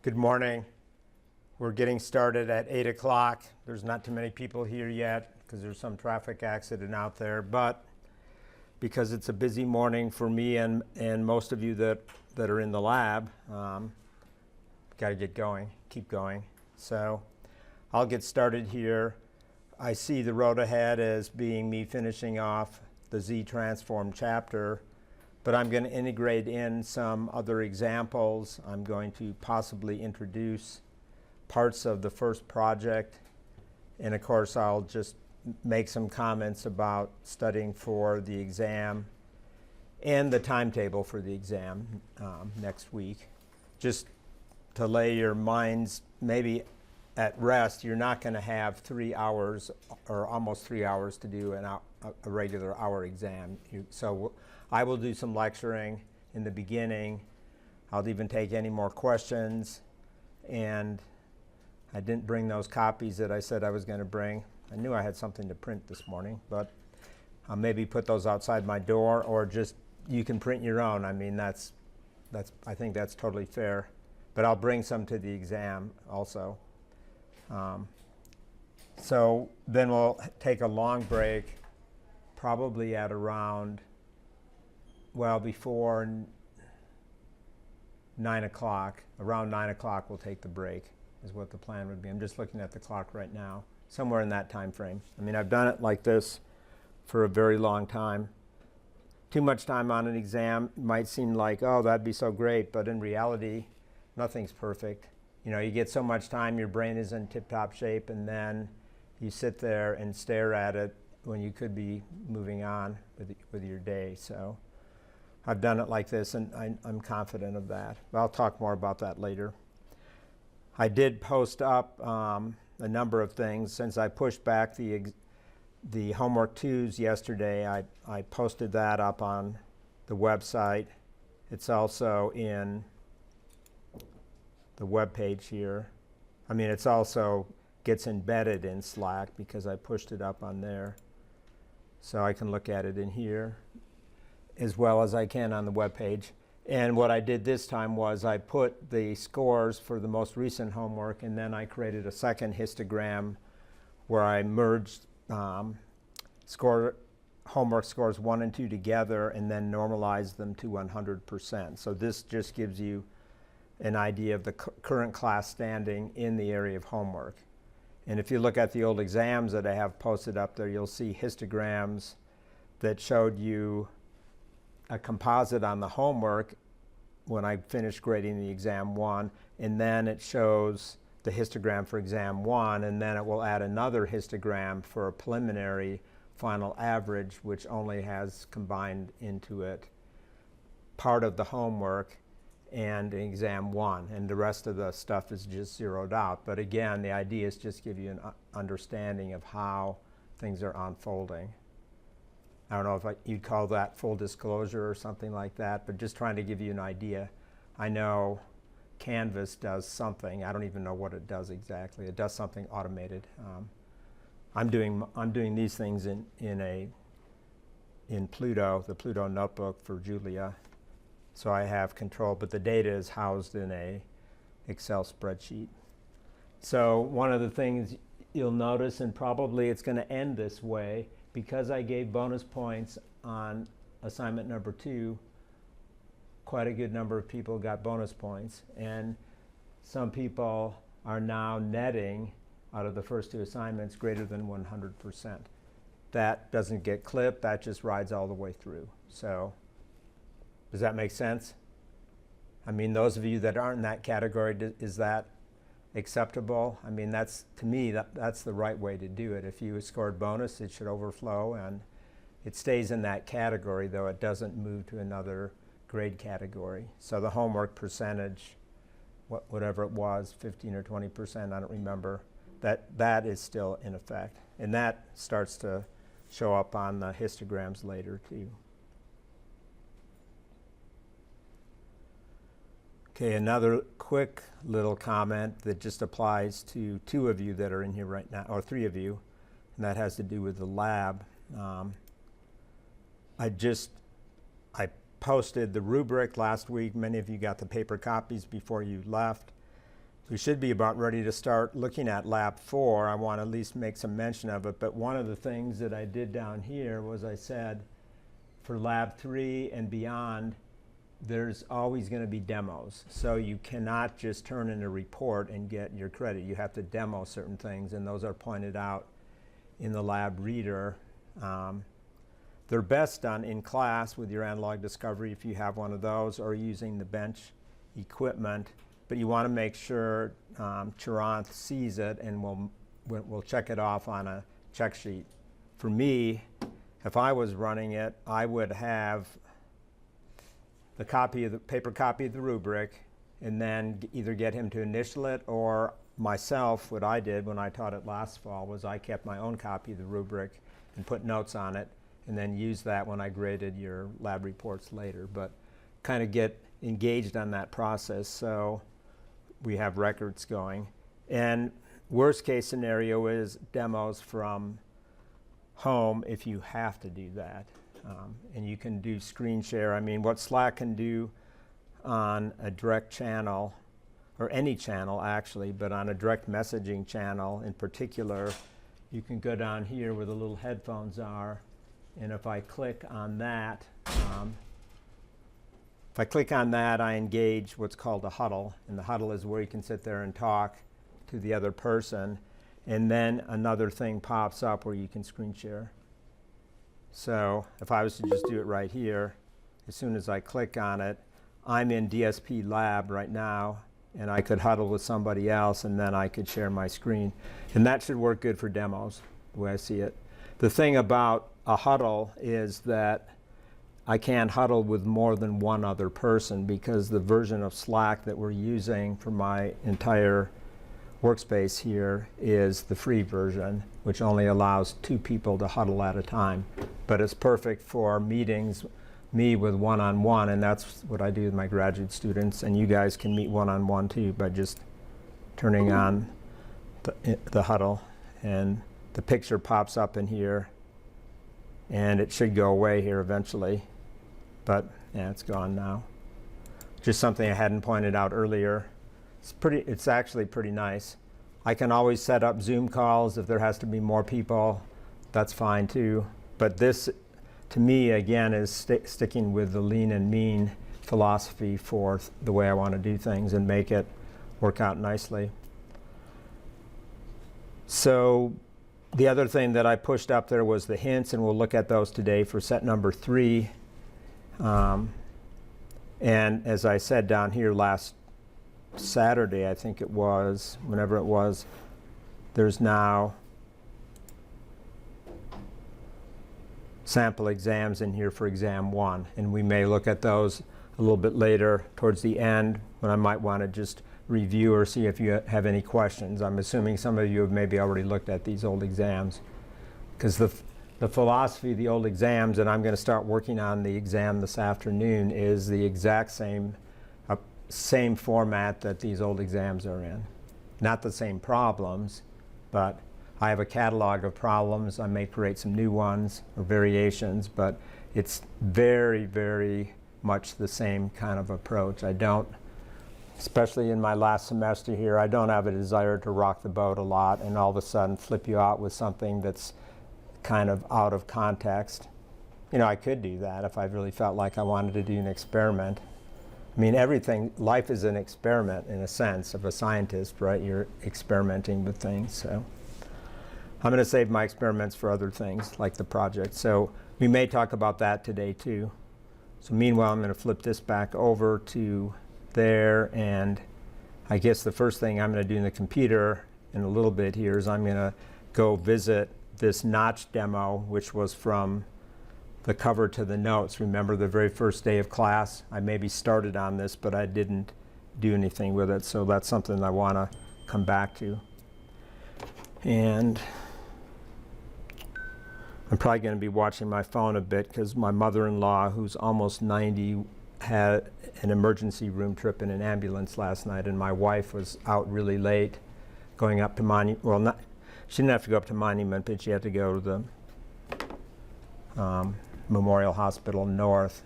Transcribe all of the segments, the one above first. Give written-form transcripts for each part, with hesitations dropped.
Good morning. We're getting started at 8 o'clock. There's not too many people here yet because there's some traffic accident out there, but because it's a busy morning for me and most of you that are in the lab, got to get going, keep going. So I'll get started here. I see the road ahead as being me finishing off the Z-transform chapter, but I'm going to integrate in some other examples. I'm going to possibly introduce parts of the first project, and of course I'll just make some comments about studying for the exam and the timetable for the exam next week. Just to lay your minds maybe at rest, you're not going to have 3 hours or almost 3 hours to do a regular hour exam. So I will do some lecturing in the beginning. I'll even take any more questions. And I didn't bring those copies that I said I was going to bring. I knew I had something to print this morning, but I'll maybe put those outside my door, or just you can print your own. I mean, I think that's totally fair. But I'll bring some to the exam also. So then we'll take a long break, probably at around, well, before 9 o'clock. Around 9 o'clock we'll take the break, is what the plan would be. I'm just looking at the clock right now, somewhere in that time frame. I mean, I've done it like this for a very long time. Too much time on an exam might seem like, oh, that'd be so great, but in reality, nothing's perfect. You know, you get so much time, your brain is in tip-top shape, and then you sit there and stare at it when you could be moving on with your day. So I've done it like this, and I'm confident of that. But I'll talk more about that later. I did post up a number of things. Since I pushed back the homework 2s yesterday, I posted that up on the website. It's also in the web page here. I mean, it's also gets embedded in Slack because I pushed it up on there. So I can look at it in here as well as I can on the web page. And what I did this time was I put the scores for the most recent homework, and then I created a second histogram where I merged homework scores 1 and 2 together and then normalized them to 100%. So this just gives you an idea of the current class standing in the area of homework. And if you look at the old exams that I have posted up there, you'll see histograms that showed you a composite on the homework when I finished grading the exam 1, and then it shows the histogram for exam 1, and then it will add another histogram for a preliminary final average, which only has combined into it part of the homework and exam 1, and the rest of the stuff is just zeroed out. But again, the idea is just give you an understanding of how things are unfolding. I don't know if you'd call that full disclosure or something like that, but just trying to give you an idea. I know Canvas does something. I don't even know what it does exactly. It does something automated. I'm doing these things in Pluto, the Pluto notebook for Julia. So I have control, but the data is housed in a Excel spreadsheet. So one of the things you'll notice, and probably it's going to end this way, because I gave bonus points on assignment number 2, quite a good number of people got bonus points. And some people are now netting out of the first 2 assignments greater than 100%. That doesn't get clipped, that just rides all the way through. So does that make sense? I mean, those of you that aren't in that category, is that acceptable? I mean, that's, to me, that's the right way to do it. If you scored bonus, it should overflow, and it stays in that category, though it doesn't move to another grade category. So the homework percentage, whatever it was, 15 or 20%, I don't remember, that is still in effect. And that starts to show up on the histograms later, too. Okay, another quick little comment that just applies to 2 of you that are in here right now, or 3 of you, and that has to do with the lab. I posted the rubric last week. Many of you got the paper copies before you left. We should be about ready to start looking at lab 4. I want to at least make some mention of it, but one of the things that I did down here was I said for lab 3 and beyond, there's always going to be demos. So you cannot just turn in a report and get your credit. You have to demo certain things, and those are pointed out in the lab reader. They're best done in class with your analog discovery if you have one of those, or using the bench equipment. But you want to make sure Chiranth sees it, and we'll check it off on a check sheet. For me, if I was running it, I would have the paper copy of the rubric, and then either get him to initial it, or myself, what I did when I taught it last fall was I kept my own copy of the rubric and put notes on it, and then use that when I graded your lab reports later. But kind of get engaged on that process so we have records going. And worst case scenario is demos from home if you have to do that. And you can do screen share. I mean, what Slack can do on a direct channel, or any channel actually, but on a direct messaging channel in particular, you can go down here where the little headphones are, and if I click on that, I engage what's called a huddle, and the huddle is where you can sit there and talk to the other person, and then another thing pops up where you can screen share. So if I was to just do it right here, as soon as I click on it, I'm in DSP lab right now, and I could huddle with somebody else, and then I could share my screen. And that should work good for demos, the way I see it. The thing about a huddle is that I can't huddle with more than one other person, because the version of Slack that we're using for my entire workspace here is the free version, which only allows 2 people to huddle at a time. But it's perfect for meetings, me with one-on-one, and that's what I do with my graduate students. And you guys can meet one-on-one too by just turning on the huddle, and the picture pops up in here, and it should go away here eventually. But yeah, it's gone now. Just something I hadn't pointed out earlier. It's actually pretty nice. I can always set up Zoom calls if there has to be more people. That's fine too. But this, to me, again, is sticking with the lean and mean philosophy for the way I want to do things and make it work out nicely. So the other thing that I pushed up there was the hints, and we'll look at those today for set number 3. And as I said down here last Saturday, I think it was, whenever it was, there's now sample exams in here for exam 1. And we may look at those a little bit later towards the end, when I might want to just review or see if you have any questions. I'm assuming some of you have maybe already looked at these old exams, because the philosophy of the old exams, and I'm going to start working on the exam this afternoon, is the exact same format that these old exams are in. Not the same problems, but I have a catalog of problems. I may create some new ones or variations, but it's very, very much the same kind of approach. I don't, especially in my last semester here, I don't have a desire to rock the boat a lot and all of a sudden flip you out with something that's kind of out of context. You know, I could do that if I really felt like I wanted to do an experiment. I mean, life is an experiment in a sense of a scientist, right? You're experimenting with things. So I'm going to save my experiments for other things like the project. So we may talk about that today too. So meanwhile, I'm going to flip this back over to there, and I guess the first thing I'm going to do in the computer in a little bit here is I'm going to go visit this notch demo, which was from the cover to the notes. Remember the very first day of class, I maybe started on this, but I didn't do anything with it. So that's something I want to come back to. And I'm probably going to be watching my phone a bit, because my mother-in-law, who's almost 90, had an emergency room trip in an ambulance last night, and my wife was out really late going up to Monument. Well, she didn't have to go up to Monument, but she had to go to the Memorial Hospital North,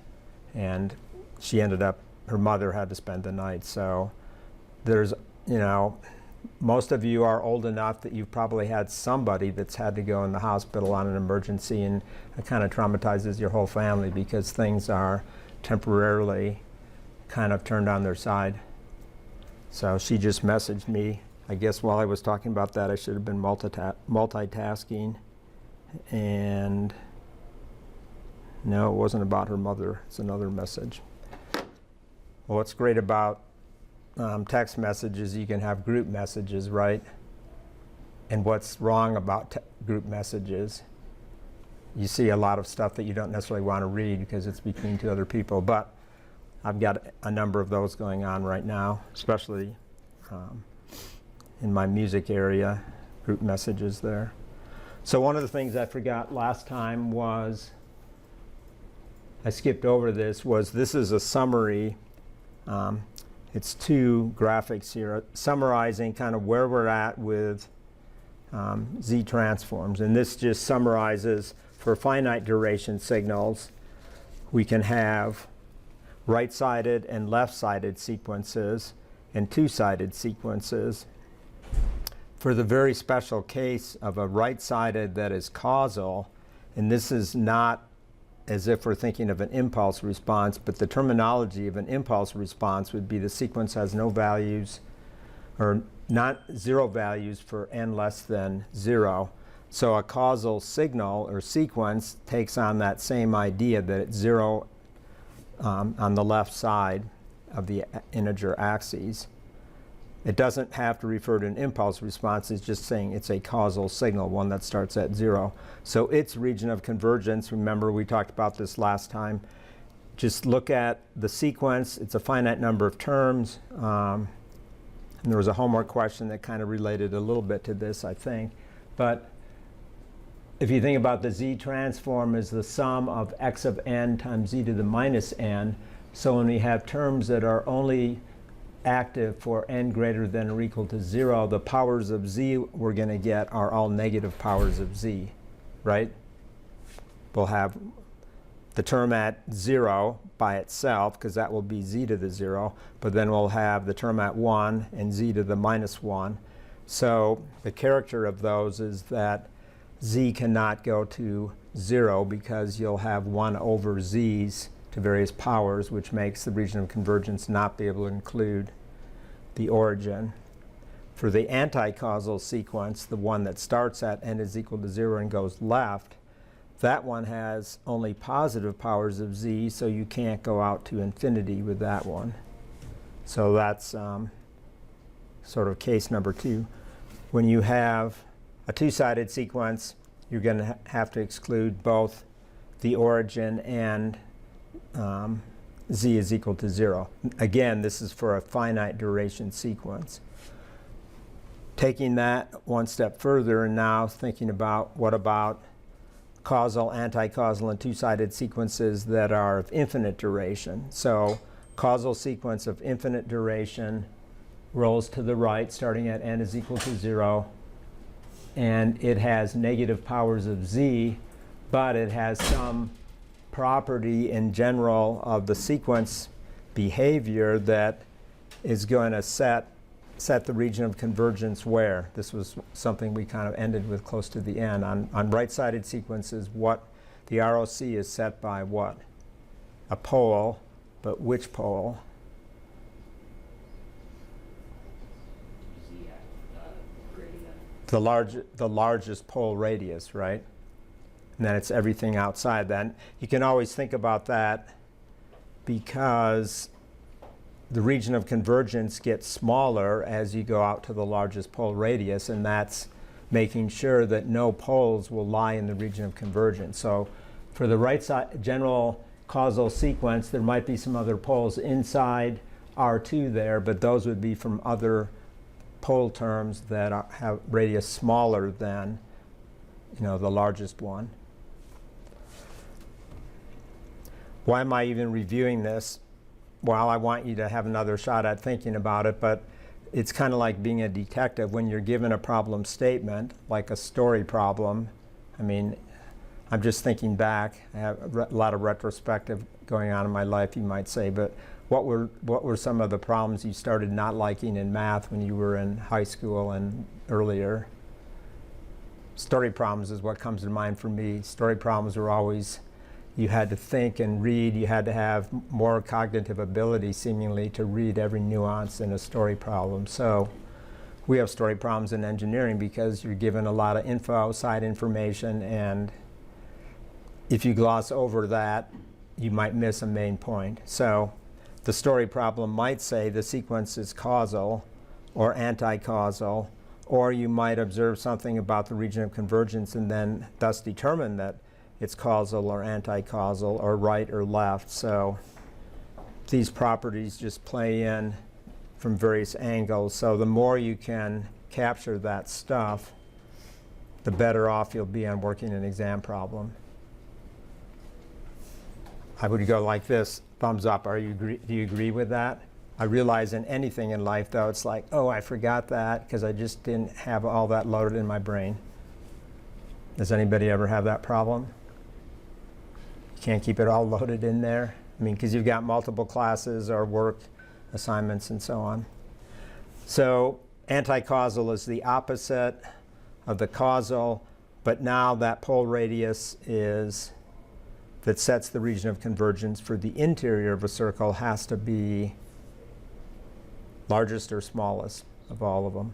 and she ended up, her mother had to spend the night. So there's you know, most of you are old enough that you've probably had somebody that's had to go in the hospital on an emergency, and it kind of traumatizes your whole family because things are temporarily kind of turned on their side. So she just messaged me. I guess while I was talking about that, I should have been multitasking. And no, it wasn't about her mother. It's another message. Well, what's great about text messages, you can have group messages, right? And what's wrong about group messages, you see a lot of stuff that you don't necessarily want to read because it's between two other people. But I've got a number of those going on right now, especially in my music area, group messages there. So one of the things I forgot last time was, I skipped over this is a summary. It's two graphics here summarizing kind of where we're at with Z transforms. And this just summarizes for finite duration signals, we can have right-sided and left-sided sequences and two-sided sequences. For the very special case of a right-sided that is causal, and this is not as if we're thinking of an impulse response, but the terminology of an impulse response would be the sequence has no values, or not zero values for n less than 0. So a causal signal or sequence takes on that same idea that it's 0 on the left side of the integer axes. It doesn't have to refer to an impulse response. It's just saying it's a causal signal, one that starts at 0. So its region of convergence, remember we talked about this last time, just look at the sequence. It's a finite number of terms. And there was a homework question that kind of related a little bit to this, I think. But if you think about the Z transform as the sum of x of n times z to the minus n, so when we have terms that are only active for n greater than or equal to 0, the powers of z we're going to get are all negative powers of z, right? We'll have the term at 0 by itself, because that will be z to the 0, but then we'll have the term at 1 and z to the minus 1. So the character of those is that z cannot go to 0 because you'll have 1 over z's to various powers, which makes the region of convergence not be able to include the origin. For the anti-causal sequence, the one that starts at n is equal to 0 and goes left, that one has only positive powers of z, so you can't go out to infinity with that one. So that's sort of case number 2. When you have a two-sided sequence, you're going to have to exclude both the origin and z is equal to 0. Again, this is for a finite duration sequence. Taking that one step further and now thinking about what about causal, anti-causal, and two-sided sequences that are of infinite duration. So causal sequence of infinite duration rolls to the right starting at n is equal to 0, and it has negative powers of z, but it has some property in general of the sequence behavior that is going to set the region of convergence where. This was something we kind of ended with close to the end. On right-sided sequences, what the ROC is set by what? A pole, but which pole? The largest pole radius, right? And then it's everything outside that. You can always think about that because the region of convergence gets smaller as you go out to the largest pole radius, and that's making sure that no poles will lie in the region of convergence. So for the right side general causal sequence, there might be some other poles inside R2 there, but those would be from other pole terms that have radius smaller than, the largest one. Why am I even reviewing this? Well, I want you to have another shot at thinking about it, but it's kind of like being a detective. When you're given a problem statement, like a story problem, I'm just thinking back. I have a lot of retrospective going on in my life, you might say, but what were some of the problems you started not liking in math when you were in high school and earlier? Story problems is what comes to mind for me. Story problems were always, you had to think and read, you had to have more cognitive ability seemingly to read every nuance in a story problem. So we have story problems in engineering because you're given a lot of info, side information, and if you gloss over that, you might miss a main point. So the story problem might say the sequence is causal or anti-causal, or you might observe something about the region of convergence and then thus determine that it's causal or anti-causal or right or left. So these properties just play in from various angles. So the more you can capture that stuff, the better off you'll be on working an exam problem. I would go like this, thumbs up. Do you agree with that? I realize in anything in life, though, it's like, oh, I forgot that because I just didn't have all that loaded in my brain. Does anybody ever have that problem? You can't keep it all loaded in there? I mean, because you've got multiple classes or work assignments and so on. So anti-causal is the opposite of the causal, but now that pole radius is that sets the region of convergence for the interior of a circle has to be largest or smallest of all of them?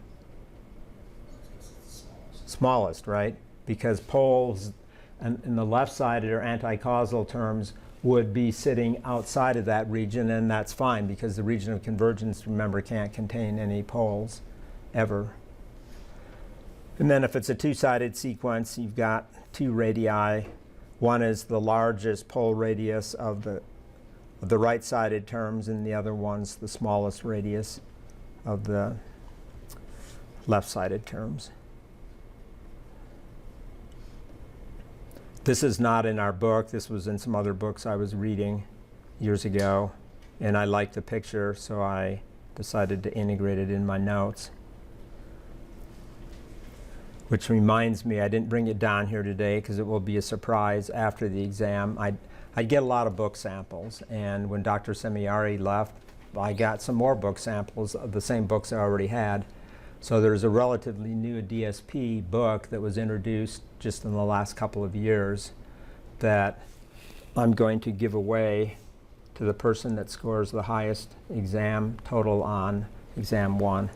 Smallest, right? Because poles in the left side or anti-causal terms would be sitting outside of that region, and that's fine because the region of convergence, remember, can't contain any poles ever. And then if it's a two-sided sequence, you've got two radii. One is the largest pole radius of the right-sided terms, and the other one's the smallest radius of the left-sided terms. This is not in our book. This was in some other books I was reading years ago, and I liked the picture, so I decided to integrate it in my notes. Which reminds me, I didn't bring it down here today because it will be a surprise after the exam. I'd get a lot of book samples, and when Dr. Semiari left, I got some more book samples of the same books I already had. So there's a relatively new DSP book that was introduced just in the last couple of years that I'm going to give away to the person that scores the highest exam total on exam 1.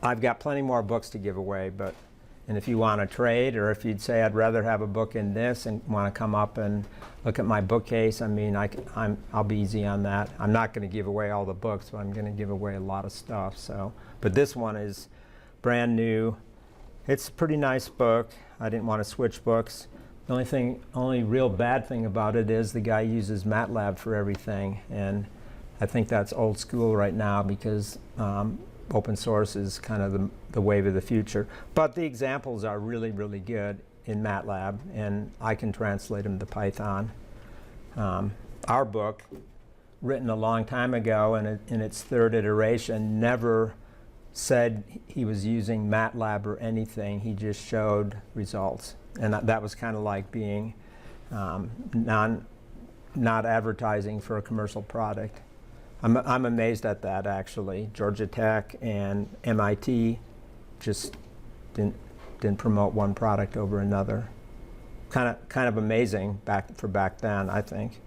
I've got plenty more books to give away, and if you want to trade, or if you'd say I'd rather have a book in this and want to come up and look at my bookcase, I mean, I'll be easy on that. I'm not going to give away all the books, but I'm going to give away a lot of stuff. So, but this one is brand new. It's a pretty nice book. I didn't want to switch books. The only real bad thing about it is the guy uses MATLAB for everything, and I think that's old school right now because open source is kind of the wave of the future. But the examples are really, really good in MATLAB, and I can translate them to Python. Our book, written a long time ago in its third iteration, never said he was using MATLAB or anything. He just showed results. And that was kind of like being not advertising for a commercial product. I'm amazed at that, actually. Georgia Tech and MIT just didn't promote one product over another. Kind of amazing back then, I think,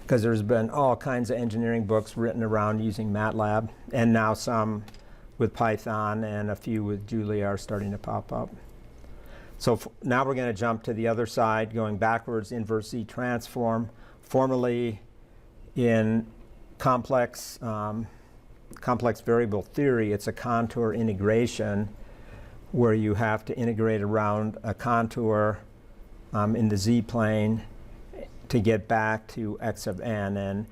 because there's been all kinds of engineering books written around using MATLAB, and now some with Python, and a few with Julia are starting to pop up. So now we're going to jump to the other side, going backwards, inverse Z transform, formerly in complex variable theory. It's a contour integration where you have to integrate around a contour in the z-plane to get back to x of n. And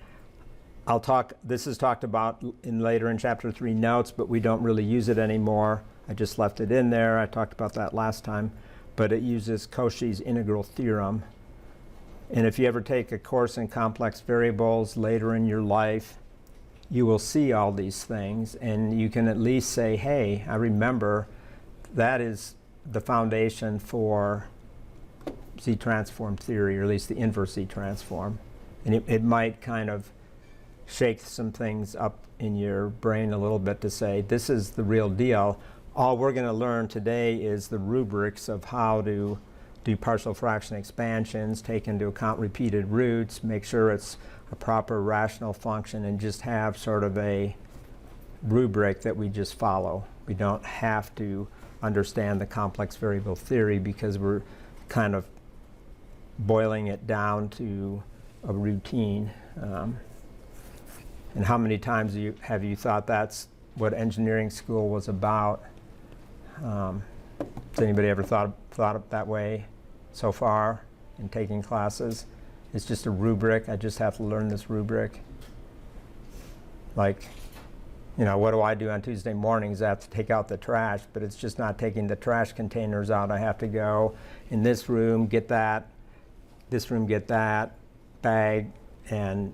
this is talked about later in chapter 3 notes, but we don't really use it anymore. I just left it in there. I talked about that last time, but it uses Cauchy's integral theorem. And if you ever take a course in complex variables later in your life, you will see all these things, and you can at least say, hey, I remember that is the foundation for Z-transform theory, or at least the inverse Z-transform. And it might kind of shake some things up in your brain a little bit to say, this is the real deal. All we're going to learn today is the rubrics of how to do partial fraction expansions, take into account repeated roots, make sure it's a proper rational function, and just have sort of a rubric that we just follow. We don't have to understand the complex variable theory because we're kind of boiling it down to a routine. And how many times have you thought that's what engineering school was about? Has anybody ever thought it that way so far in taking classes? It's just a rubric. I just have to learn this rubric. Like, you know, what do I do on Tuesday mornings? I have to take out the trash, but it's just not taking the trash containers out. I have to go in this room, get that, this room, get that bag, and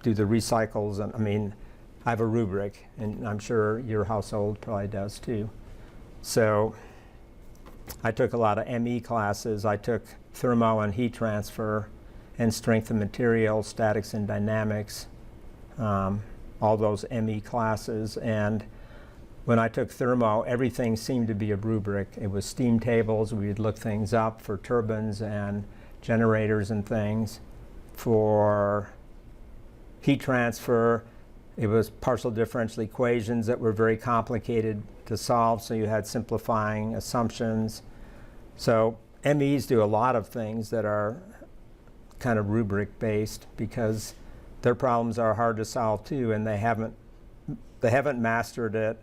do the recycles. And I mean, I have a rubric, and I'm sure your household probably does too. So I took a lot of ME classes. I took thermo and heat transfer and strength of material, statics and dynamics, all those ME classes. And when I took thermo, everything seemed to be a rubric. It was steam tables. We'd look things up for turbines and generators and things. For heat transfer, it was partial differential equations that were very complicated to solve, so you had simplifying assumptions. So MEs do a lot of things that are kind of rubric based because their problems are hard to solve too, and they haven't mastered it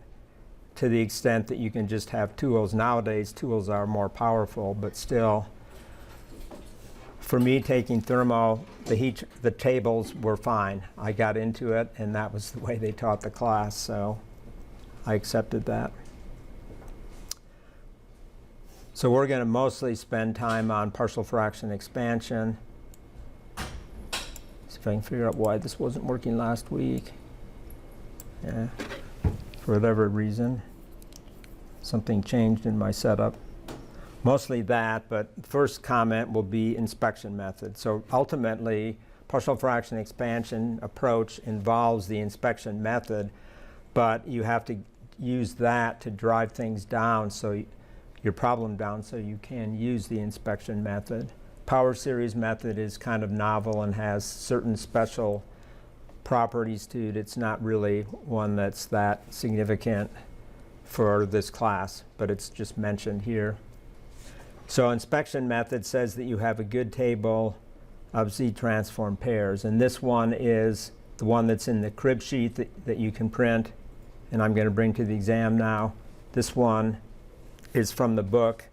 to the extent that you can just have tools. Nowadays tools are more powerful, but still, for me taking thermo, the tables were fine. I got into it, and that was the way they taught the class, so I accepted that. So we're going to mostly spend time on partial fraction expansion. See if I can figure out why this wasn't working last week. Yeah, for whatever reason, something changed in my setup. Mostly that, but first comment will be inspection method. So ultimately, partial fraction expansion approach involves the inspection method, but you have to use that to drive things down, so your problem down, so you can use the inspection method. Power series method is kind of novel and has certain special properties to it. It's not really one that's that significant for this class, but it's just mentioned here. So inspection method says that you have a good table of Z-transform pairs, and this one is the one that's in the crib sheet that you can print, and I'm going to bring to the exam now. This one is from the book.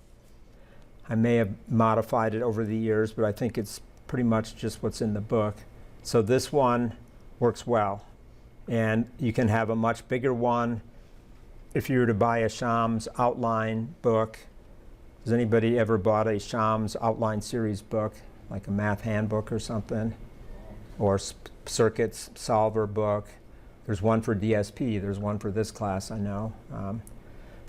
I may have modified it over the years, but I think it's pretty much just what's in the book. So this one works well, and you can have a much bigger one if you were to buy a Shams outline book. Has anybody ever bought a Shams outline series book, like a math handbook or something? Or circuits solver book? There's one for DSP. There's one for this class, I know.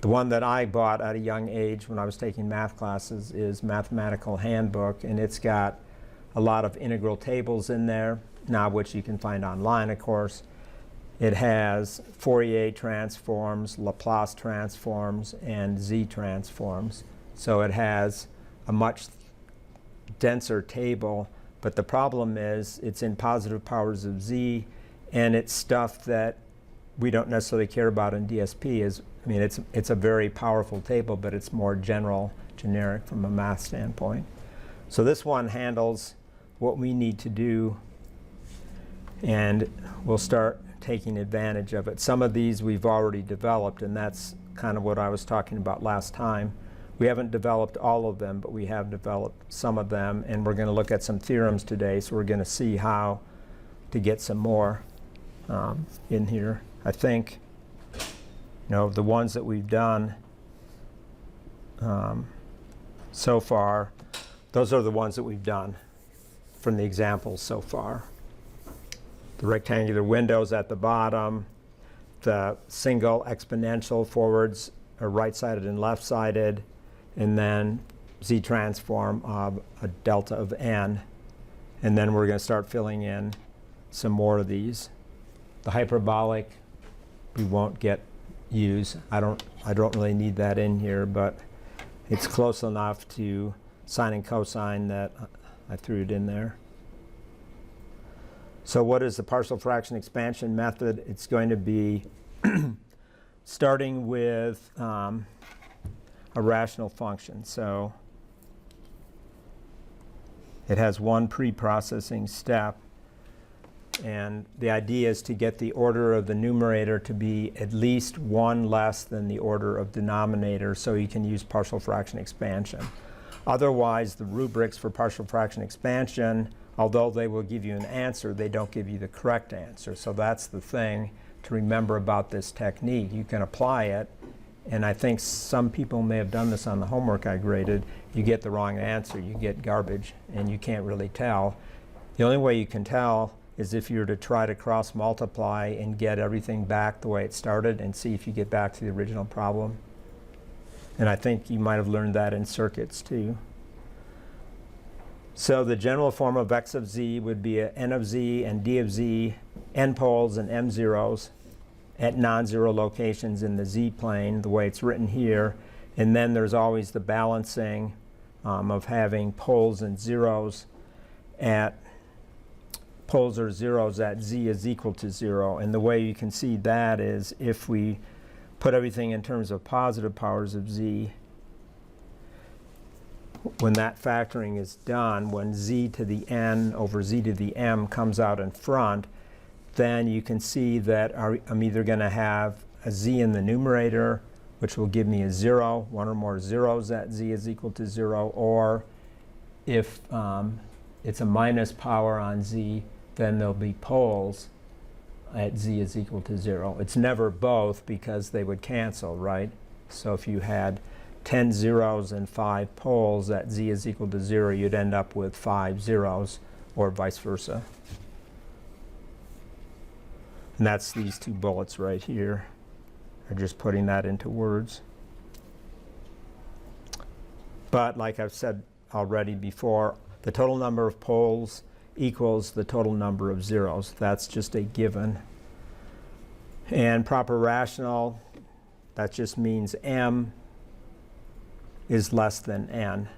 The one that I bought at a young age when I was taking math classes is Mathematical Handbook, and it's got a lot of integral tables in there, now which you can find online, of course. It has Fourier transforms, Laplace transforms, and Z transforms. So it has a much denser table, but the problem is it's in positive powers of Z, and it's stuff that we don't necessarily care about in DSP. I mean, it's a very powerful table, but it's more generic from a math standpoint. So this one handles what we need to do, and we'll start taking advantage of it. Some of these we've already developed, and that's kind of what I was talking about last time. We haven't developed all of them, but we have developed some of them, and we're going to look at some theorems today, so we're going to see how to get some more in here. I think, the ones that we've done so far, those are the ones that we've done from the examples so far. The rectangular windows at the bottom, the single exponential forwards are right-sided and left-sided, and then Z-transform of a delta of n. And then we're going to start filling in some more of these. The hyperbolic we won't use. I don't really need that in here, but it's close enough to sine and cosine that I threw it in there. So what is the partial fraction expansion method? It's going to be starting with a rational function. So it has one pre-processing step. And the idea is to get the order of the numerator to be at least one less than the order of denominator, so you can use partial fraction expansion. Otherwise, the rubrics for partial fraction expansion, although they will give you an answer, they don't give you the correct answer. So that's the thing to remember about this technique. You can apply it, and I think some people may have done this on the homework I graded. You get the wrong answer, you get garbage, and you can't really tell. The only way you can tell is if you were to try to cross multiply and get everything back the way it started and see if you get back to the original problem. And I think you might have learned that in circuits too. So the general form of x of z would be a n of z and d of z, n poles and m zeros at non-zero locations in the z-plane, the way it's written here. And then there's always the balancing of having poles and zeros at poles or zeros at z is equal to 0. And the way you can see that is if we put everything in terms of positive powers of z, when that factoring is done, when z to the n over z to the m comes out in front, then you can see that I'm either going to have a z in the numerator, which will give me a 0, one or more zeros at z is equal to 0, or if it's a minus power on z, then there'll be poles at z is equal to 0. It's never both because they would cancel, right? So if you had 10 zeros and 5 poles at z is equal to 0, you'd end up with 5 zeros, or vice versa. And that's these two bullets right here. I'm just putting that into words. But like I've said already before, the total number of poles equals the total number of zeros. That's just a given. And proper rational, that just means m is less than n.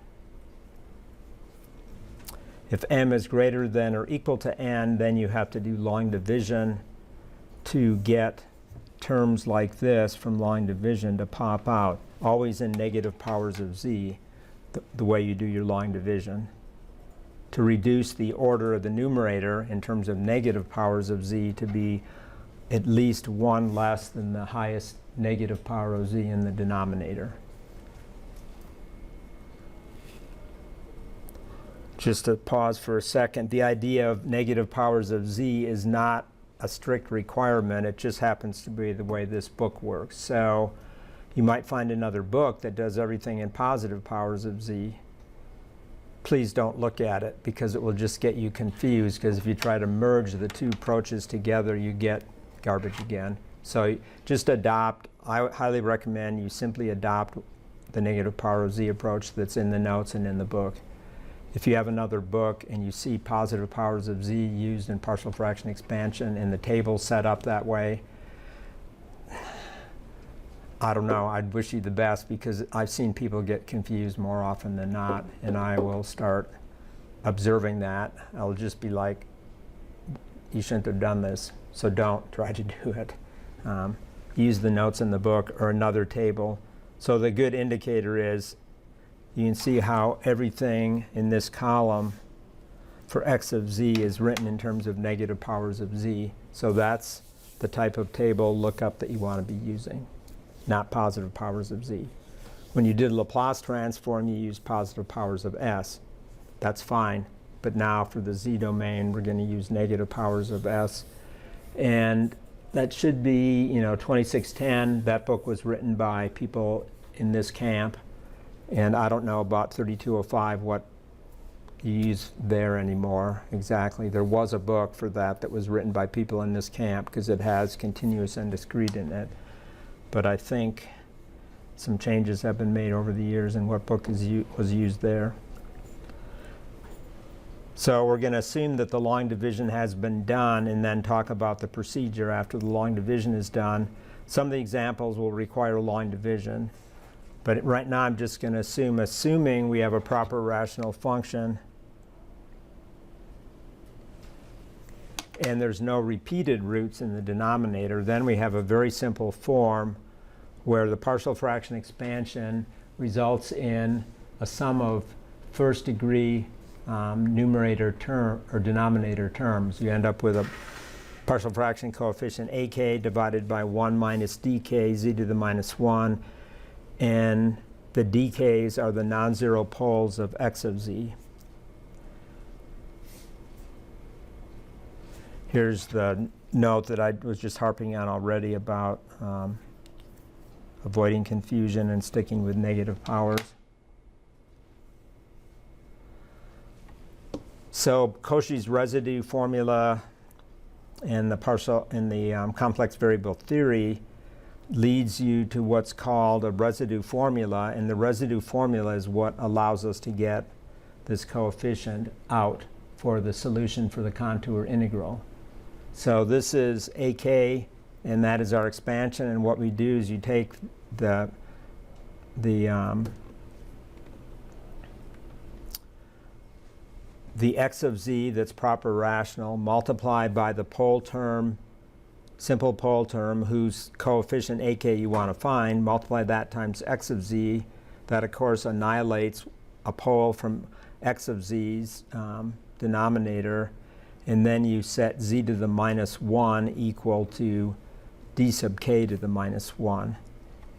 If m is greater than or equal to n, then you have to do long division to get terms like this from long division to pop out, always in negative powers of z, the way you do your long division. To reduce the order of the numerator in terms of negative powers of z to be at least one less than the highest negative power of z in the denominator. Just to pause for a second, the idea of negative powers of z is not a strict requirement. It just happens to be the way this book works. So you might find another book that does everything in positive powers of z. Please don't look at it, because it will just get you confused, because if you try to merge the two approaches together, you get garbage again. So just adopt, I highly recommend you simply adopt the negative power of z approach that's in the notes and in the book. If you have another book and you see positive powers of z used in partial fraction expansion and the table set up that way, I don't know, I'd wish you the best, because I've seen people get confused more often than not, and I will start observing that. I'll just be like, you shouldn't have done this, so don't try to do it. Use the notes in the book or another table. So the good indicator is you can see how everything in this column for x of z is written in terms of negative powers of z. So that's the type of table lookup that you want to be using, not positive powers of z. When you did Laplace transform, you used positive powers of s. That's fine. But now for the z domain, we're going to use negative powers of s. And that should be, 2610. That book was written by people in this camp. And I don't know about 3205, what you use there anymore exactly. There was a book for that was written by people in this camp, because it has continuous and discrete in it. But I think some changes have been made over the years in what book was used there. So we're going to assume that the long division has been done and then talk about the procedure after the long division is done. Some of the examples will require long division. But right now I'm just going to assuming we have a proper rational function and there's no repeated roots in the denominator, then we have a very simple form where the partial fraction expansion results in a sum of first degree numerator term or denominator terms. You end up with a partial fraction coefficient ak divided by 1 minus dk z to the minus 1, and the dk's are the non-zero poles of x of z. Here's the note that I was just harping on already about avoiding confusion and sticking with negative powers. So Cauchy's residue formula and the complex variable theory leads you to what's called a residue formula, and the residue formula is what allows us to get this coefficient out for the solution for the contour integral. So this is AK, and that is our expansion, and what we do is you take the x of z that's proper rational, multiplied by the pole term, simple pole term, whose coefficient ak you want to find, multiply that times x of z. That, of course, annihilates a pole from x of z's denominator, and then you set z to the minus 1 equal to d sub k to the minus 1.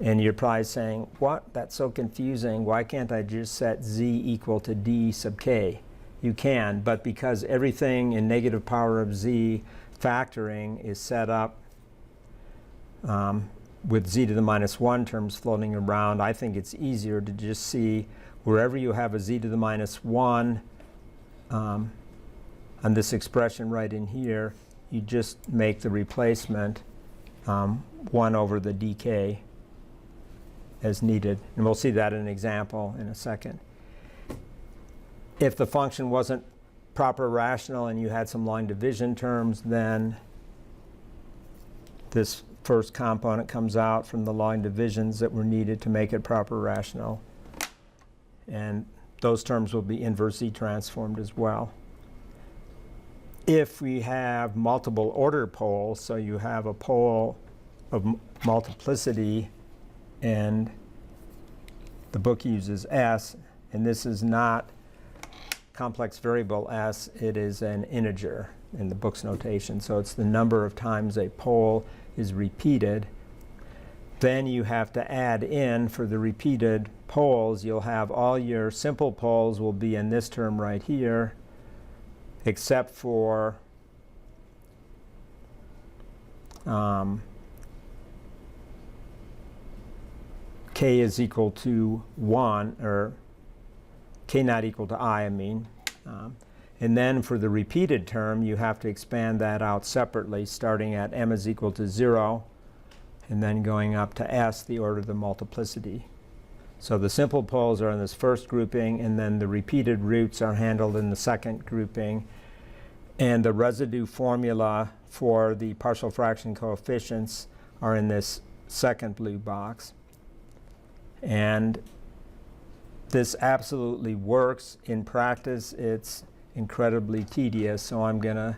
And you're probably saying, what? That's so confusing. Why can't I just set z equal to d sub k? You can, but because everything in negative power of z factoring is set up with z to the minus 1 terms floating around, I think it's easier to just see wherever you have a z to the minus 1 on this expression right in here, you just make the replacement 1 over the dk as needed. And we'll see that in an example in a second. If the function wasn't proper rational and you had some long division terms, then this first component comes out from the long divisions that were needed to make it proper rational. And those terms will be inversely transformed as well. If we have multiple order poles, so you have a pole of multiplicity, and the book uses S, and this is not complex variable s, it is an integer in the book's notation. So it's the number of times a pole is repeated. Then you have to add in for the repeated poles. You'll have all your simple poles will be in this term right here, except for k is equal to 1, or k not equal to I mean. And then for the repeated term, you have to expand that out separately, starting at m is equal to 0, and then going up to s, the order of the multiplicity. So the simple poles are in this first grouping, and then the repeated roots are handled in the second grouping. And the residue formula for the partial fraction coefficients are in this second blue box. And this absolutely works. In practice, it's incredibly tedious, so I'm going to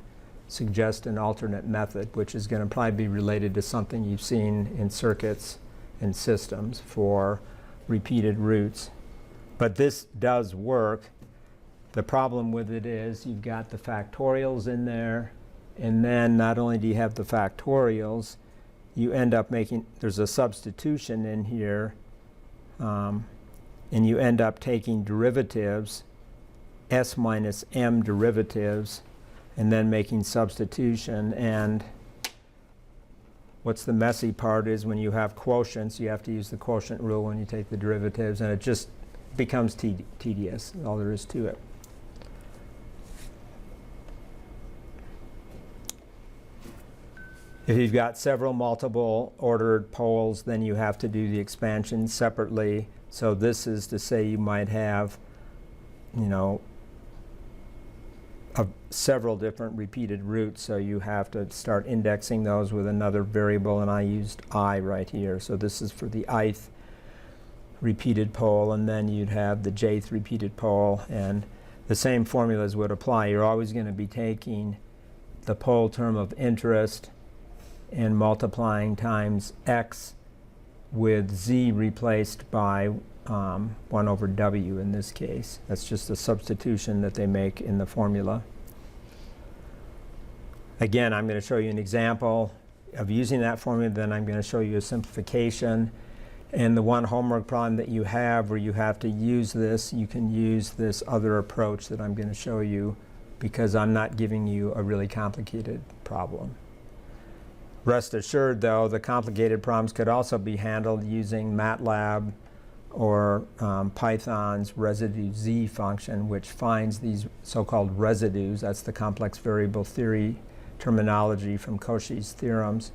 suggest an alternate method, which is going to probably be related to something you've seen in circuits and systems for repeated roots. But this does work. The problem with it is you've got the factorials in there, and then not only do you have the factorials, you end up making, there's a substitution in here, and you end up taking derivatives, s minus m derivatives, and then making substitution. And what's the messy part is when you have quotients, you have to use the quotient rule when you take the derivatives, and it just becomes tedious, all there is to it. If you've got several multiple ordered poles, then you have to do the expansion separately. So this is to say you might have, several different repeated roots, so you have to start indexing those with another variable, and I used I right here. So this is for the ith repeated pole, and then you'd have the jth repeated pole, and the same formulas would apply. You're always going to be taking the pole term of interest and multiplying times x with z replaced by 1 over w in this case. That's just a substitution that they make in the formula. Again, I'm going to show you an example of using that formula, then I'm going to show you a simplification. And the one homework problem that you have where you have to use this, you can use this other approach that I'm going to show you, because I'm not giving you a really complicated problem. Rest assured, though, the complicated problems could also be handled using MATLAB or Python's residue z function, which finds these so-called residues. That's the complex variable theory terminology from Cauchy's theorems,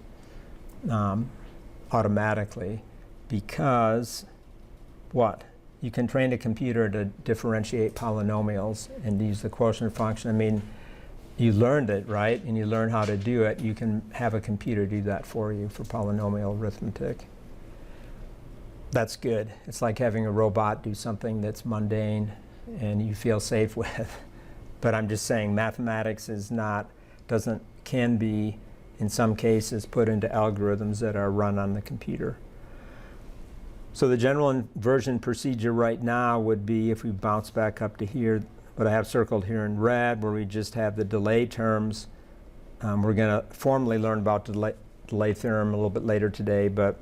automatically, because what? You can train a computer to differentiate polynomials and use the quotient function. I mean, you learned it, right? And you learn how to do it. You can have a computer do that for you for polynomial arithmetic. That's good. It's like having a robot do something that's mundane and you feel safe with. But I'm just saying mathematics is not, can be, in some cases, put into algorithms that are run on the computer. So the general inversion procedure right now would be, if we bounce back up to here, what I have circled here in red, where we just have the delay terms. We're going to formally learn about delay theorem a little bit later today, but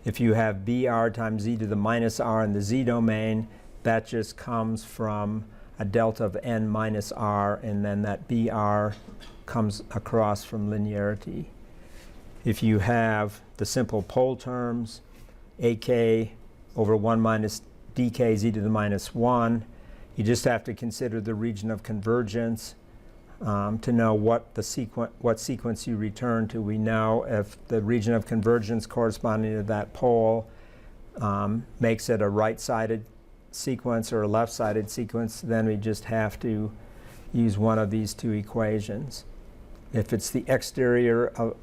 if you have br times z to the minus r in the z domain, that just comes from a delta of n minus r, and then that br comes across from linearity. If you have the simple pole terms, ak over 1 minus dk z to the minus 1, you just have to consider the region of convergence to know what sequence you return to. We know if the region of convergence corresponding to that pole makes it a right-sided sequence or a left-sided sequence, then we just have to use one of these two equations. If it's the exterior of,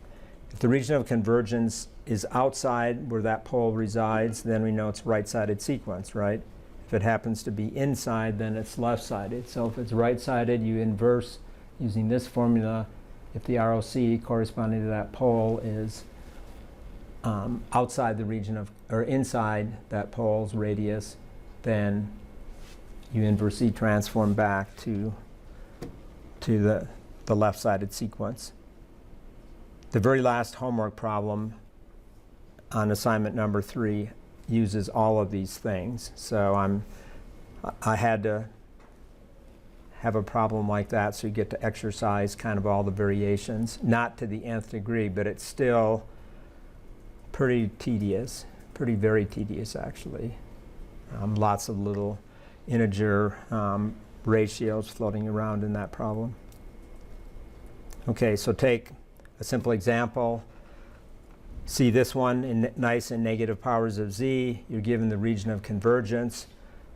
if the region of convergence is outside where that pole resides, then we know it's right-sided sequence, right? If it happens to be inside, then it's left-sided. So if it's right-sided, you inverse using this formula. If the ROC corresponding to that pole is outside the region of, or inside that pole's radius, then you inversely transform back to the left-sided sequence. The very last homework problem on assignment number 3 uses all of these things. So I had to have a problem like that, so you get to exercise kind of all the variations, not to the nth degree, but it's still pretty tedious, very tedious actually. Lots of little integer ratios floating around in that problem. Okay, so take a simple example. See this one in nice and negative powers of z. You're given the region of convergence.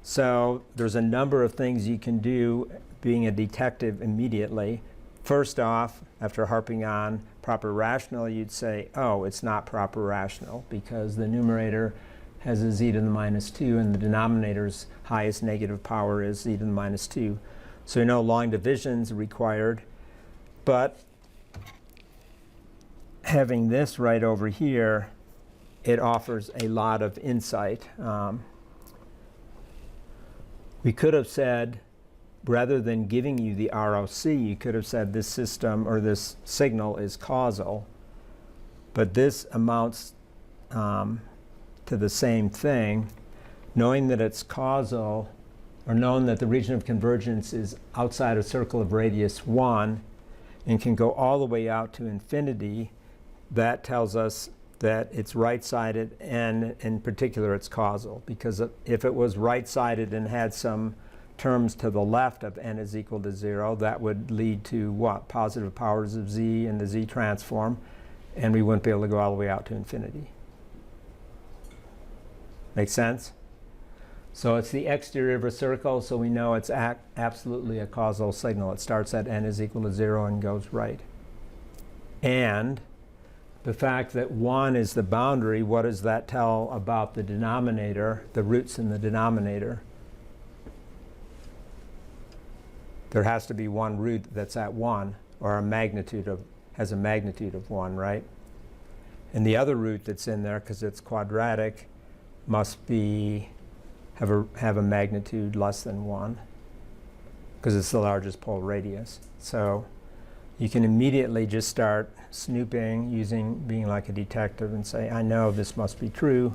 So there's a number of things you can do being a detective immediately. First off, after harping on proper rational, you'd say, oh, it's not proper rational because the numerator has a z to the minus 2 and the denominator's highest negative power is z to the minus 2. So you know long division's required, but having this right over here, it offers a lot of insight. We could have said, rather than giving you the ROC, you could have said this system or this signal is causal, but this amounts to the same thing. Knowing that it's causal, or knowing that the region of convergence is outside a circle of radius 1 and can go all the way out to infinity, that tells us that it's right-sided, and in particular it's causal, because if it was right-sided and had some terms to the left of n is equal to 0, that would lead to what? Positive powers of z in the z transform, and we wouldn't be able to go all the way out to infinity. Make sense? So it's the exterior of a circle, so we know it's absolutely a causal signal. It starts at n is equal to 0 and goes right. And the fact that 1 is the boundary, what does that tell about the denominator, the roots in the denominator? There has to be one root that's at 1, or a magnitude of, has a magnitude of 1, right? And the other root that's in there, because it's quadratic, must be have a magnitude less than 1, because it's the largest pole radius. So you can immediately just start snooping, being like a detective, and say, I know this must be true,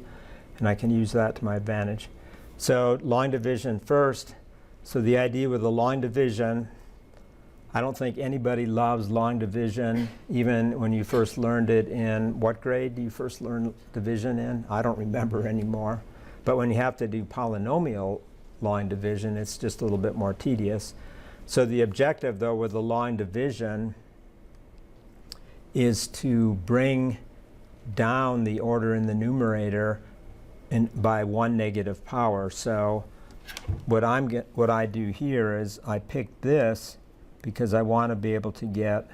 and I can use that to my advantage. So line division first. So the idea with the line division, I don't think anybody loves line division, even when you first learned it in, what grade do you first learn division in? I don't remember anymore. But when you have to do polynomial line division, it's just a little bit more tedious. So the objective, though, with the line division is to bring down the order in the numerator by one negative power. So what I do here is I pick this because I want to be able to get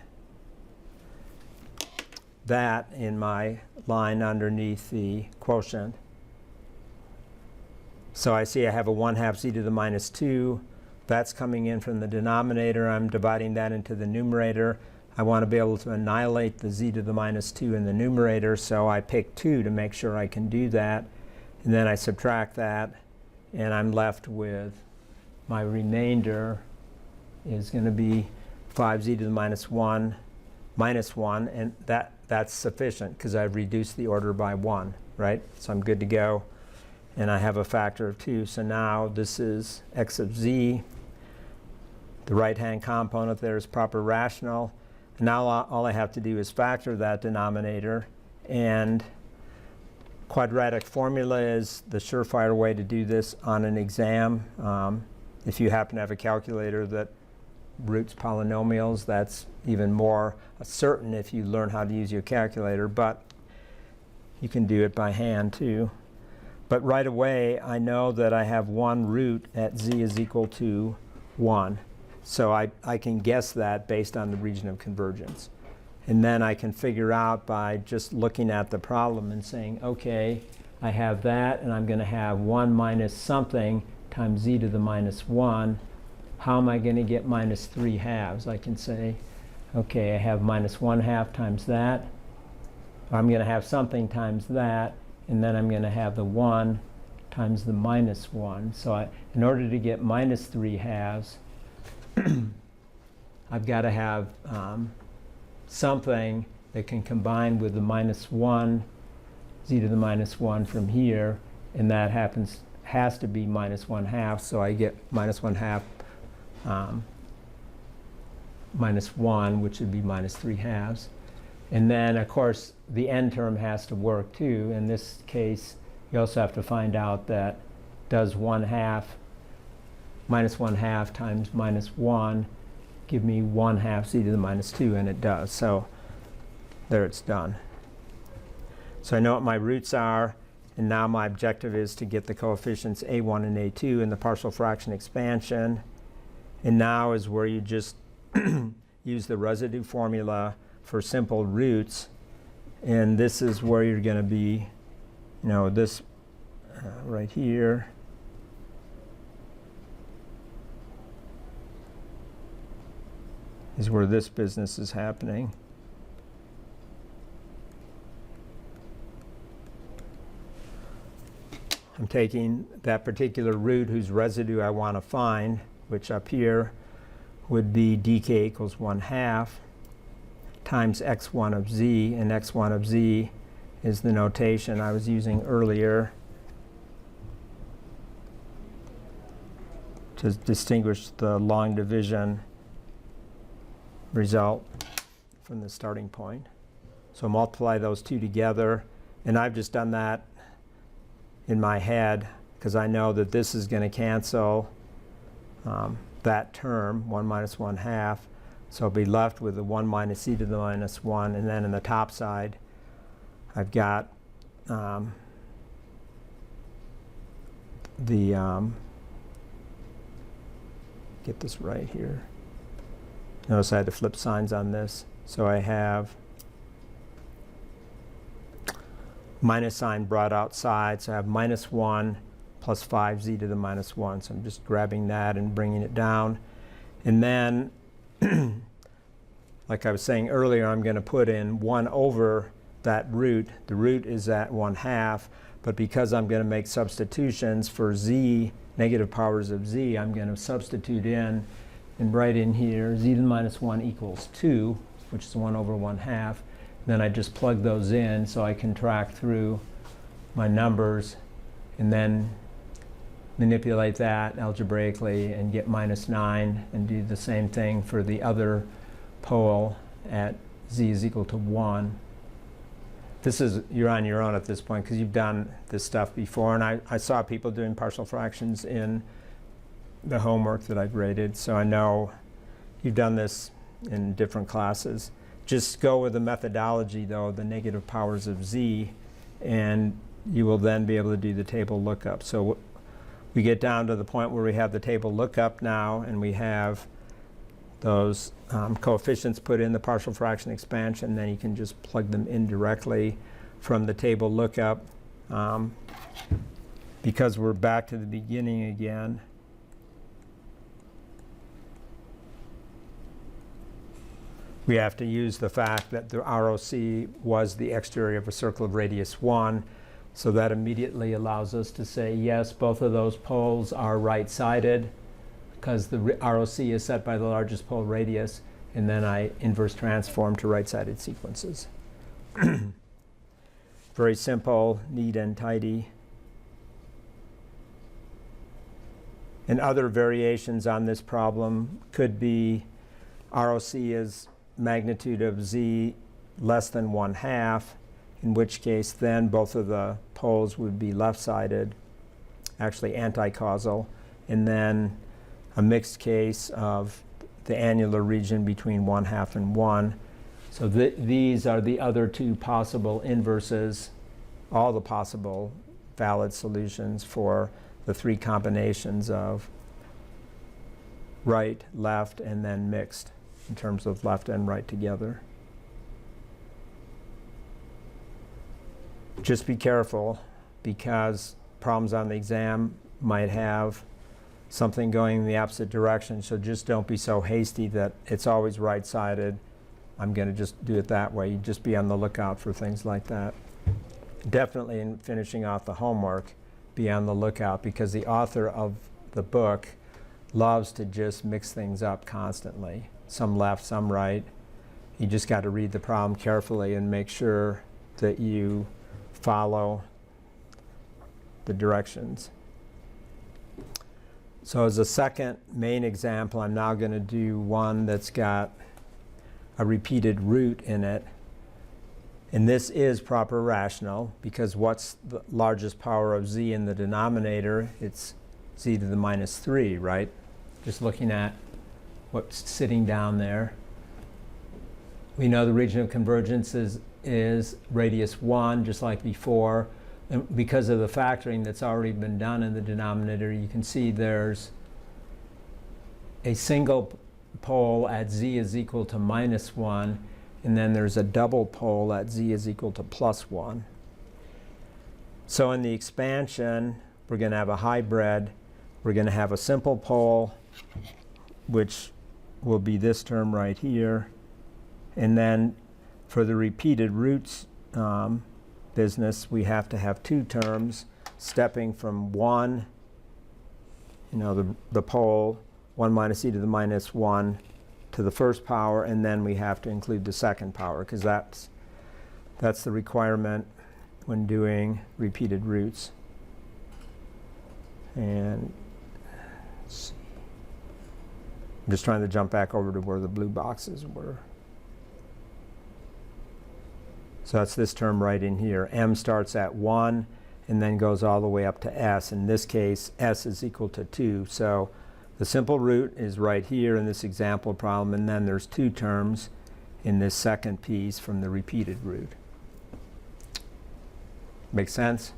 that in my line underneath the quotient. So I see I have a 1/2 z to the minus 2. That's coming in from the denominator. I'm dividing that into the numerator. I want to be able to annihilate the z to the minus 2 in the numerator, so I pick 2 to make sure I can do that. And then I subtract that, and I'm left with my remainder is going to be 5z to the minus 1, and that's sufficient because I've reduced the order by 1, right? So I'm good to go. And I have a factor of 2. So now this is x of z. The right-hand component there is proper rational. And now all I have to do is factor that denominator. And quadratic formula is the surefire way to do this on an exam. If you happen to have a calculator that roots polynomials, that's even more certain if you learn how to use your calculator. But you can do it by hand too. But right away, I know that I have one root at z is equal to 1. So I can guess that based on the region of convergence. And then I can figure out by just looking at the problem and saying, okay, I have that, and I'm going to have 1 minus something times z to the minus 1. How am I going to get minus 3/2? I can say, okay, I have minus 1/2 times that. I'm going to have something times that. And then I'm going to have the 1 times the minus 1. So in order to get minus 3/2, I've got to have something that can combine with the minus 1, z to the minus 1 from here, and that has to be minus 1/2. So I get minus 1/2 minus 1, which would be minus 3/2. And then, of course, the n term has to work too. In this case, you also have to find out that does 1/2 minus 1/2 times minus 1 give me 1/2 z to the minus 2, and it does. So there, it's done. So I know what my roots are, and now my objective is to get the coefficients a1 and a2 in the partial fraction expansion. And now is where you just use the residue formula for simple roots, and this is where you're going to be, this right here is where this business is happening. I'm taking that particular root whose residue I want to find, which up here would be dk equals 1/2 times x1 of z, and x1 of z is the notation I was using earlier to distinguish the long division result from the starting point. So multiply those two together, and I've just done that in my head because I know that this is going to cancel that term, 1 minus 1/2. So I'll be left with the 1 minus e to the minus 1, and then in the top side, I've got the get this right here. Notice I had to flip signs on this. So I have minus sign brought outside, so I have minus 1 plus 5z to the minus 1. So I'm just grabbing that and bringing it down. And then, like I was saying earlier, I'm going to put in 1 over that root. The root is at 1/2, but because I'm going to make substitutions for z, negative powers of z, I'm going to substitute in and write in here z to the minus 1 equals 2, which is 1 over 1/2. Then I just plug those in so I can track through my numbers and then manipulate that algebraically and get minus 9 and do the same thing for the other pole at z is equal to 1. You're on your own at this point because you've done this stuff before, and I saw people doing partial fractions in the homework that I graded, so I know you've done this in different classes. Just go with the methodology, though, the negative powers of z, and you will then be able to do the table lookup. So we get down to the point where we have the table lookup now, and we have those coefficients put in the partial fraction expansion. Then you can just plug them in directly from the table lookup. Because we're back to the beginning again, we have to use the fact that the ROC was the exterior of a circle of radius 1. So that immediately allows us to say, yes, both of those poles are right-sided because the ROC is set by the largest pole radius, and then I inverse transform to right-sided sequences. Very simple, neat and tidy. And other variations on this problem could be ROC is magnitude of z less than 1/2, in which case then both of the poles would be left-sided, actually anti-causal, and then a mixed case of the annular region between 1/2 and 1. So these are the other two possible inverses, all the possible valid solutions for the three combinations of right, left, and then mixed in terms of left and right together. Just be careful because problems on the exam might have something going in the opposite direction, so just don't be so hasty that it's always right-sided. I'm going to just do it that way. You just be on the lookout for things like that. Definitely in finishing off the homework, be on the lookout because the author of the book loves to just mix things up constantly. Some left, some right. You just got to read the problem carefully and make sure that you follow the directions. So as a second main example, I'm now going to do one that's got a repeated root in it. And this is proper rational because what's the largest power of z in the denominator? It's z to the minus 3, right? Just looking at what's sitting down there. We know the region of convergence is radius 1, just like before. And because of the factoring that's already been done in the denominator, you can see there's a single pole at z is equal to minus 1, and then there's a double pole at z is equal to plus 1. So in the expansion, we're going to have a hybrid. We're going to have a simple pole, which will be this term right here. And then for the repeated roots business, we have to have two terms stepping from 1, the pole, 1 minus e to the minus 1 to the first power, and then we have to include the second power because that's the requirement when doing repeated roots. And let's see. I'm just trying to jump back over to where the blue boxes were. So that's this term right in here. M starts at 1 and then goes all the way up to s. In this case, s is equal to 2. So the simple root is right here in this example problem, and then there's two terms in this second piece from the repeated root. Make sense?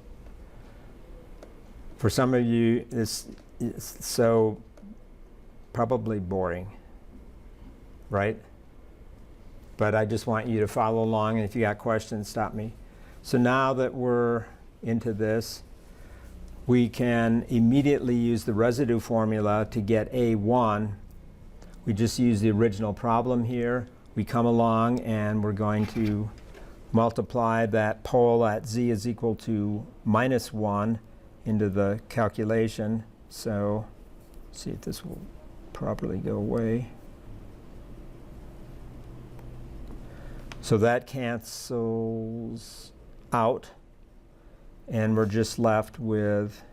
For some of you, this is so probably boring, right? But I just want you to follow along, and if you got questions, stop me. So now that we're into this, we can immediately use the residue formula to get A1. We just use the original problem here. We come along and we're going to multiply that pole at z is equal to -1 into the calculation. So see if this will properly go away. So that cancels out, and we're just left with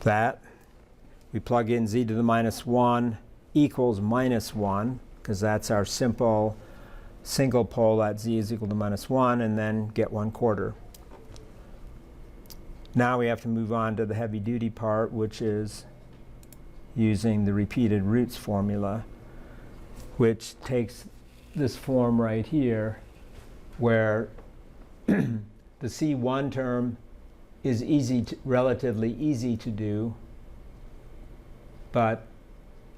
that. We plug in z to the -1 equals -1, because that's our simple single pole at z is equal to -1, and then get 1/4. Now we have to move on to the heavy duty part, which is using the repeated roots formula, which takes this form right here, where the C1 term is relatively easy to do, but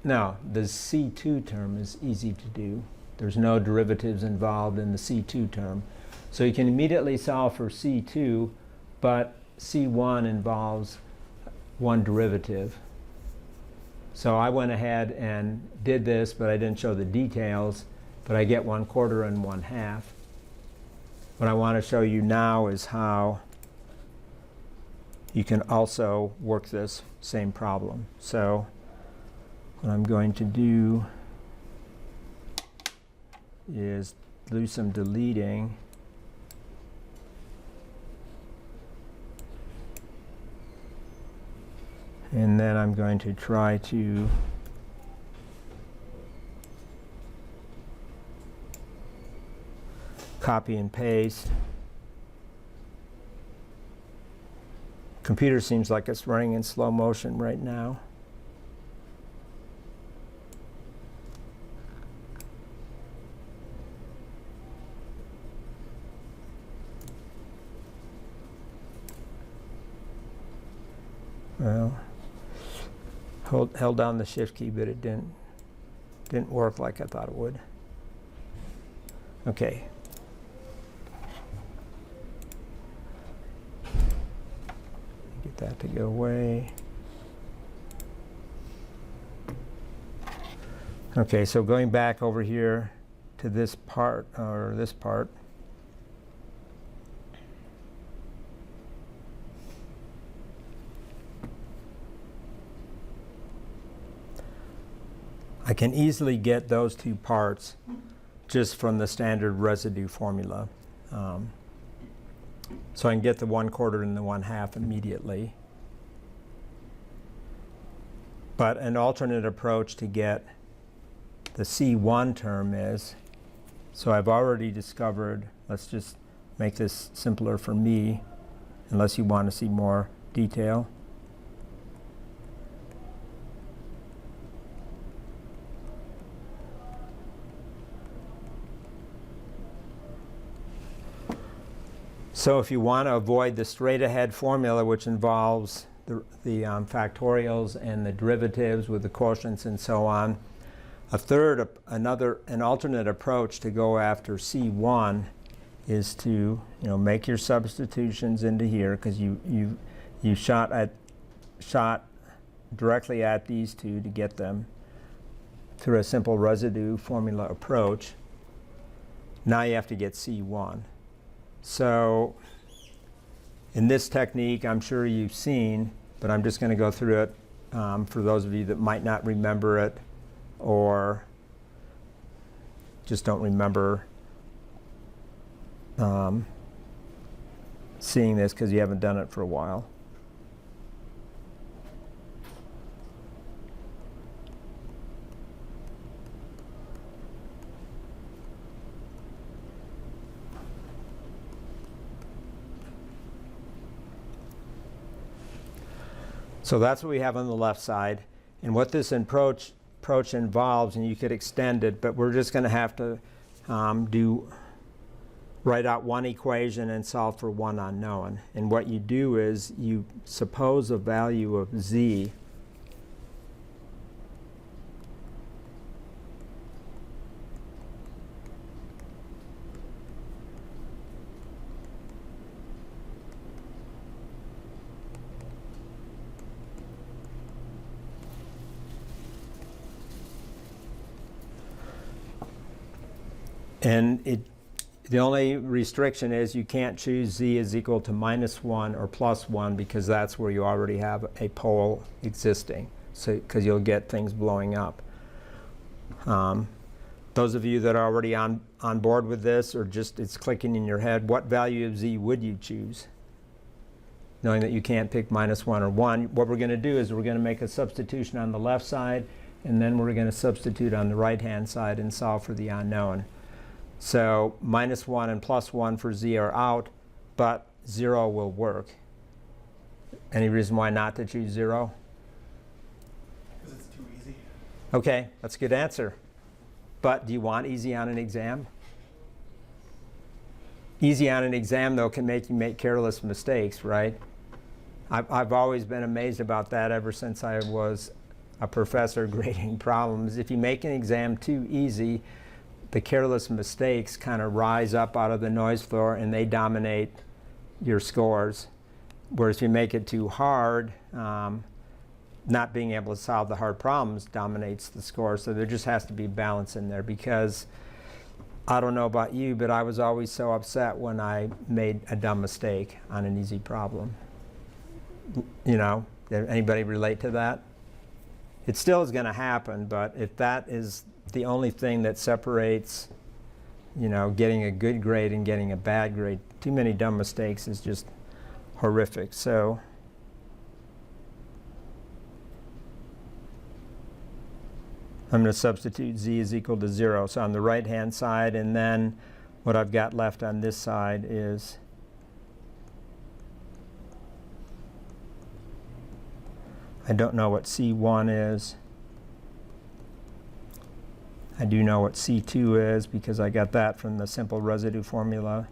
no, the C2 term is easy to do. There's no derivatives involved in the C2 term. So you can immediately solve for C2, but C1 involves one derivative. So I went ahead and did this, but I didn't show the details, but I get 1/4 and 1/2. What I want to show you now is how you can also work this same problem. So what I'm going to do is do some deleting. And then I'm going to try to copy and paste. Computer seems like it's running in slow motion right now. Well, held down the shift key, but it didn't work like I thought it would. Okay. Get that to go away. Okay, so going back over here to this part, or this part. I can easily get those two parts just from the standard residue formula. So I can get the 1/4 and the 1/2 immediately. But an alternate approach to get the C1 term is, so I've already discovered, let's just make this simpler for me, unless you want to see more detail. So if you want to avoid the straight ahead formula, which involves the factorials and the derivatives with the quotients and so on, an alternate approach to go after C1 is to make your substitutions into here, because you shot directly at these two to get them through a simple residue formula approach. Now you have to get C1. So in this technique, I'm sure you've seen, but I'm just going to go through it for those of you that might not remember it or just don't remember seeing this because you haven't done it for a while. So that's what we have on the left side. And what this approach involves, and you could extend it, but we're just going to have to do write out one equation and solve for one unknown. And what you do is you suppose a value of z and the only restriction is you can't choose z is equal to -1 or +1 because that's where you already have a pole existing. So, because you'll get things blowing up. Those of you that are already on board with this, or just it's clicking in your head, what value of z would you choose? Knowing that you can't pick -1 or 1, what we're going to do is we're going to make a substitution on the left side, and then we're going to substitute on the right-hand side and solve for the unknown. So -1 and +1 for z are out, but 0 will work. Any reason why not to choose 0? Because it's too easy. Okay, that's a good answer. But do you want easy on an exam? Easy on an exam, though, can make you make careless mistakes, right? I've always been amazed about that ever since I was a professor grading problems. If you make an exam too easy, the careless mistakes kind of rise up out of the noise floor and they dominate your scores. Whereas if you make it too hard, not being able to solve the hard problems dominates the score. So there just has to be balance in there, because I don't know about you, but I was always so upset when I made a dumb mistake on an easy problem. You know, did anybody relate to that? It still is going to happen, but if that is the only thing that separates, you know, getting a good grade and getting a bad grade, too many dumb mistakes is just horrific. So I'm going to substitute z is equal to 0. So on the right-hand side, and then what I've got left on this side is I don't know what C1 is. I do know what C2 is because I got that from the simple residue formula.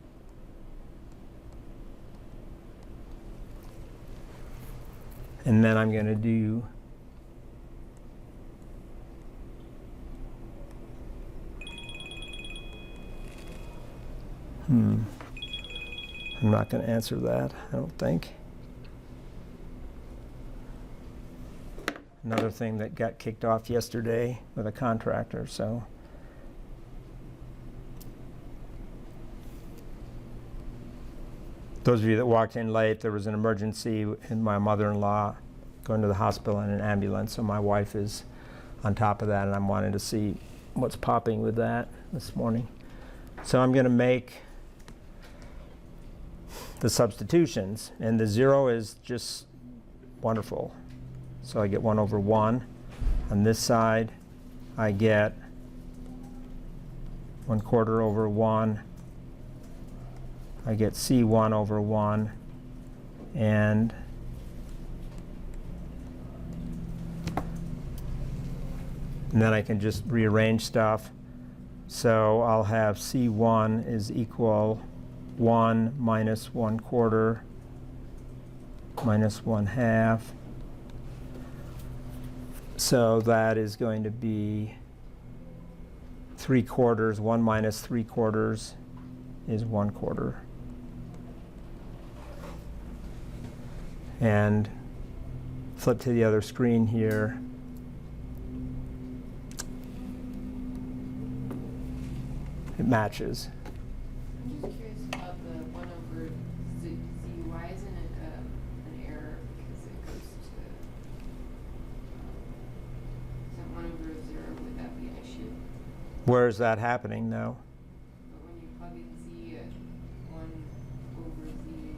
And then I'm going to do I'm not going to answer that, I don't think. Another thing that got kicked off yesterday with a contractor, so. Those of you that walked in late, there was an emergency in my mother-in-law going to the hospital in an ambulance, so my wife is on top of that, and I'm wanting to see what's popping with that this morning. So I'm going to make the substitutions, and the 0 is just wonderful. So I get 1 over 1. On this side, I get 1/4 over 1. I get C1 over 1. And then I can just rearrange stuff. So I'll have C1 is equal 1 minus 1/4 minus 1/2. So that is going to be 3/4. 1 minus 3/4 is 1/4. And flip to the other screen here. It matches. I'm just curious about the 1 over z. Why isn't it an error? Because it goes to, isn't 1 over 0, would that be an issue? Where is that happening though? But when you plug in z at 1 over z.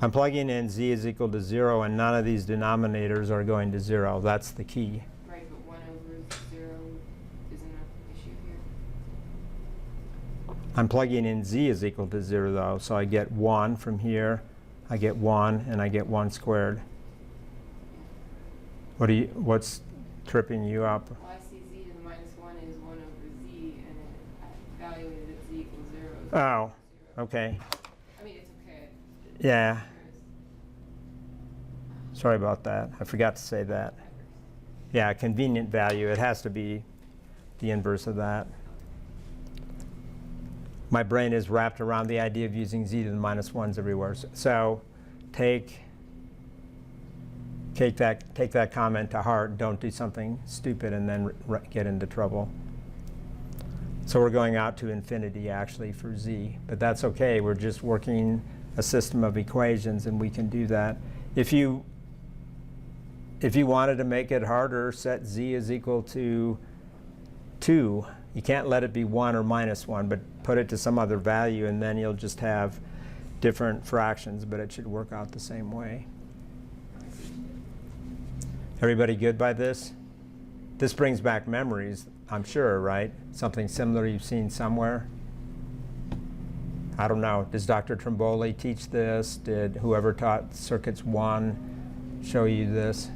I'm plugging in z is equal to 0, and none of these denominators are going to 0. That's the key. Right, but 1 over 0 isn't an issue here. I'm plugging in z is equal to 0 though, so I get 1 from here, I get 1, and I get 1 squared. What's tripping you up? Well, I see z to the minus 1 is 1 over z, and I evaluated at z equals 0. Oh, Okay. I mean, it's okay. Yeah. Curious. Sorry about that. I forgot to say that. Yeah, convenient value. It has to be the inverse of that. My brain is wrapped around the idea of using z to the minus 1s everywhere. So take that comment to heart. Don't do something stupid and then get into trouble. So we're going out to infinity actually for z, but that's okay. We're just working a system of equations, and we can do that. If you wanted to make it harder, set z is equal to 2. You can't let it be 1 or minus 1, but put it to some other value, and then you'll just have different fractions, but it should work out the same way. Everybody good by this? This brings back memories, I'm sure, right? Something similar you've seen somewhere? I don't know. Does Dr. Tromboli teach this? Did whoever taught Circuits 1 show you this?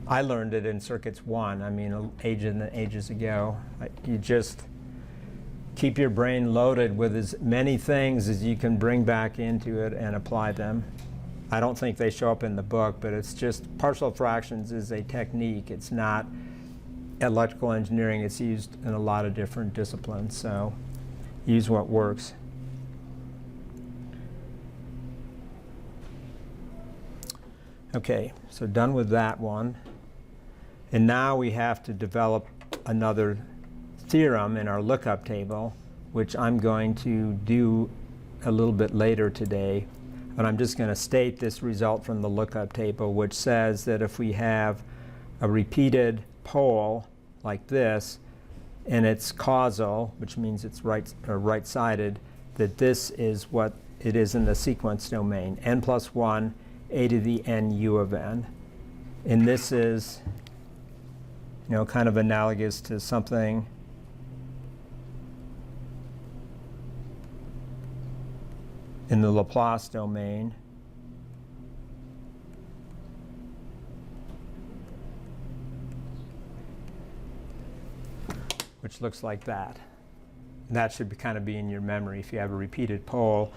I learned it in Circuits 1, I mean, ages ago. You just keep your brain loaded with as many things as you can bring back into it and apply them. I don't think they show up in the book, but it's just partial fractions is a technique. It's not electrical engineering. It's used in a lot of different disciplines, so use what works. Okay, so done with that one. And now we have to develop another theorem in our lookup table, which I'm going to do a little bit later today. But I'm just going to state this result from the lookup table, which says that if we have a repeated pole like this, and it's causal, which means it's right-sided, that this is what it is in the sequence domain, n plus 1, a to the n u of n. And this is, kind of analogous to something in the Laplace domain. Which looks like that. And that should kind of be in your memory. If you have a repeated pole,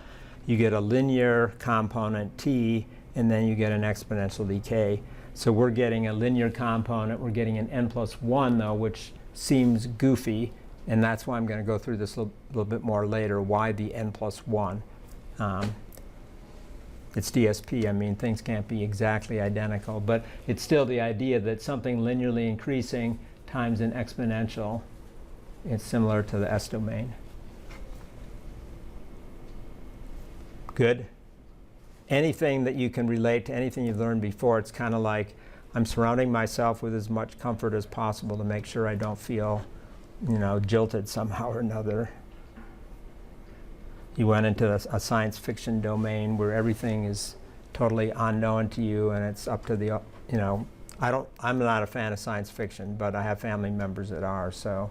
you get a linear component t, and then you get an exponential decay. So we're getting a linear component. We're getting an n plus 1, though, which seems goofy. And that's why I'm going to go through this a little bit more later, why the n plus 1. It's DSP. I mean, things can't be exactly identical. But it's still the idea that something linearly increasing times an exponential is similar to the S domain. Good? Anything that you can relate to anything you've learned before, it's kind of like I'm surrounding myself with as much comfort as possible to make sure I don't feel, jilted somehow or another. You went into a science fiction domain where everything is totally unknown to you, and it's up to the, I'm not a fan of science fiction, but I have family members that are, so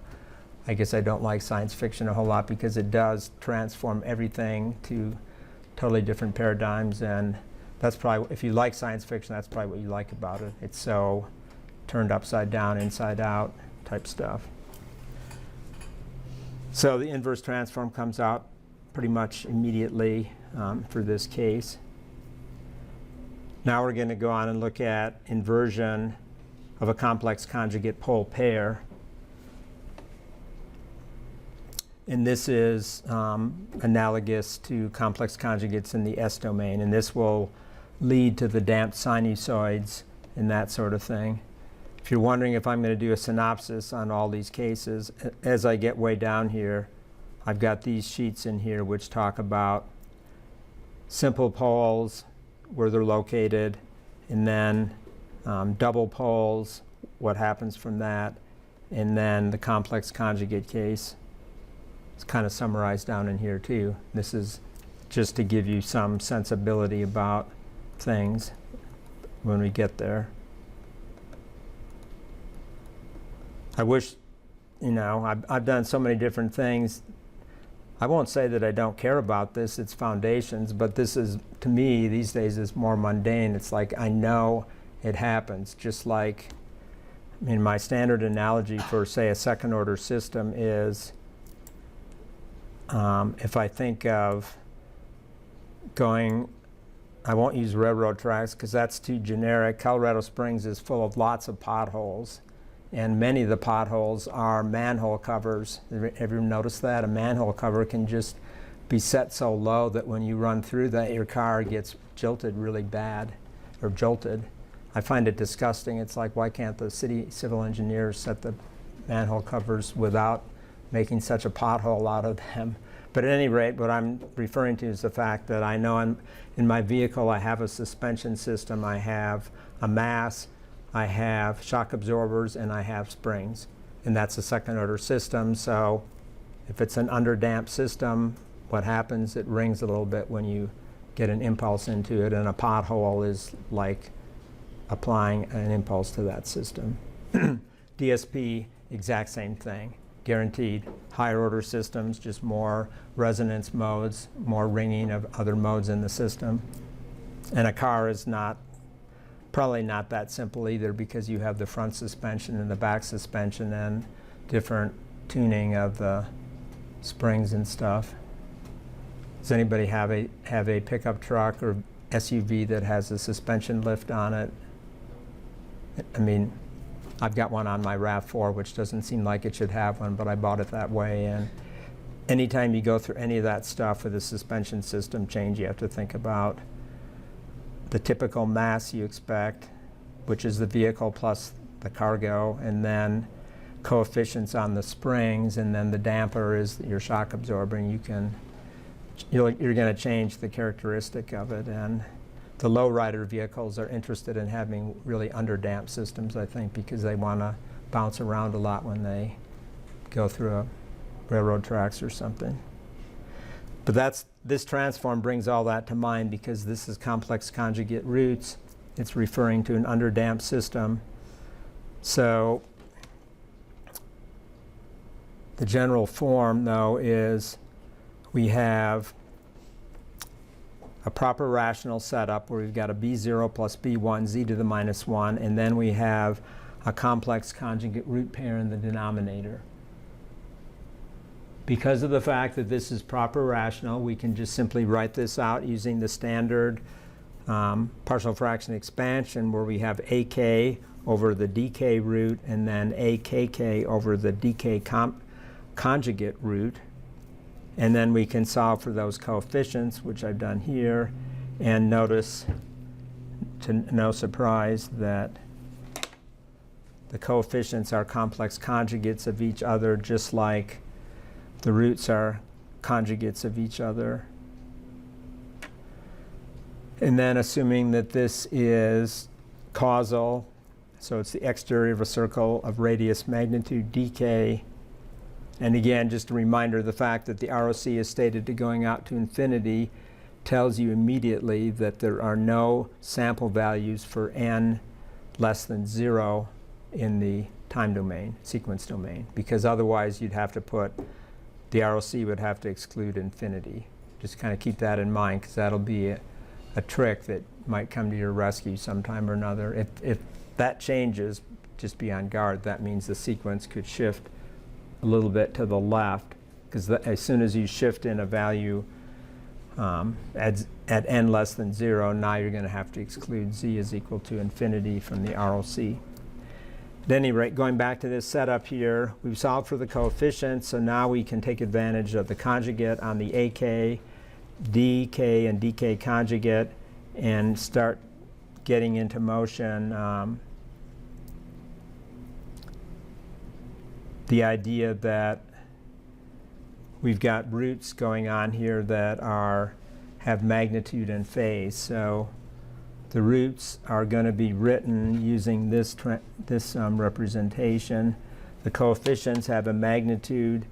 I guess I don't like science fiction a whole lot because it does transform everything to totally different paradigms, and that's probably, if you like science fiction, that's probably what you like about it. It's so turned upside down, inside out type stuff. So the inverse transform comes out pretty much immediately for this case. Now we're going to go on and look at inversion of a complex conjugate pole pair. And this is analogous to complex conjugates in the S domain. And this will lead to the damped sinusoids and that sort of thing. If you're wondering if I'm going to do a synopsis on all these cases, as I get way down here, I've got these sheets in here which talk about simple poles, where they're located, and then double poles, what happens from that, and then the complex conjugate case. It's kind of summarized down in here too. This is just to give you some sensibility about things when we get there. I wish, I've done so many different things. I won't say that I don't care about this, it's foundations, but this is, to me, these days is more mundane. It's like I know it happens, just like, my standard analogy for, say, a second order system is if I think of going, I won't use railroad tracks because that's too generic. Colorado Springs is full of lots of potholes, and many of the potholes are manhole covers. Have you noticed that? A manhole cover can just be set so low that when you run through that, your car gets jilted really bad, or jolted. I find it disgusting. It's like, why can't the city civil engineers set the manhole covers without making such a pothole out of them? But at any rate, what I'm referring to is the fact that I know in my vehicle I have a suspension system, I have a mass, I have shock absorbers, and I have springs. And that's a second order system, so if it's an underdamped system, what happens, it rings a little bit when you get an impulse into it, and a pothole is like applying an impulse to that system. DSP, exact same thing. Guaranteed. Higher order systems, just more resonance modes, more ringing of other modes in the system. And a car is probably not that simple either, because you have the front suspension and the back suspension and different tuning of the springs and stuff. Does anybody have a pickup truck or SUV that has a suspension lift on it? I mean, I've got one on my RAV4, which doesn't seem like it should have one, but I bought it that way. And anytime you go through any of that stuff with a suspension system change, you have to think about the typical mass you expect, which is the vehicle plus the cargo, and then coefficients on the springs, and then the damper is your shock absorber, and you're going to change the characteristic of it. And the lowrider vehicles are interested in having really underdamped systems, I think, because they want to bounce around a lot when they go through a railroad tracks or something. But this transform brings all that to mind, because this is complex conjugate roots. It's referring to an underdamped system. So the general form, though, is we have a proper rational setup where we've got a B0 plus B1, z to the minus 1, and then we have a complex conjugate root pair in the denominator. Because of the fact that this is proper rational, we can just simply write this out using the standard partial fraction expansion, where we have AK over the DK root and then AKK over the DK conjugate root. And then we can solve for those coefficients, which I've done here, and notice, to no surprise, that the coefficients are complex conjugates of each other, just like the roots are conjugates of each other. And then assuming that this is causal, so it's the exterior of a circle of radius magnitude dk. And again, just a reminder, the fact that the ROC is stated to going out to infinity tells you immediately that there are no sample values for n less than 0 in the time domain, sequence domain, because otherwise you'd have to put, the ROC would have to exclude infinity. Just kind of keep that in mind, because that'll be a trick that might come to your rescue sometime or another. If that changes, just be on guard. That means the sequence could shift a little bit to the left, because as soon as you shift in a value at n less than 0, now you're going to have to exclude z is equal to infinity from the ROC. At any rate, going back to this setup here, we've solved for the coefficients, so now we can take advantage of the conjugate on the AK, DK, and DK conjugate, and start getting into motion the idea that we've got roots going on here that have magnitude and phase. So the roots are going to be written using this representation. The coefficients have a magnitude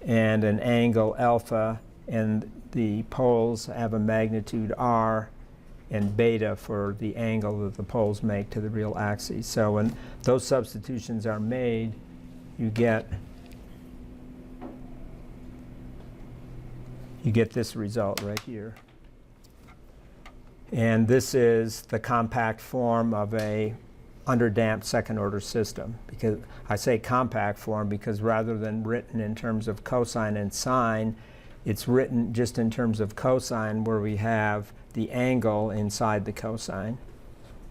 and an angle alpha, and the poles have a magnitude r and beta for the angle that the poles make to the real axis. So when those substitutions are made, you get this result right here. And this is the compact form of a underdamped second order system. Because I say compact form because rather than written in terms of cosine and sine, it's written just in terms of cosine, where we have the angle inside the cosine.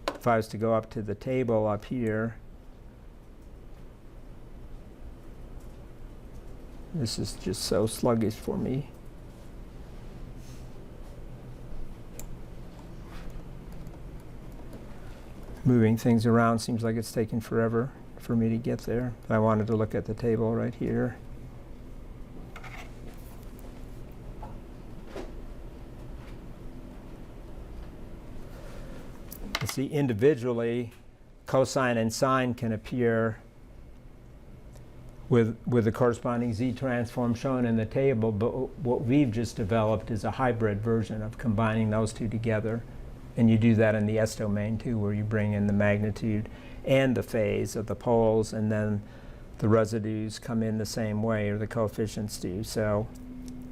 If I was to go up to the table up here, this is just so sluggish for me. Moving things around seems like it's taking forever for me to get there. I wanted to look at the table right here. You see, individually, cosine and sine can appear with the corresponding z transform shown in the table, but what we've just developed is a hybrid version of combining those two together. And you do that in the S domain too, where you bring in the magnitude and the phase of the poles, and then the residues come in the same way, or the coefficients do. So,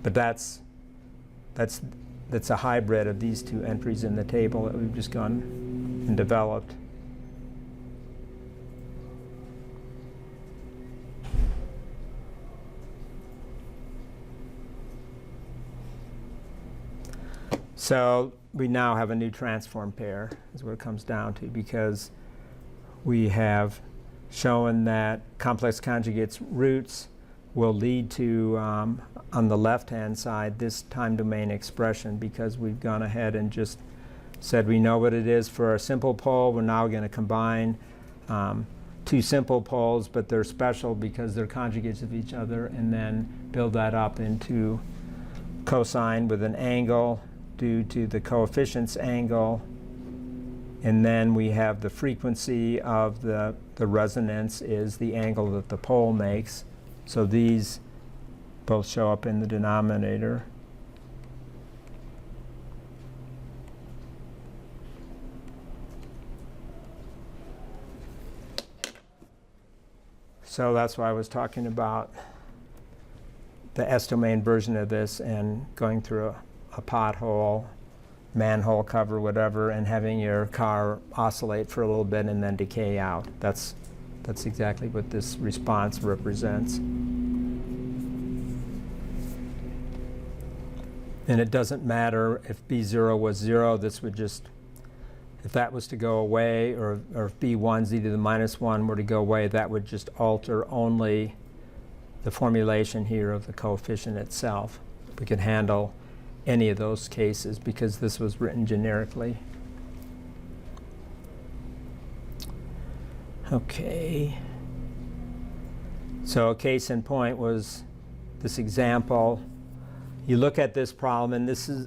but that's a hybrid of these two entries in the table that we've just gone and developed. So we now have a new transform pair, is what it comes down to, because we have shown that complex conjugates roots will lead to, on the left-hand side, this time domain expression, because we've gone ahead and just said we know what it is for a simple pole. We're now going to combine two simple poles, but they're special because they're conjugates of each other, and then build that up into cosine with an angle due to the coefficients angle. And then we have the frequency of the resonance is the angle that the pole makes. So these both show up in the denominator. So that's why I was talking about the S-domain version of this and going through a pothole, manhole cover, whatever, and having your car oscillate for a little bit and then decay out. That's exactly what this response represents. And it doesn't matter if B0 was 0, this would just, if that was to go away, or if B1, z to the minus 1 were to go away, that would just alter only the formulation here of the coefficient itself. We could handle any of those cases because this was written generically. Okay. So a case in point was this example. You look at this problem, and this is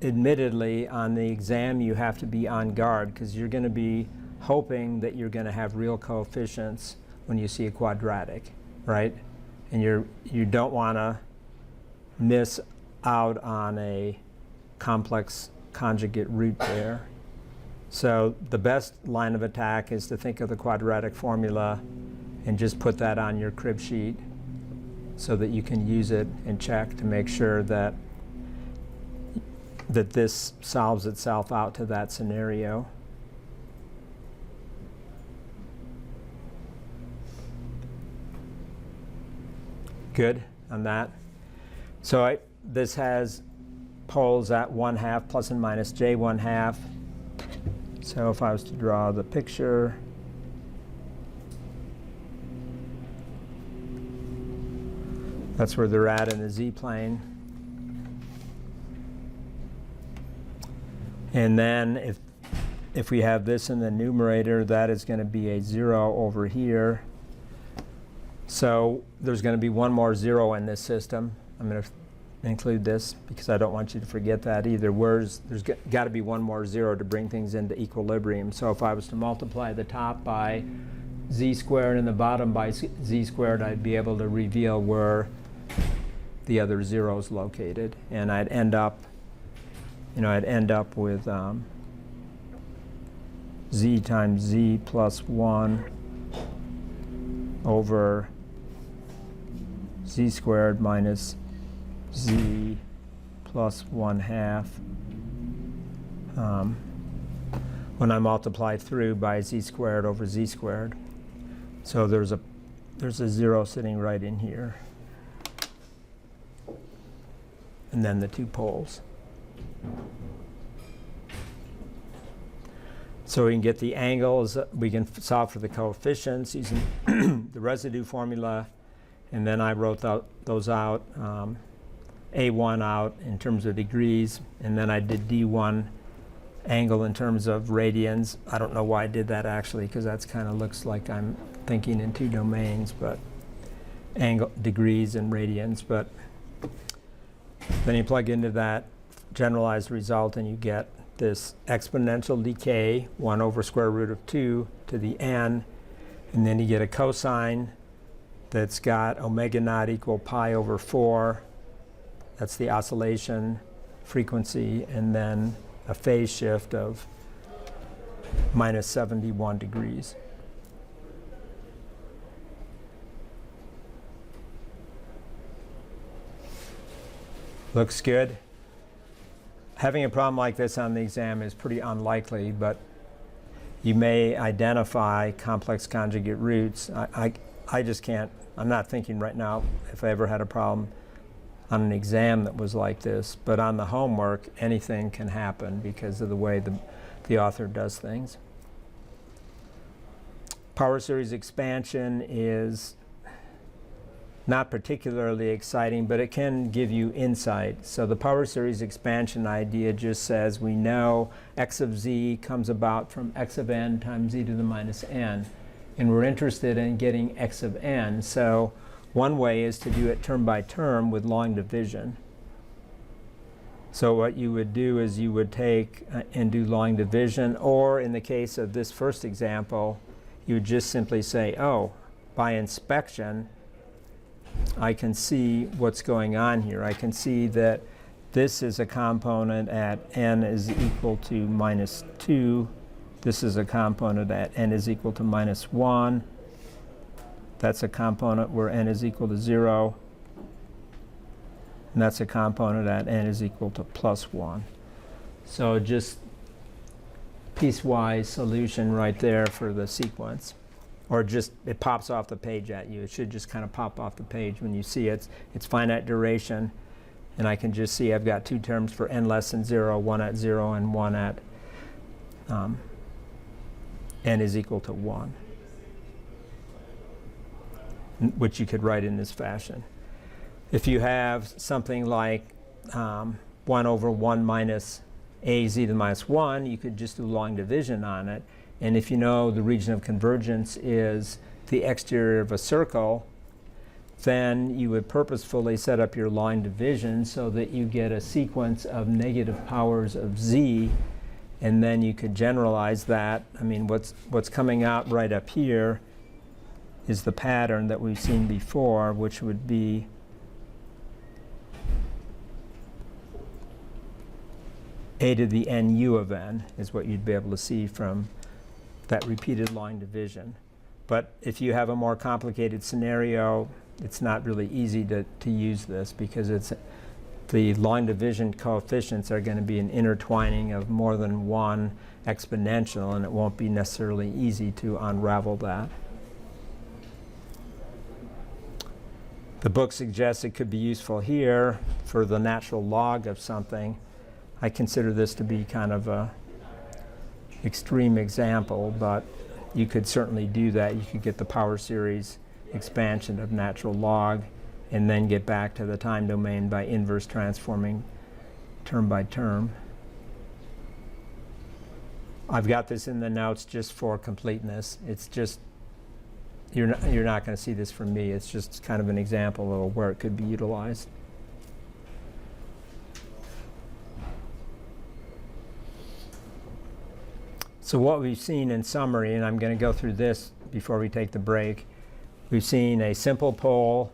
admittedly on the exam you have to be on guard because you're going to be hoping that you're going to have real coefficients when you see a quadratic, right? And you don't want to miss out on a complex conjugate root there. So the best line of attack is to think of the quadratic formula and just put that on your crib sheet so that you can use it and check to make sure that this solves itself out to that scenario. Good on that. So this has poles at 1/2 plus and minus j 1/2. So if I was to draw the picture, that's where they're at in the z-plane. And then if we have this in the numerator, that is going to be a 0 over here. So there's going to be one more 0 in this system. I'm going to include this because I don't want you to forget that either. There's got to be one more 0 to bring things into equilibrium. So if I was to multiply the top by z squared and the bottom by z squared, I'd be able to reveal where the other 0 is located. And I'd end up with z times z plus 1 over z squared minus z plus 1/2 when I multiply through by z squared over z squared. So there's a 0 sitting right in here. and then the two poles. So we can get the angles, we can solve for the coefficients using the residue formula, and then I wrote those out, A1 out in terms of degrees, and then I did D1 angle in terms of radians. I don't know why I did that actually, because that's kind of looks like I'm thinking in two domains, but angle, degrees and radians. But then you plug into that generalized result and you get this exponential decay, 1 over square root of 2 to the n, and then you get a cosine that's got omega naught equal pi over 4. That's the oscillation frequency, and then a phase shift of minus 71 degrees. Looks good. Having a problem like this on the exam is pretty unlikely, but you may identify complex conjugate roots. I just can't, I'm not thinking right now if I ever had a problem on an exam that was like this, but on the homework, anything can happen because of the way the author does things. Power series expansion is not particularly exciting, but it can give you insight. So the power series expansion idea just says we know x of z comes about from x of n times e to the minus n, and we're interested in getting x of n. So one way is to do it term by term with long division. So what you would do is you would take and do long division, or in the case of this first example, you would just simply say, oh, by inspection, I can see what's going on here. I can see that this is a component at n is equal to minus 2. This is a component at n is equal to minus 1. That's a component where n is equal to 0. And that's a component at n is equal to plus 1. So just piecewise solution right there for the sequence. Or just, it pops off the page at you. It should just kind of pop off the page when you see it. It's finite duration. And I can just see I've got two terms for n less than 0, one at 0 and one at n is equal to 1. Which you could write in this fashion. If you have something like 1 over 1 minus a z to the minus 1, you could just do long division on it. And if you know the region of convergence is the exterior of a circle, then you would purposefully set up your line division so that you get a sequence of negative powers of z, and then you could generalize that. I mean, what's coming out right up here is the pattern that we've seen before, which would be a to the nu of n is what you'd be able to see from that repeated line division. But if you have a more complicated scenario, it's not really easy to use this because it's the line division coefficients are going to be an intertwining of more than one exponential, and it won't be necessarily easy to unravel that. The book suggests it could be useful here for the natural log of something. I consider this to be kind of a extreme example, but you could certainly do that. You could get the power series expansion of natural log and then get back to the time domain by inverse transforming term by term. I've got this in the notes just for completeness. It's just, you're not going to see this from me. It's just kind of an example of where it could be utilized. So what we've seen in summary, and I'm going to go through this before we take the break, we've seen a simple pole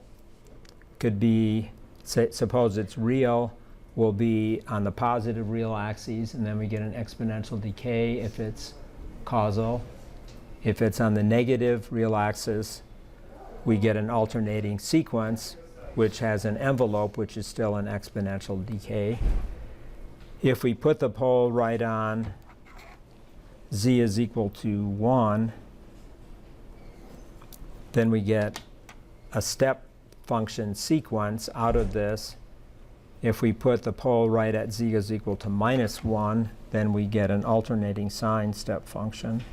could be, suppose it's real, will be on the positive real axis, and then we get an exponential decay if it's causal. If it's on the negative real axis, we get an alternating sequence, which has an envelope, which is still an exponential decay. If we put the pole right on z is equal to 1, then we get a step function sequence out of this If we put the pole right at z is equal to -1, then we get an alternating sine step function.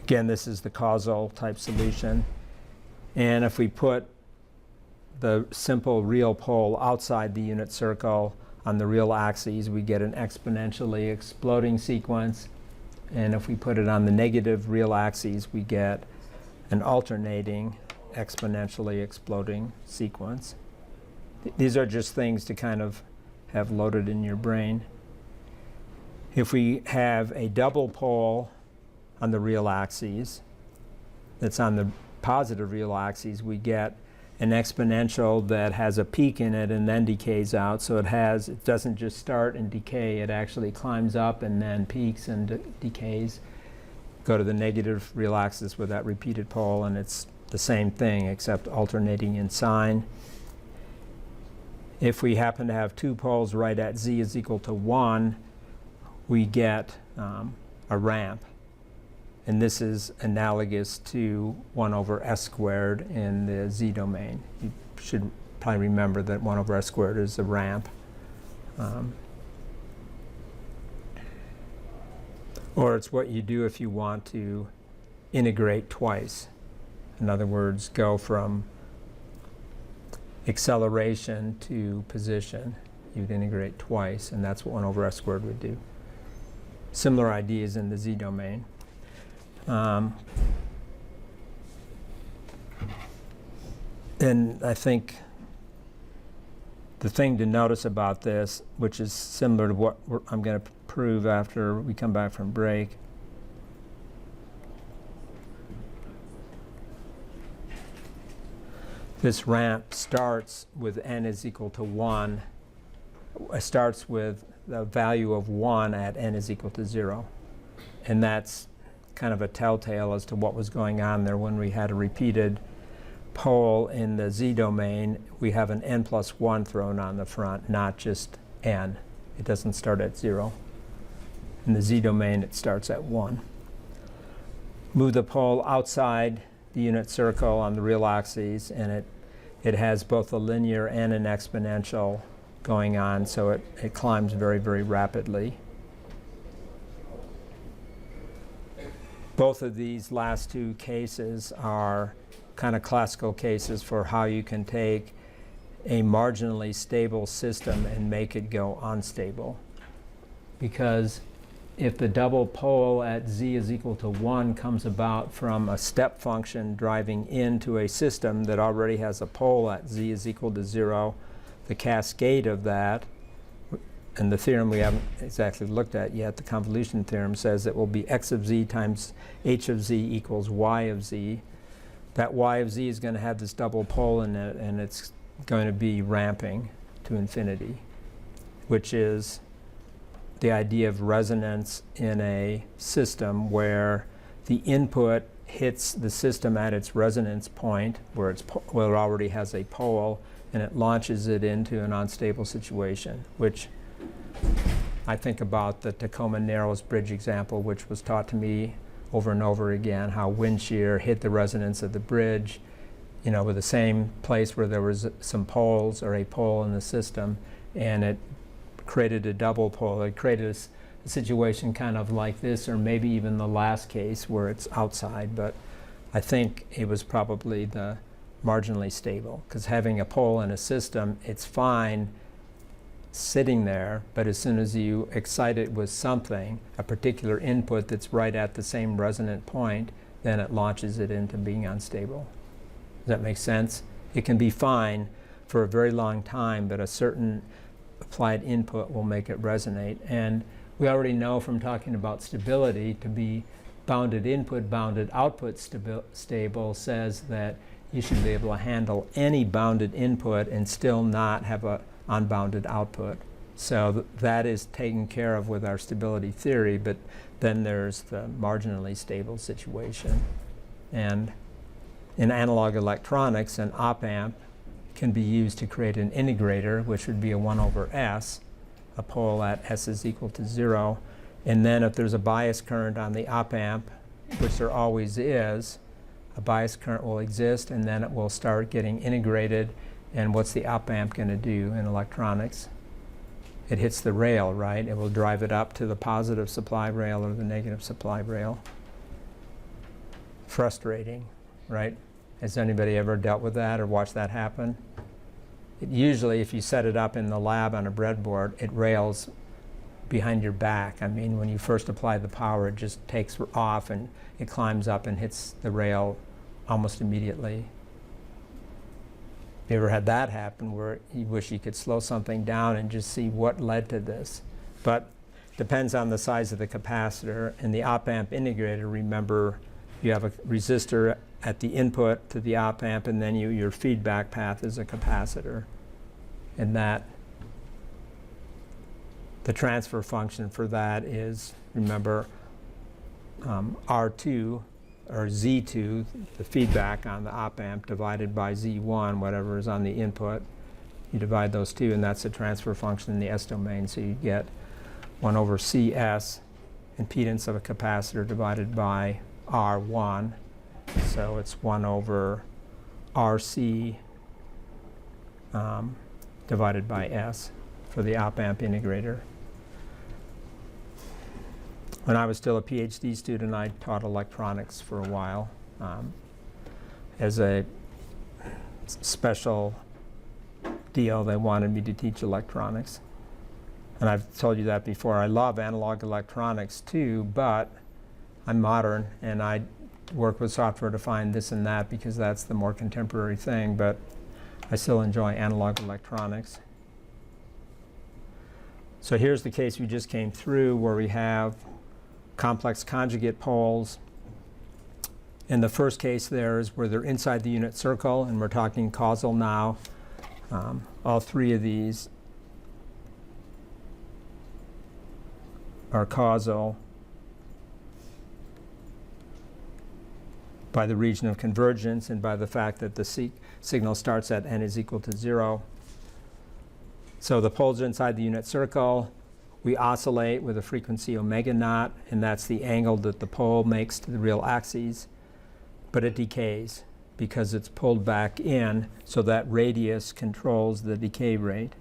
Again, this is the causal type solution. And if we put the simple real pole outside the unit circle on the real axes, we get an exponentially exploding sequence. And if we put it on the negative real axes, we get an alternating exponentially exploding sequence. These are just things to kind of have loaded in your brain. If we have a double pole on the real axes that's on the positive real axes, we get an exponential that has a peak in it and then decays out. So it doesn't just start and decay, it actually climbs up and then peaks and decays. Go to the negative real axis with that repeated pole, and it's the same thing except alternating in sign. If we happen to have two poles right at z is equal to 1, we get a ramp. And this is analogous to 1 over s squared in the z domain. You should probably remember that 1 over s squared is a ramp. Or it's what you do if you want to integrate twice. In other words, go from acceleration to position. You'd integrate twice, and that's what 1 over s squared would do. Similar ideas in the z domain. And I think the thing to notice about this, which is similar to what I'm going to prove after we come back from break, this ramp starts with n is equal to 1. It starts with the value of 1 at n is equal to 0. And that's kind of a telltale as to what was going on there when we had a repeated pole in the z domain. We have an n plus 1 thrown on the front, not just n. It doesn't start at 0. In the z domain, it starts at 1. Move the pole outside the unit circle on the real axes, and it has both a linear and an exponential going on, so it climbs very, very rapidly. Both of these last two cases are kind of classical cases for how you can take a marginally stable system and make it go unstable. Because if the double pole at z is equal to 1 comes about from a step function driving into a system that already has a pole at z is equal to 0, the cascade of that, and the theorem we haven't exactly looked at yet, the convolution theorem, says it will be x of z times h of z equals y of z. That y of z is going to have this double pole in it, and it's going to be ramping to infinity, which is the idea of resonance in a system where the input hits the system at its resonance point, where it already has a pole, and it launches it into an unstable situation, which I think about the Tacoma Narrows Bridge example, which was taught to me over and over again, how wind shear hit the resonance of the bridge, with the same place where there was some poles or a pole in the system, and it created a double pole. It created a situation kind of like this, or maybe even the last case where it's outside, but I think it was probably the marginally stable, because having a pole in a system, it's fine sitting there, but as soon as you excite it with something, a particular input that's right at the same resonant point, then it launches it into being unstable. Does that make sense? It can be fine for a very long time, but a certain applied input will make it resonate. And we already know from talking about stability, to be bounded input, bounded output stable says that you should be able to handle any bounded input and still not have a unbounded output. So that is taken care of with our stability theory, but then there's the marginally stable situation. And in analog electronics, an op-amp can be used to create an integrator, which would be a 1 over s, a pole at s is equal to 0. And then if there's a bias current on the op-amp, which there always is, a bias current will exist, and then it will start getting integrated, And what's the op amp going to do in electronics? It hits the rail, right? It will drive it up to the positive supply rail or the negative supply rail. Frustrating, right? Has anybody ever dealt with that or watched that happen? Usually, if you set it up in the lab on a breadboard, it rails behind your back. I mean, when you first apply the power, it just takes off and it climbs up and hits the rail almost immediately. You ever had that happen where you wish you could slow something down and just see what led to this? But depends on the size of the capacitor. And the op amp integrator, remember, you have a resistor at the input to the op amp, and then your feedback path is a capacitor. And that, the transfer function for that is, remember, R2 or Z2, the feedback on the op amp, divided by Z1, whatever is on the input. You divide those two, and that's the transfer function in the S domain. So you get 1 over CS, impedance of a capacitor, divided by R1. So it's 1 over RC divided by S for the op amp integrator. When I was still a PhD student, I taught electronics for a while as a special deal. They wanted me to teach electronics. And I've told you that before. I love analog electronics too, but I'm modern and I work with software defined this and that because that's the more contemporary thing, but I still enjoy analog electronics. So here's the case we just came through where we have complex conjugate poles. In the first case there is where they're inside the unit circle, and we're talking causal now. All three of these are causal by the region of convergence and by the fact that the signal starts at n is equal to 0. So the poles are inside the unit circle. We oscillate with a frequency omega naught, and that's the angle that the pole makes to the real axes. But it decays because it's pulled back in, so that radius controls the decay rate.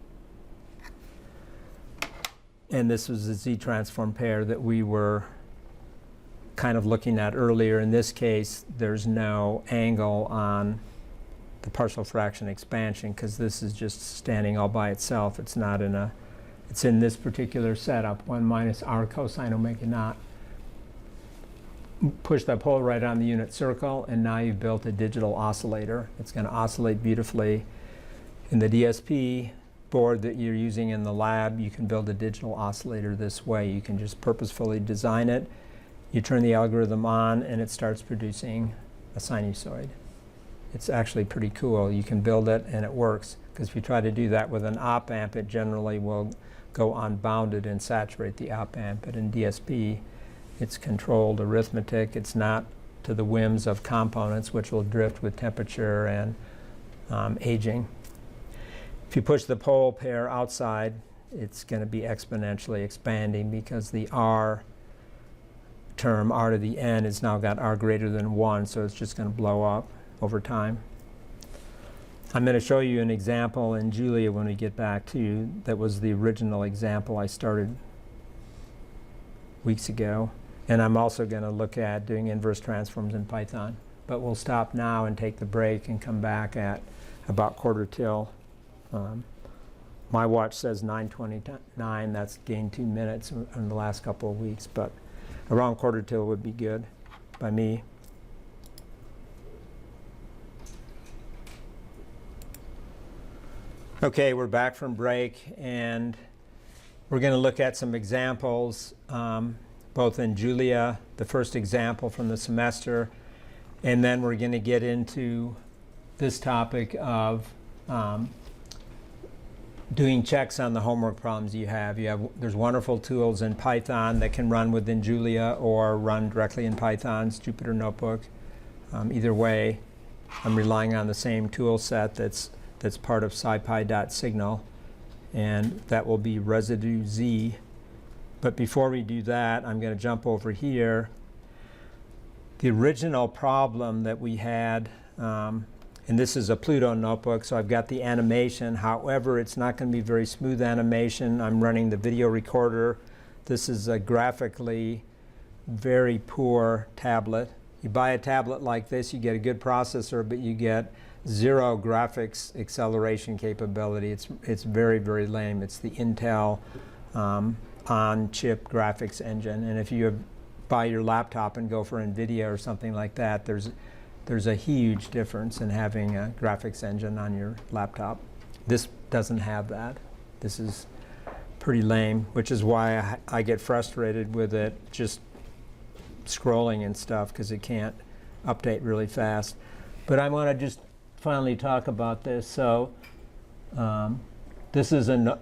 And this was the Z-transform pair that we were kind of looking at earlier. In this case, there's no angle on the partial fraction expansion because this is just standing all by itself. It's not in a, it's in this particular setup, 1 minus r cosine omega naught. Push that pole right on the unit circle, and now you've built a digital oscillator. It's going to oscillate beautifully. In the DSP board that you're using in the lab, you can build a digital oscillator this way. You can just purposefully design it. You turn the algorithm on, and it starts producing a sinusoid. It's actually pretty cool. You can build it, and it works. Because if you try to do that with an op amp, it generally will go unbounded and saturate the op amp. But in DSP, it's controlled arithmetic. It's not to the whims of components, which will drift with temperature and aging. If you push the pole pair outside, it's going to be exponentially expanding because the R term, R to the n, has now got R greater than 1, so it's just going to blow up over time. I'm going to show you an example in Julia when we get back to, that was the original example I started weeks ago. And I'm also going to look at doing inverse transforms in Python. But we'll stop now and take the break and come back at about quarter till. My watch says 9:29. That's gained 2 minutes in the last couple of weeks. But around quarter till would be good by me. Okay, we're back from break, and we're going to look at some examples, both in Julia, the first example from the semester, and then we're going to get into this topic of doing checks on the homework problems you have. There's wonderful tools in Python that can run within Julia or run directly in Python's Jupyter Notebook. Either way, I'm relying on the same tool set that's part of scipy.signal, and that will be residue Z. But before we do that, I'm going to jump over here. The original problem that we had And this is a Pluto notebook, so I've got the animation. However, it's not going to be very smooth animation. I'm running the video recorder. This is a graphically very poor tablet. You buy a tablet like this, you get a good processor, but you get zero graphics acceleration capability. It's very, very lame. It's the Intel on-chip graphics engine. And if you buy your laptop and go for NVIDIA or something like that, there's a huge difference in having a graphics engine on your laptop. This doesn't have that. This is pretty lame, which is why I get frustrated with it just scrolling and stuff, because it can't update really fast. But I want to just finally talk about this. So this is a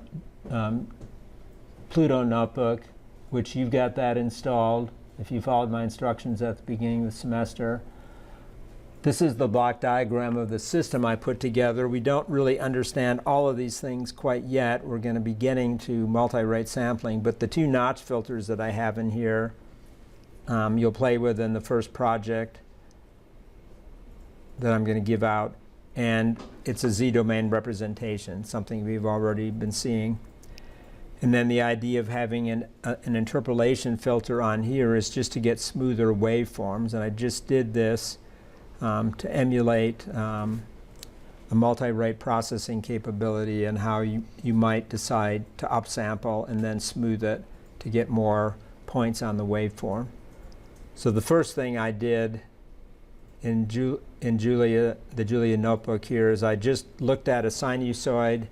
Pluto notebook, which you've got that installed if you followed my instructions at the beginning of the semester. This is the block diagram of the system I put together. We don't really understand all of these things quite yet. We're going to be getting to multi-rate sampling, but the two notch filters that I have in here, you'll play with in the first project that I'm going to give out. And it's a Z-domain representation, something we've already been seeing. And then the idea of having an interpolation filter on here is just to get smoother waveforms. And I just did this to emulate a multi-rate processing capability and how you might decide to upsample and then smooth it to get more points on the waveform. So the first thing I did in the Julia notebook here is I just looked at a sinusoid,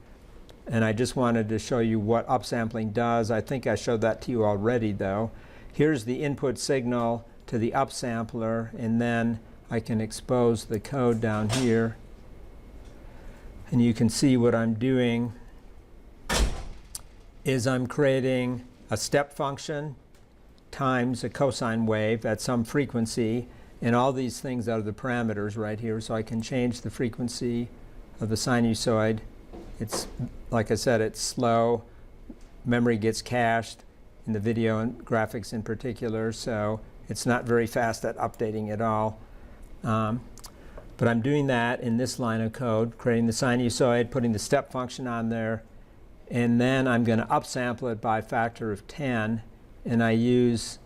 and I just wanted to show you what upsampling does. I think I showed that to you already, though. Here's the input signal to the upsampler, and then I can expose the code down here. And you can see what I'm doing is I'm creating a step function times a cosine wave at some frequency, and all these things are the parameters right here, so I can change the frequency of the sinusoid. It's, like I said, it's slow. Memory gets cached in the video and graphics in particular, so it's not very fast at updating at all. But I'm doing that in this line of code, creating the sinusoid, putting the step function on there, and then I'm going to upsample it by a factor of 10, and I use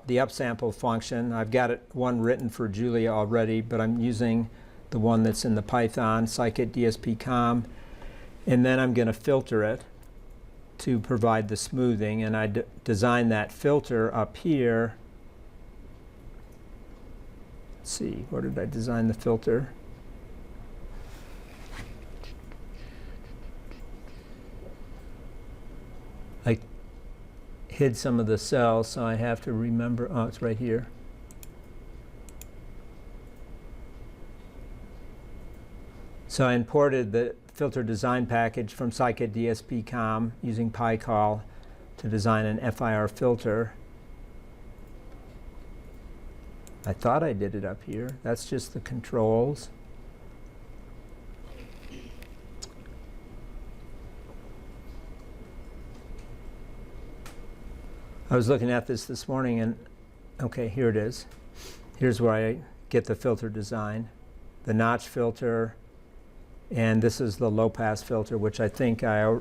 the upsample function. I've got one written for Julia already, but I'm using the one that's in the Python, scikit DSP-com, and then I'm going to filter it to provide the smoothing, and I design that filter up here. Let's see, where did I design the filter? I hid some of the cells, so I have to remember. Oh, it's right here. So I imported the filter design package from scikit DSP-com using PyCall to design an FIR filter. I thought I did it up here. That's just the controls. I was looking at this morning, and okay, here it is. Here's where I get the filter design. The notch filter, and this is the low-pass filter, which I think I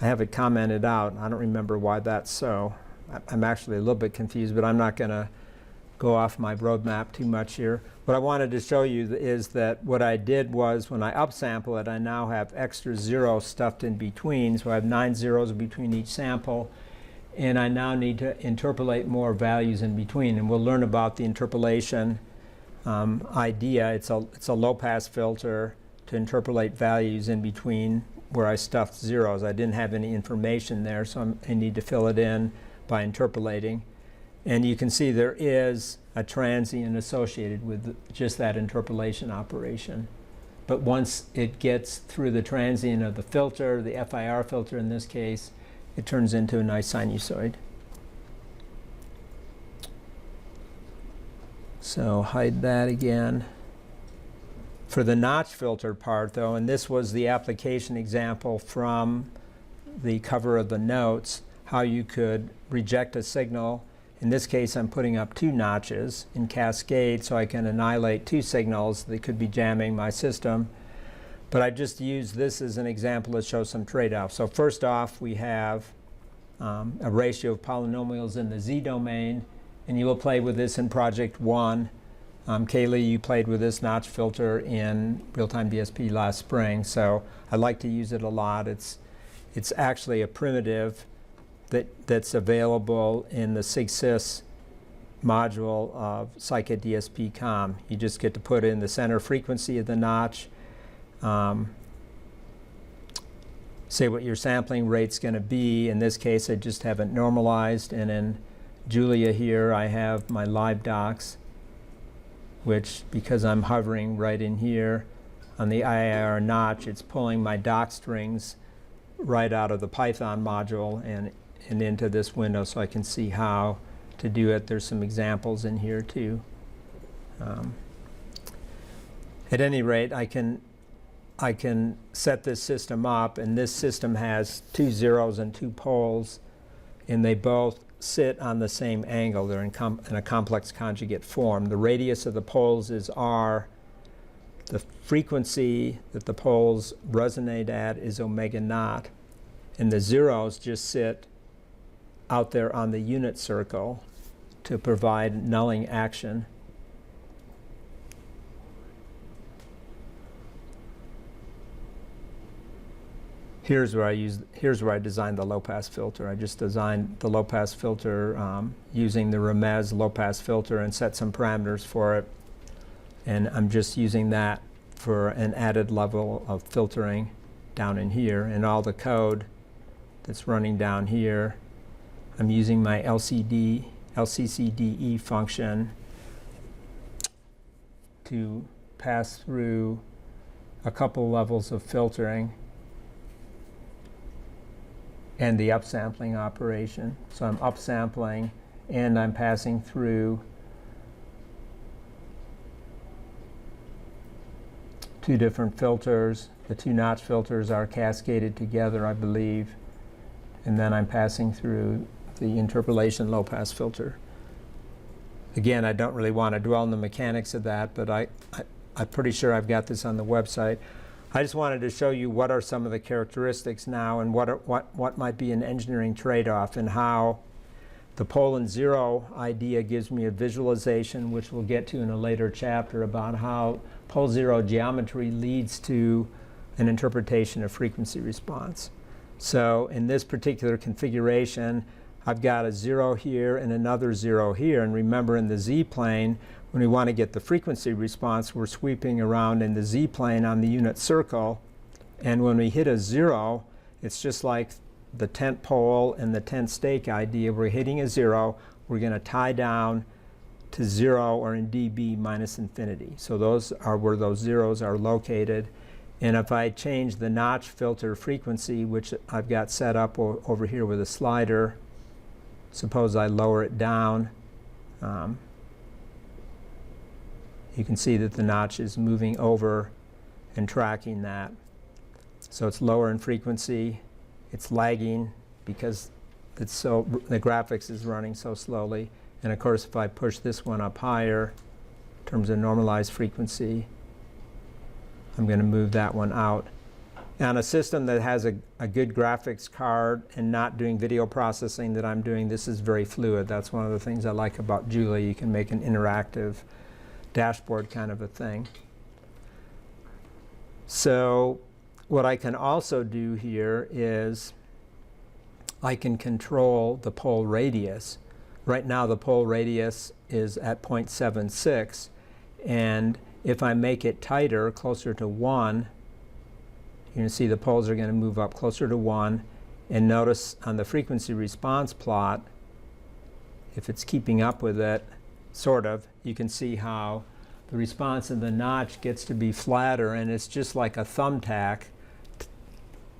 have it commented out. I don't remember why that's so. I'm actually a little bit confused, but I'm not going to go off my roadmap too much here. What I wanted to show you is that what I did was when I upsample it, I now have extra zeros stuffed in between. So I have 9 zeros between each sample, and I now need to interpolate more values in between. And we'll learn about the interpolation idea. It's a low-pass filter to interpolate values in between where I stuffed zeros. I didn't have any information there, so I need to fill it in by interpolating. And you can see there is a transient associated with just that interpolation operation. But once it gets through the transient of the filter, the FIR filter in this case, it turns into a nice sinusoid. So hide that again. For the notch filter part, though, and this was the application example from the cover of the notes, how you could reject a signal In this case, I'm putting up 2 notches in cascade so I can annihilate 2 signals that could be jamming my system. But I just used this as an example to show some trade-offs. So first off, we have a ratio of polynomials in the Z domain, and you will play with this in Project 1. Kaylee, you played with this notch filter in Real-Time DSP last spring, so I like to use it a lot. It's actually a primitive that's available in the SIG-SYS module of Scikit DSP.com. You just get to put in the center frequency of the notch, say what your sampling rate's going to be. In this case, I just have it normalized, and in Julia here, I have my live docs, which, because I'm hovering right in here on the IIR notch, it's pulling my doc strings right out of the Python module and into this window so I can see how to do it. There's some examples in here too. At any rate, I can set this system up, and this system has 2 zeros and 2 poles, and they both sit on the same angle. They're in a complex conjugate form. The radius of the poles is r. The frequency that the poles resonate at is omega naught. And the zeros just sit out there on the unit circle to provide nulling action. Here's where I designed the low-pass filter. I just designed the low-pass filter using the Remez low-pass filter and set some parameters for it. And I'm just using that for an added level of filtering down in here. And all the code that's running down here, I'm using my LCCDE function to pass through a couple levels of filtering and the upsampling operation. So I'm upsampling and I'm passing through 2 different filters. The 2 notch filters are cascaded together, I believe. And then I'm passing through the interpolation low-pass filter. Again, I don't really want to dwell on the mechanics of that, but I'm pretty sure I've got this on the website. I just wanted to show you what are some of the characteristics now and what might be an engineering trade-off, and how the pole and zero idea gives me a visualization, which we'll get to in a later chapter, about how pole zero geometry leads to an interpretation of frequency response. So in this particular configuration, I've got a 0 here and another 0 here. And remember, in the z-plane, when we want to get the frequency response, we're sweeping around in the z-plane on the unit circle. And when we hit a 0, it's just like the tent pole and the tent stake idea. We're hitting a 0. We're going to tie down to 0, or in dB minus infinity. So those are where those zeros are located. And if I change the notch filter frequency, which I've got set up over here with a slider, suppose I lower it down, you can see that the notch is moving over and tracking that. So it's lower in frequency. It's lagging because the graphics is running so slowly. And of course, if I push this one up higher in terms of normalized frequency, I'm going to move that one out. On a system that has a good graphics card and not doing video processing that I'm doing, this is very fluid. That's one of the things I like about Julia. You can make an interactive dashboard kind of a thing. So what I can also do here is I can control the pole radius. Right now the pole radius is at 0.76, and if I make it tighter, closer to 1, you can see the poles are going to move up closer to 1. And notice on the frequency response plot, if it's keeping up with it, sort of, you can see how the response in the notch gets to be flatter, and it's just like a thumbtack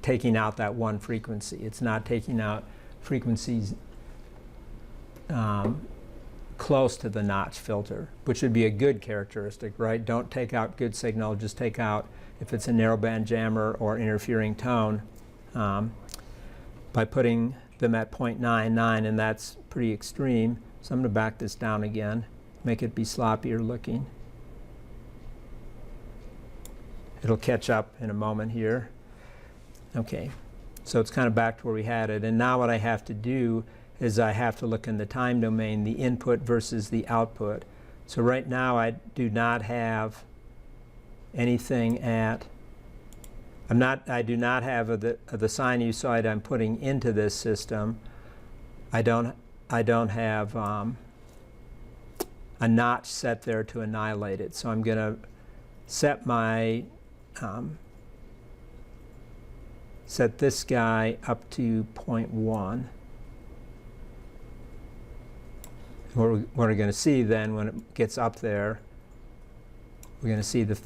taking out that one frequency. It's not taking out frequencies close to the notch filter, which would be a good characteristic, right? Don't take out good signal, just take out if it's a narrowband jammer or interfering tone by putting them at 0.99, and that's pretty extreme. So I'm going to back this down again, make it be sloppier looking. It'll catch up in a moment here. Okay, so it's kind of back to where we had it. And now what I have to do is I have to look in the time domain, the input versus the output. So right now I do not have anything at, I do not have the sinusoid I'm putting into this system. I don't have a notch set there to annihilate it. So I'm going to set my set this guy up to 0.1. What we're going to see then when it gets up there, we're going to see the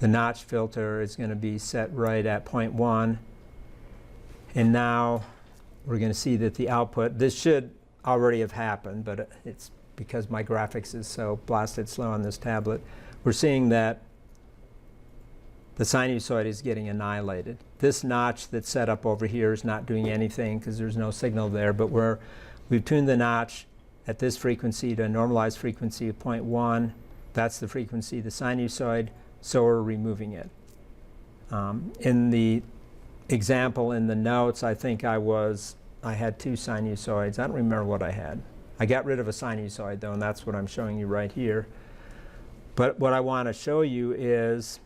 notch filter is going to be set right at 0.1. And now we're going to see that the output, this should already have happened, but it's because my graphics is so blasted slow on this tablet. We're seeing that the sinusoid is getting annihilated. This notch that's set up over here is not doing anything because there's no signal there, but we've tuned the notch at this frequency to a normalized frequency of 0.1. That's the frequency of the sinusoid, so we're removing it. In the example in the notes, I think I had 2 sinusoids. I don't remember what I had. I got rid of a sinusoid though, and that's what I'm showing you right here. But what I want to show you is,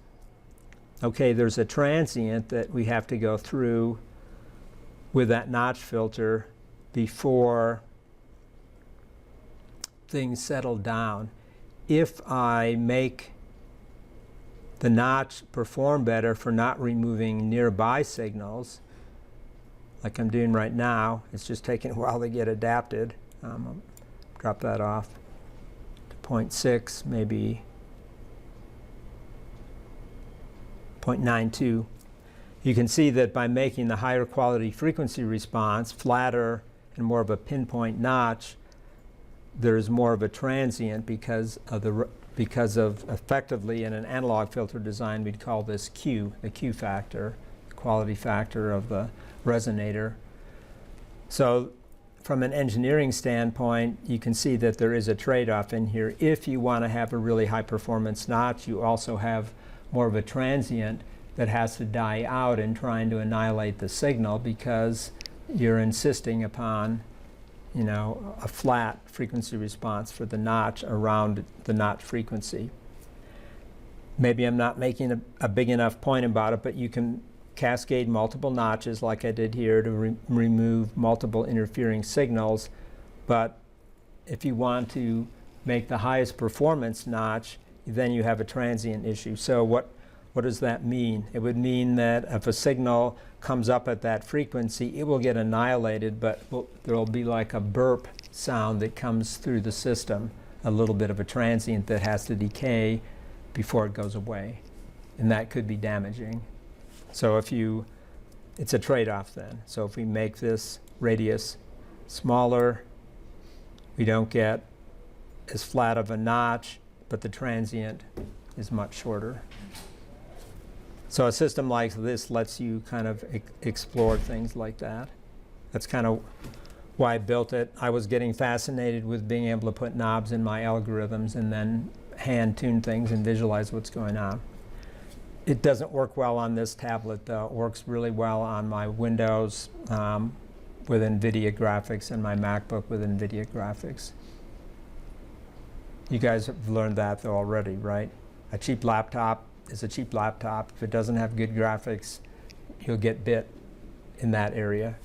okay, there's a transient that we have to go through with that notch filter before things settle down. If I make the notch perform better for not removing nearby signals, like I'm doing right now, it's just taking a while to get adapted. I'll drop that off to 0.6, maybe 0.92. You can see that by making the higher quality frequency response flatter and more of a pinpoint notch, there's more of a transient because of effectively in an analog filter design we'd call this Q, the Q factor, the quality factor of the resonator. So from an engineering standpoint, you can see that there is a trade-off in here. If you want to have a really high performance notch, you also have more of a transient that has to die out in trying to annihilate the signal because you're insisting upon, you know, a flat frequency response for the notch around the notch frequency. Maybe I'm not making a big enough point about it, but you can cascade multiple notches like I did here to remove multiple interfering signals. But if you want to make the highest performance notch, then you have a transient issue. So what does that mean? It would mean that if a signal comes up at that frequency, it will get annihilated, but there will be like a burp sound that comes through the system, a little bit of a transient that has to decay before it goes away. And that could be damaging. So it's a trade-off then. So if we make this radius smaller, we don't get as flat of a notch, but the transient is much shorter. So a system like this lets you kind of explore things like that. That's kind of why I built it. I was getting fascinated with being able to put knobs in my algorithms and then hand tune things and visualize what's going on. It doesn't work well on this tablet though. It works really well on my Windows with NVIDIA graphics and my MacBook with NVIDIA graphics. You guys have learned that though already, right? A cheap laptop is a cheap laptop. If it doesn't have good graphics, you'll get bit in that area.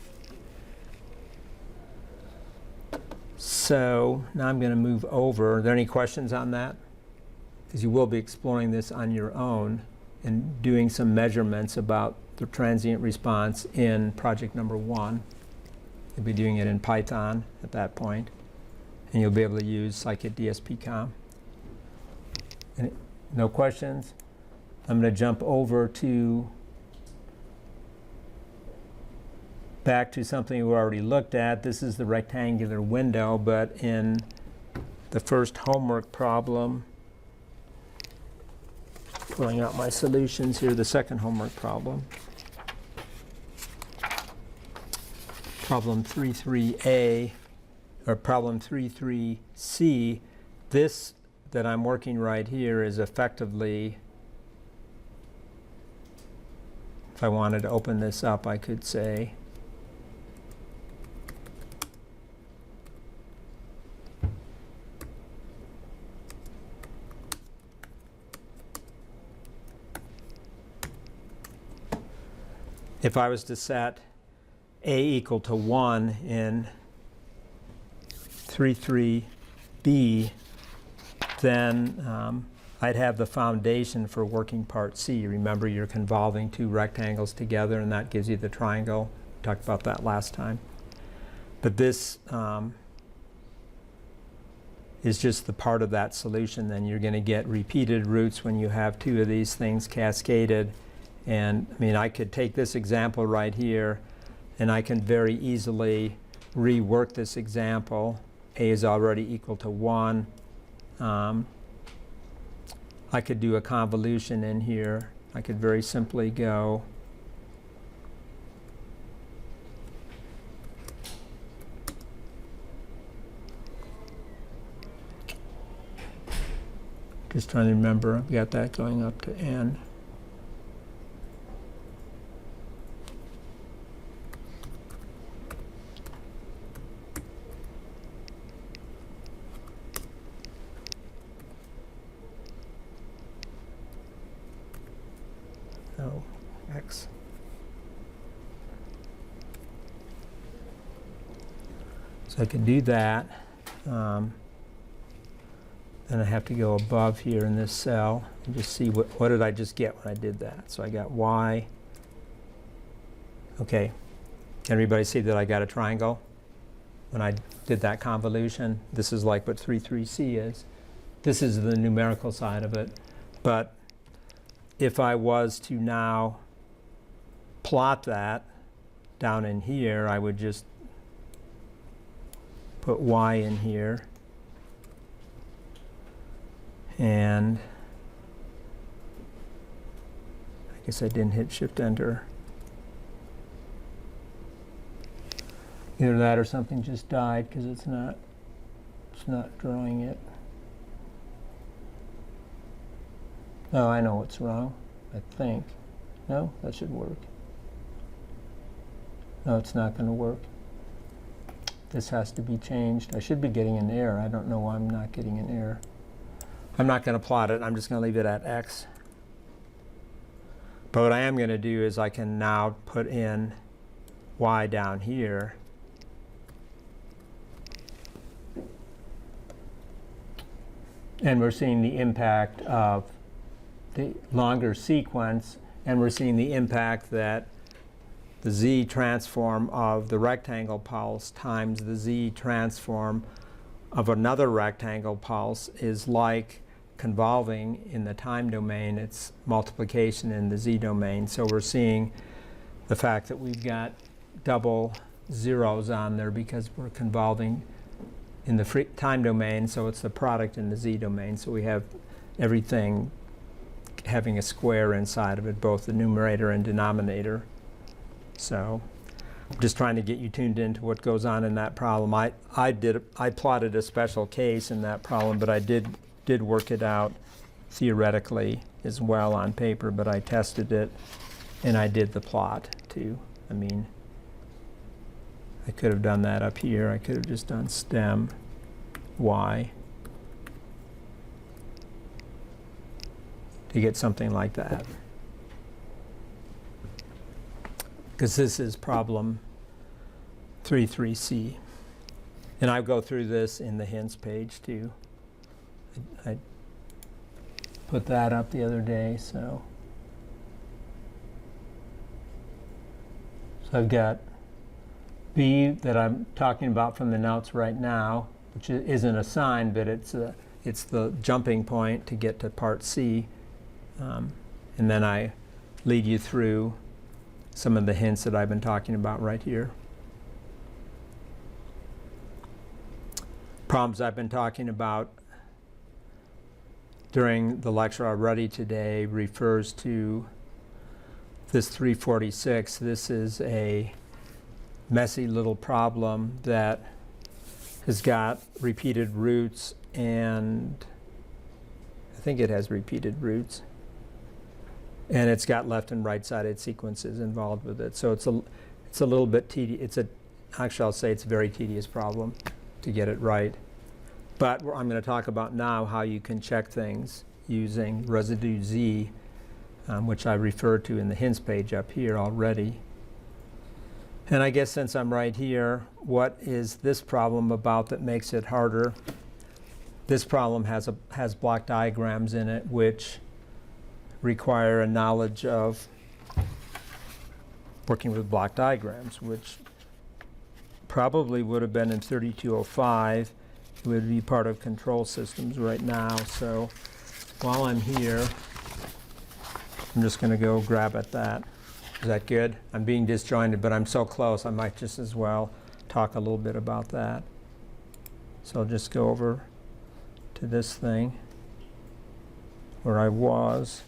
So now I'm going to move over. Are there any questions on that? Because you will be exploring this on your own and doing some measurements about the transient response in project number 1. You'll be doing it in Python at that point, and you'll be able to use Scikit DSP-Com. No questions? I'm going to jump over back to something we already looked at. This is the rectangular window, but in the first homework problem, pulling out my solutions here, the second homework problem. problem 33A, or problem 33C, this that I'm working right here is effectively, if I wanted to open this up, I could say if I was to set A equal to 1 in 33B, then I'd have the foundation for working part C. Remember, you're convolving two rectangles together, and that gives you the triangle. We talked about that last time. But this is just the part of that solution. Then you're going to get repeated roots when you have two of these things cascaded. And I mean, I could take this example right here, and I can very easily rework this example. A is already equal to 1. I could do a convolution in here. I could very simply go just trying to remember, I've got that going up to n. Oh, x. So I can do that. Then I have to go above here in this cell and just see what did I just get when I did that. So I got y. Okay. Can everybody see that I got a triangle when I did that convolution? This is like what 33C is. This is the numerical side of it. But if I was to now plot that down in here, I would just put y in here. And I guess I didn't hit Shift Enter. Either that or something just died because it's not drawing it. Oh, I know what's wrong, I think. No, that should work. No, it's not going to work. This has to be changed. I should be getting an error. I don't know why I'm not getting an error. I'm not going to plot it. I'm just going to leave it at x. But what I am going to do is I can now put in y down here. And we're seeing the impact of the longer sequence, and we're seeing the impact that the z transform of the rectangle pulse times the z transform of another rectangle pulse is like convolving in the time domain. It's multiplication in the z domain. So we're seeing the fact that we've got double zeros on there because we're convolving in the time domain, so it's the product in the z domain. So we have everything having a square inside of it, both the numerator and denominator. So I'm just trying to get you tuned into what goes on in that problem. I plotted a special case in that problem, but I did work it out theoretically as well on paper, but I tested it and I did the plot too. I mean, I could have done that up here. I could have just done stem y to get something like that. Because this is problem 33C. And I go through this in the hints page too. I put that up the other day, so I've got B that I'm talking about from the notes right now, which isn't a sign, but it's the jumping point to get to part C. And then I lead you through some of the hints that I've been talking about right here. Problems I've been talking about during the lecture already today refers to this 346. This is a messy little problem that has got repeated roots, and I think it has repeated roots. And it's got left and right-sided sequences involved with it. So it's a little bit tedious. Actually, I'll say it's a very tedious problem to get it right. But I'm going to talk about now how you can check things using residue Z, which I referred to in the hints page up here already. And I guess since I'm right here, what is this problem about that makes it harder? This problem has block diagrams in it which require a knowledge of working with block diagrams, which probably would have been in 3205. It would be part of control systems right now. So while I'm here, I'm just going to go grab at that. Is that good? I'm being disjointed, but I'm so close, I might just as well talk a little bit about that. So I'll just go over to this thing where I was.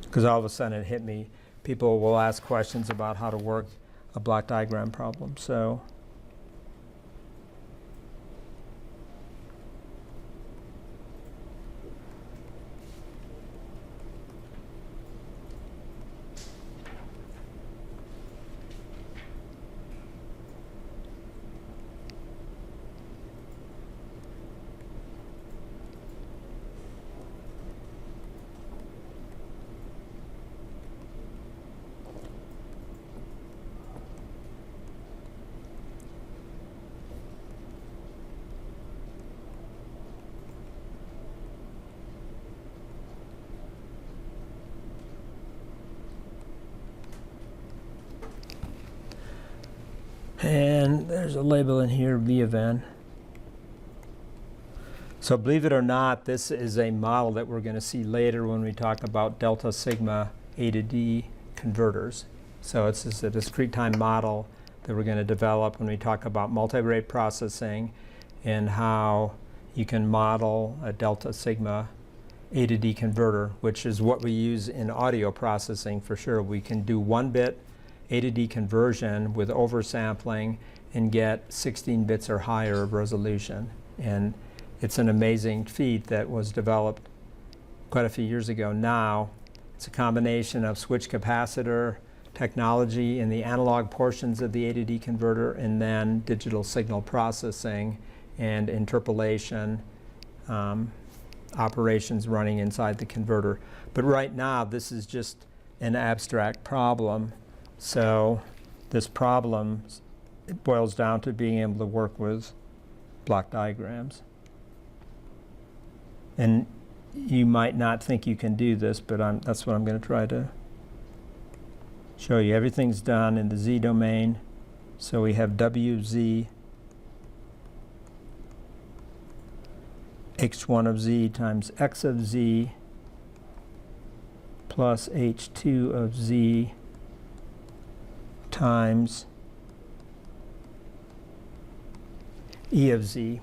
Because all of a sudden it hit me. People will ask questions about how to work a block diagram problem. So and there's a label in here, V of n. So believe it or not, this is a model that we're going to see later when we talk about delta sigma A to D converters. So it's just a discrete time model that we're going to develop when we talk about multi-rate processing and how you can model a delta sigma A to D converter, which is what we use in audio processing for sure. We can do 1-bit A to D conversion with oversampling and get 16 bits or higher of resolution. And it's an amazing feat that was developed quite a few years ago now. It's a combination of switch capacitor technology in the analog portions of the A to D converter, and then digital signal processing and interpolation operations running inside the converter. But right now, this is just an abstract problem. So this problem, it boils down to being able to work with block diagrams. And you might not think you can do this, but that's what I'm going to try to show you. Everything's done in the Z domain. So we have WZ H1 of Z times X of Z plus H2 of Z times E of Z.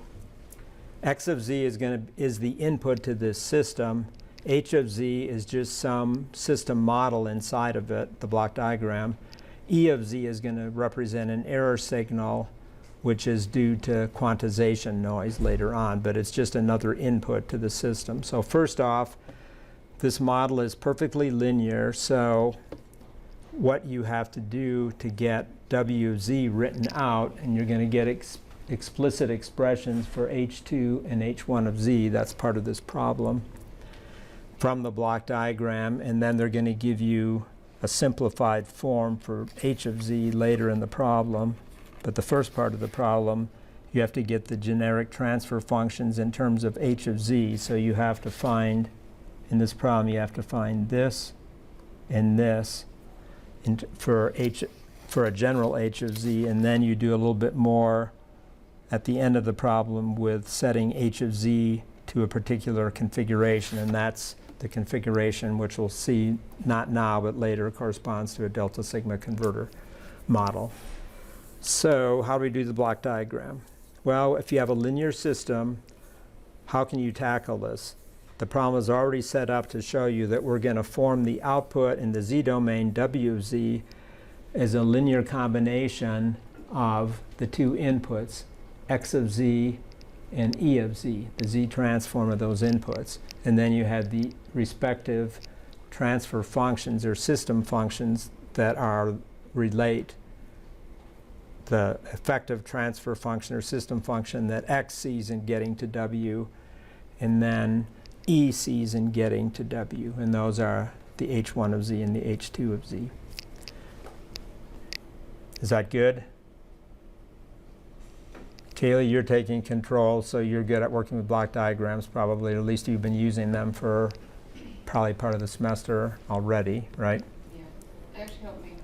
X of Z is the input to this system. H of Z is just some system model inside of it, the block diagram. E of Z is going to represent an error signal, which is due to quantization noise later on, but it's just another input to the system. So first off, this model is perfectly linear, so what you have to do to get WZ written out, and you're going to get explicit expressions for H2 and H1 of Z, that's part of this problem, from the block diagram, and then they're going to give you a simplified form for H of Z later in the problem. But the first part of the problem, you have to get the generic transfer functions in terms of H of Z. So you have to find, in this problem, you have to find this and this for a general H of Z, and then you do a little bit more at the end of the problem with setting H of Z to a particular configuration, and that's the configuration which we'll see not now but later corresponds to a delta sigma converter model. So how do we do the block diagram? Well, if you have a linear system, how can you tackle this? the problem is already set up to show you that we're going to form the output in the z domain w of z as a linear combination of the two inputs, x of z and e of z, the z transform of those inputs. And then you have the respective transfer functions or system functions that relate the effective transfer function or system function that x sees in getting to w, and then e sees in getting to w. And those are the h1 of z and the h2 of z. Is that good? Kaylee, you're taking control, so you're good at working with block diagrams probably, or at least you've been using them for probably part of the semester already, right? Yeah, it actually helped me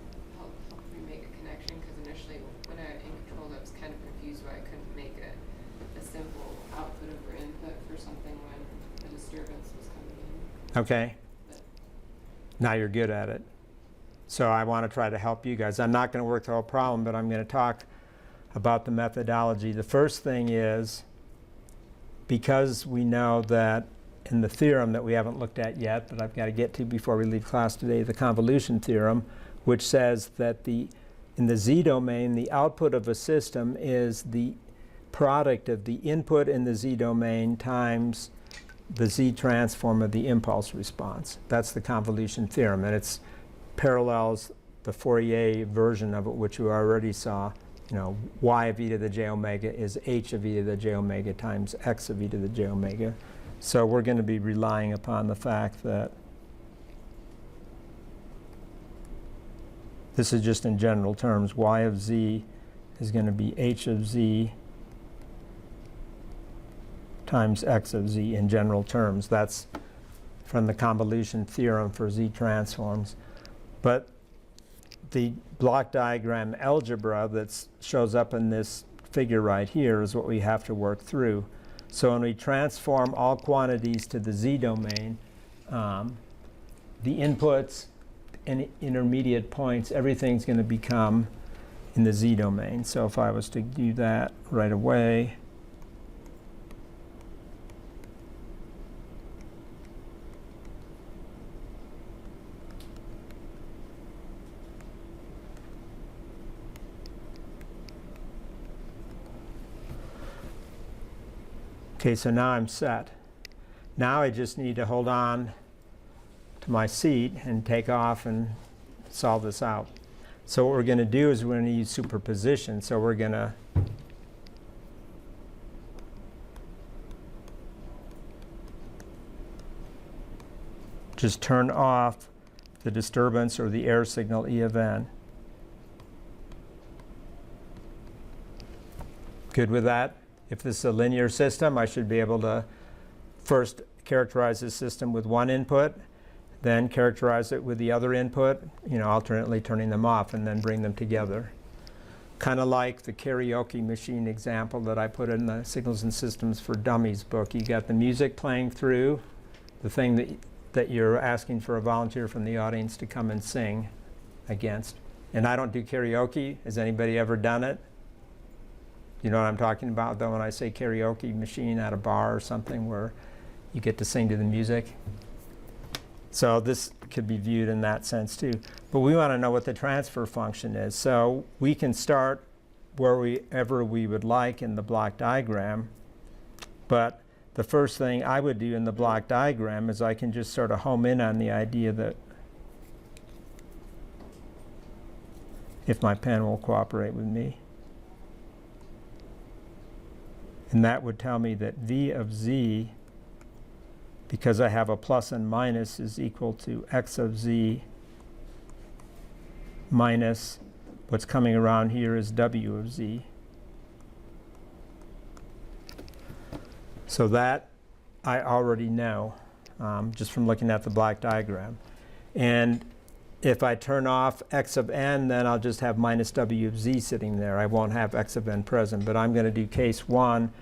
make a connection, because initially when I in control I was kind of confused why I couldn't make a simple output over input for something when a disturbance was coming in. Okay. But Now you're good at it. So I want to try to help you guys. I'm not going to work the whole problem, but I'm going to talk about the methodology. The first thing is, because we know that in the theorem that we haven't looked at yet, but I've got to get to before we leave class today, the convolution theorem, which says that in the z domain, the output of a system is the product of the input in the z domain times the z transform of the impulse response. That's the convolution theorem, and it parallels the Fourier version of it, which you already saw. You know, y of e to the j omega is h of e to the j omega times x of e to the j omega. So we're going to be relying upon the fact that this is just in general terms. Y of z is going to be h of z times x of z in general terms. That's from the convolution theorem for z transforms. But the block diagram algebra that shows up in this figure right here is what we have to work through. So when we transform all quantities to the z domain, the inputs and intermediate points, everything's going to become in the z domain. So if I was to do that right away, okay, so now I'm set. Now I just need to hold on to my seat and take off and solve this out. So what we're going to do is we're going to use superposition. So we're going to just turn off the disturbance or the error signal E of n. Good with that? If this is a linear system, I should be able to first characterize this system with one input, then characterize it with the other input, alternately turning them off, and then bring them together. Kind of like the karaoke machine example that I put in the Signals and Systems for Dummies book. You got the music playing through, the thing that you're asking for a volunteer from the audience to come and sing against. And I don't do karaoke. Has anybody ever done it? You know what I'm talking about, though, when I say karaoke machine at a bar or something where you get to sing to the music? So this could be viewed in that sense, too. But we want to know what the transfer function is. So we can start wherever we would like in the block diagram. But the first thing I would do in the block diagram is I can just sort of home in on the idea that, if my pen will cooperate with me, and that would tell me that V of z, because I have a plus and minus, is equal to x of z minus what's coming around here is w of z. So that I already know just from looking at the block diagram. And if I turn off x of n, then I'll just have minus w of z sitting there. I won't have x of n present. But I'm going to do case 1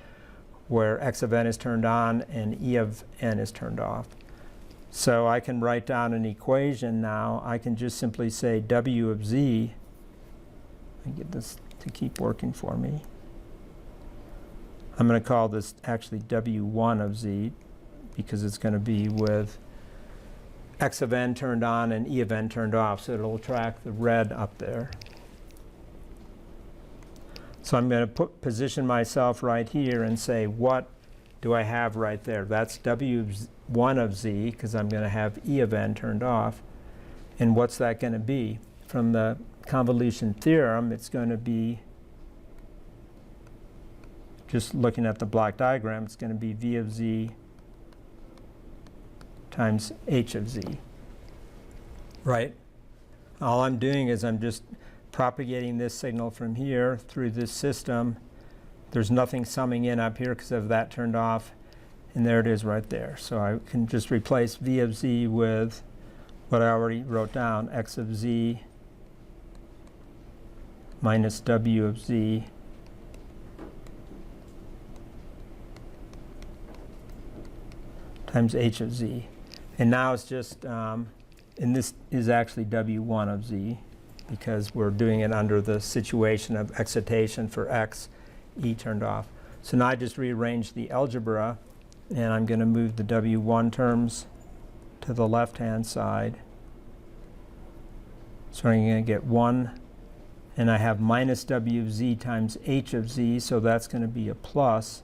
where x of n is turned on and e of n is turned off. So I can write down an equation now. I can just simply say w of z, and get this to keep working for me. I'm going to call this actually w1 of z because it's going to be with X of n turned on and E of n turned off, so it'll track the red up there. So I'm going to position myself right here and say, what do I have right there? That's W1 of z, because I'm going to have E of n turned off. And what's that going to be? From the convolution theorem, it's going to be, just looking at the block diagram, it's going to be V of z times H of z, right? All I'm doing is I'm just propagating this signal from here through this system. There's nothing summing in up here because of that turned off, and there it is right there. So I can just replace V of z with what I already wrote down, X of z minus W of z times H of z. And now it's just, and this is actually W1 of z, because we're doing it under the situation of excitation for X, E turned off. So now I just rearrange the algebra, and I'm going to move the W1 terms to the left-hand side. So I'm going to get 1, and I have minus W of z times H of z, so that's going to be a plus.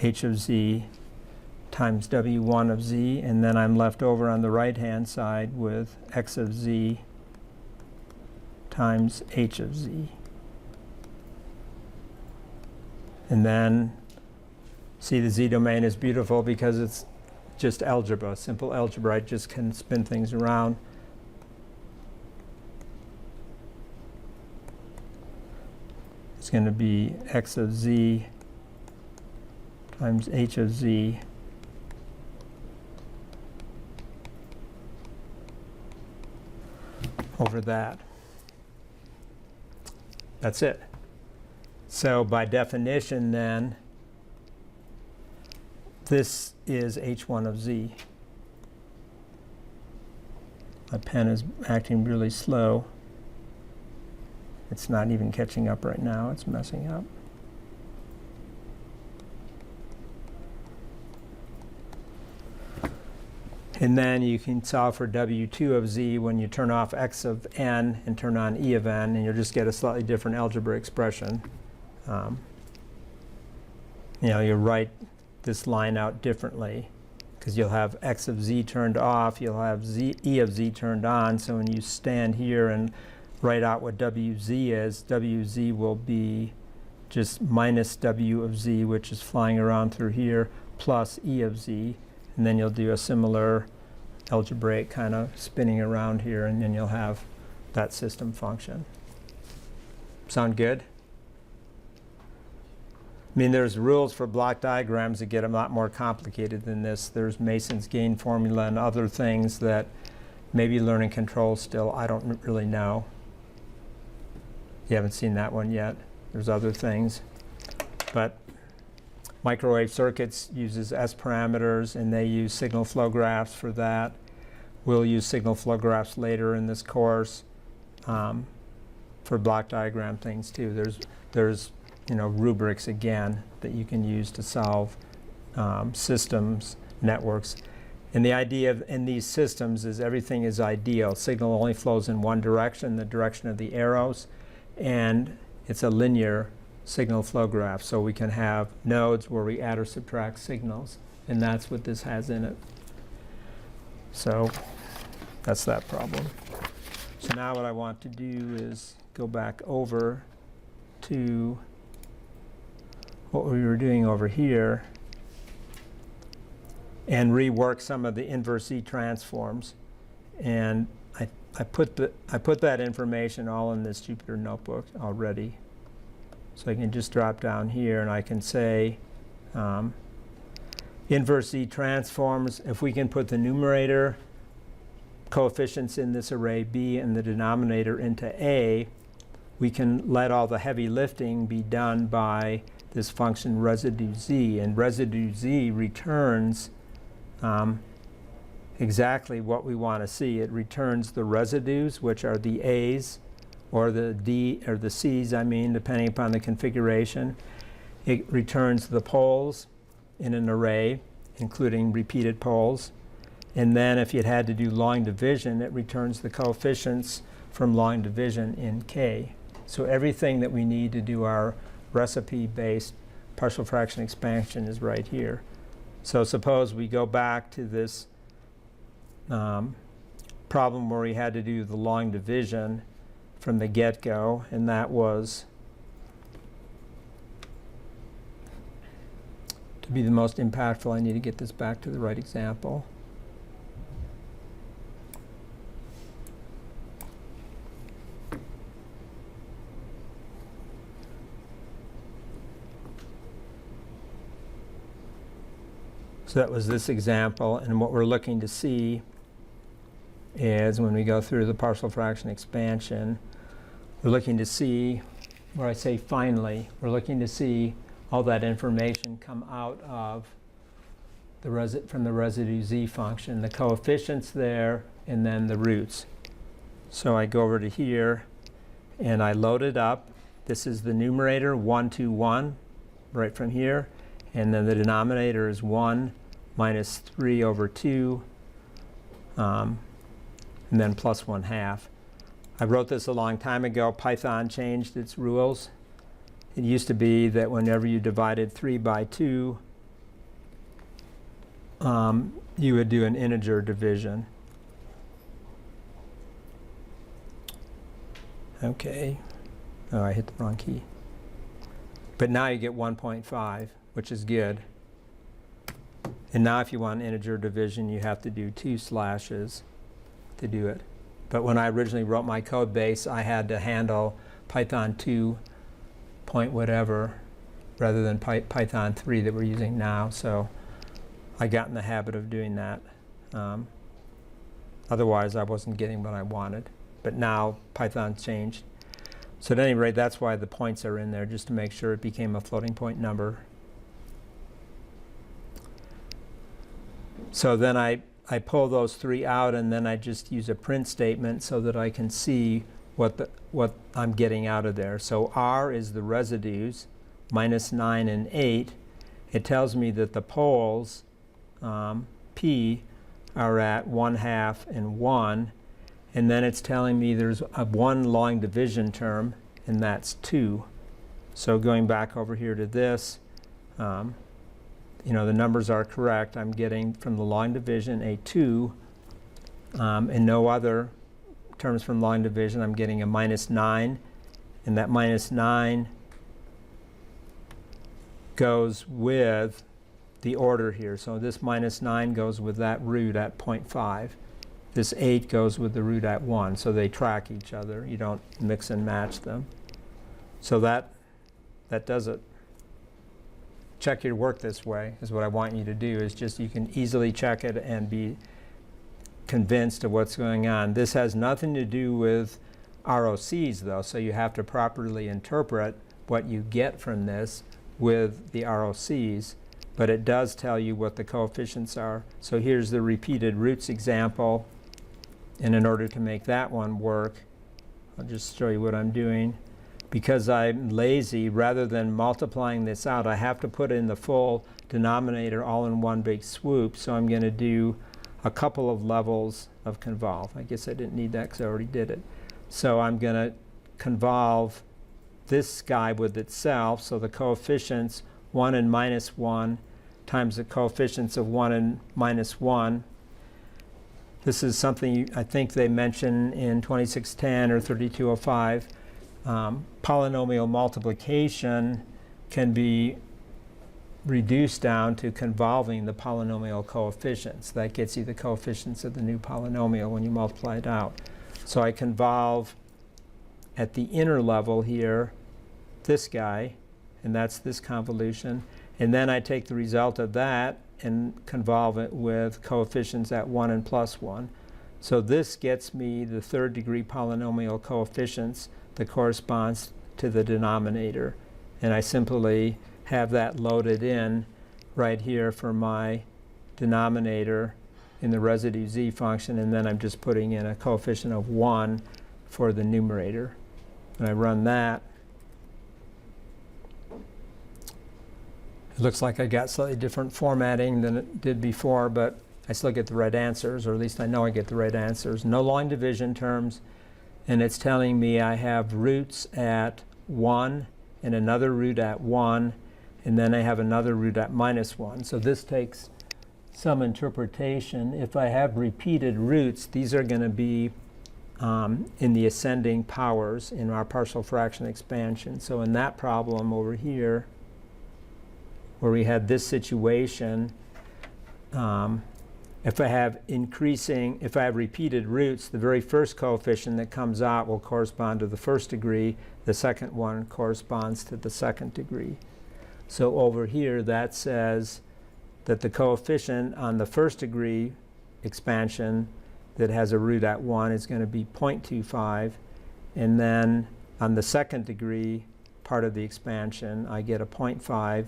H of z times W1 of z, and then I'm left over on the right-hand side with X of z times H of z. And then, see, the z domain is beautiful because it's just algebra, simple algebra. I just can spin things around. It's going to be X of z times H of z over that. That's it. So by definition then, this is H1 of z. My pen is acting really slow. It's not even catching up right now. It's messing up. And then you can solve for W2 of z when you turn off X of n and turn on E of n, and you'll just get a slightly different algebra expression. You'll write this line out differently because you'll have X of z turned off, you'll have E of z turned on, so when you stand here and write out what WZ is, WZ will be just minus W of z, which is flying around through here, plus E of z. And then you'll do a similar algebraic kind of spinning around here, and then you'll have that system function. Sound good? I mean, there's rules for block diagrams that get a lot more complicated than this. There's Mason's gain formula and other things that maybe learning control still, I don't really know. You haven't seen that one yet. There's other things. But microwave circuits uses S parameters, and they use signal flow graphs for that. We'll use signal flow graphs later in this course for block diagram things too. There's rubrics again that you can use to solve systems, networks. And the idea in these systems is everything is ideal. Signal only flows in one direction, the direction of the arrows, and it's a linear signal flow graph. So we can have nodes where we add or subtract signals, and that's what this has in it. So that's that problem. So now what I want to do is go back over to what we were doing over here and rework some of the inverse Z transforms. And I put that information all in this Jupyter notebook already. So I can just drop down here and I can say inverse Z transforms. If we can put the numerator coefficients in this array B and the denominator into A, we can let all the heavy lifting be done by this function residue Z. And residue Z returns exactly what we want to see. It returns the residues, which are the A's, or the D or the C's, depending upon the configuration. it returns the poles in an array, including repeated poles. And then if you'd had to do long division, it returns the coefficients from long division in K. So everything that we need to do our recipe-based partial fraction expansion is right here. So suppose we go back to this problem where we had to do the long division from the get-go, and that was, to be the most impactful, I need to get this back to the right example. So that was this example, and what we're looking to see is when we go through the partial fraction expansion, we're looking to see, where I say finally, we're looking to see all that information come out of from the residue z function, the coefficients there, and then the roots. So I go over to here, and I load it up. This is the numerator, 1, 2, 1, right from here, and then the denominator is 1 minus 3 over 2, and then plus 1/2. I wrote this a long time ago. Python changed its rules. It used to be that whenever you divided 3 by 2, you would do an integer division. Okay. Oh, I hit the wrong key. But now you get 1.5, which is good. And now if you want integer division, you have to do 2 slashes to do it. But when I originally wrote my code base, I had to handle Python 2 point whatever rather than Python 3 that we're using now. So I got in the habit of doing that. Otherwise, I wasn't getting what I wanted. But now Python's changed. So at any rate, that's why the points are in there, just to make sure it became a floating point number. So then I pull those 3 out, and then I just use a print statement so that I can see what I'm getting out of there. So R is the residues, minus 9 and 8. It tells me that the poles, P, are at 1/2 and 1. And then it's telling me there's a 1 long division term, and that's 2. So going back over here to this, the numbers are correct. I'm getting from the long division a 2, and no other terms from long division. I'm getting a minus 9, and that minus 9 goes with the order here. So this minus 9 goes with that root at 0.5. This 8 goes with the root at 1, so they track each other. You don't mix and match them. So that does it. Check your work this way is what I want you to do, is just you can easily check it and be convinced of what's going on. This has nothing to do with ROCs though, so you have to properly interpret what you get from this with the ROCs, but it does tell you what the coefficients are. So here's the repeated roots example, and in order to make that one work, I'll just show you what I'm doing. Because I'm lazy, rather than multiplying this out, I have to put in the full denominator all in one big swoop. So I'm going to do a couple of levels of convolve. I guess I didn't need that because I already did it. So I'm going to convolve this guy with itself. So the coefficients 1 and minus 1 times the coefficients of 1 and minus 1. This is something I think they mention in 2610 or 3205. Polynomial multiplication can be reduced down to convolving the polynomial coefficients. That gets you the coefficients of the new polynomial when you multiply it out. So I convolve at the inner level here this guy, and that's this convolution. And then I take the result of that and convolve it with coefficients at 1 and plus 1. So this gets me the 3rd degree polynomial coefficients that corresponds to the denominator. And I simply have that loaded in right here for my denominator in the residue z function, and then I'm just putting in a coefficient of 1 for the numerator. And I run that, It looks like I got slightly different formatting than it did before, but I still get the right answers, or at least I know I get the right answers. No long division terms, and it's telling me I have roots at 1 and another root at 1, and then I have another root at -1. So this takes some interpretation. If I have repeated roots, these are going to be in the ascending powers in our partial fraction expansion. So in that problem over here, where we had this situation, if I have repeated roots, the very first coefficient that comes out will correspond to the first degree. The second one corresponds to the second degree. So over here, that says that the coefficient on the first degree expansion that has a root at 1 is going to be 0.25. And then on the second degree part of the expansion, I get a 0.5.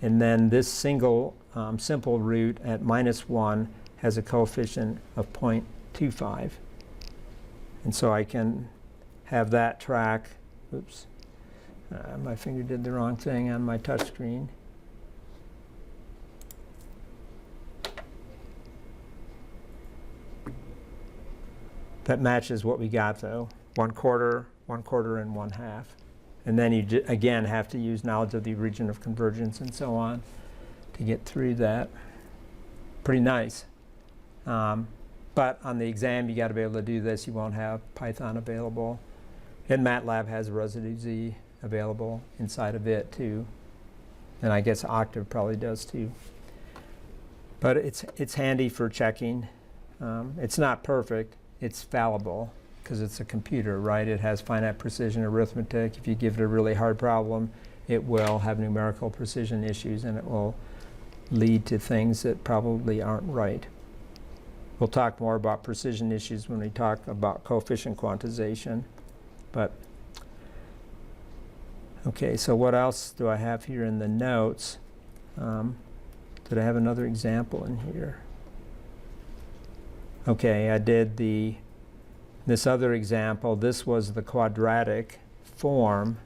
And then this single simple root at -1 has a coefficient of 0.25. And so I can have that track. Oops. My finger did the wrong thing on my touch screen. That matches what we got though. 1/4, 1/4, and 1/2. And then you again have to use knowledge of the region of convergence and so on to get through that. Pretty nice. But on the exam, you got to be able to do this. You won't have Python available. And MATLAB has residue Z available inside of it too. And I guess Octave probably does too. But it's handy for checking. It's not perfect. It's fallible because it's a computer, right? It has finite precision arithmetic. If you give it a really hard problem, it will have numerical precision issues and it will lead to things that probably aren't right. We'll talk more about precision issues when we talk about coefficient quantization. But okay, so what else do I have here in the notes? Did I have another example in here? Okay, I did this other example. This was the quadratic form.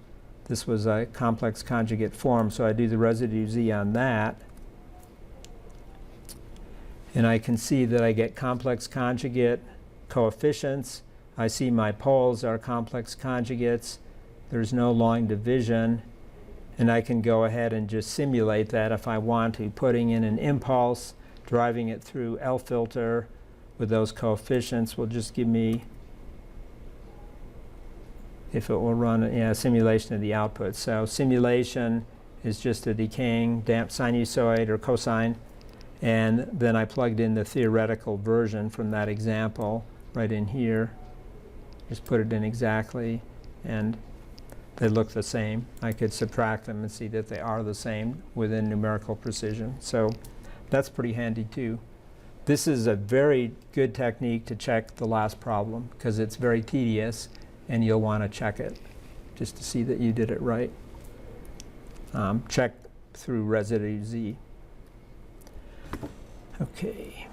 This was a complex conjugate form, so I do the residue Z on that. And I can see that I get complex conjugate coefficients. I see my poles are complex conjugates. There's no long division. And I can go ahead and just simulate that if I want to, putting in an impulse, driving it through L filter with those coefficients will just give me, if it will run a simulation of the output. So simulation is just a decaying damp sinusoid or cosine. And then I plugged in the theoretical version from that example right in here. Just put it in exactly, and they look the same. I could subtract them and see that they are the same within numerical precision. So that's pretty handy too. This is a very good technique to check the last problem because it's very tedious and you'll want to check it just to see that you did it right. Check through residue Z. Okay.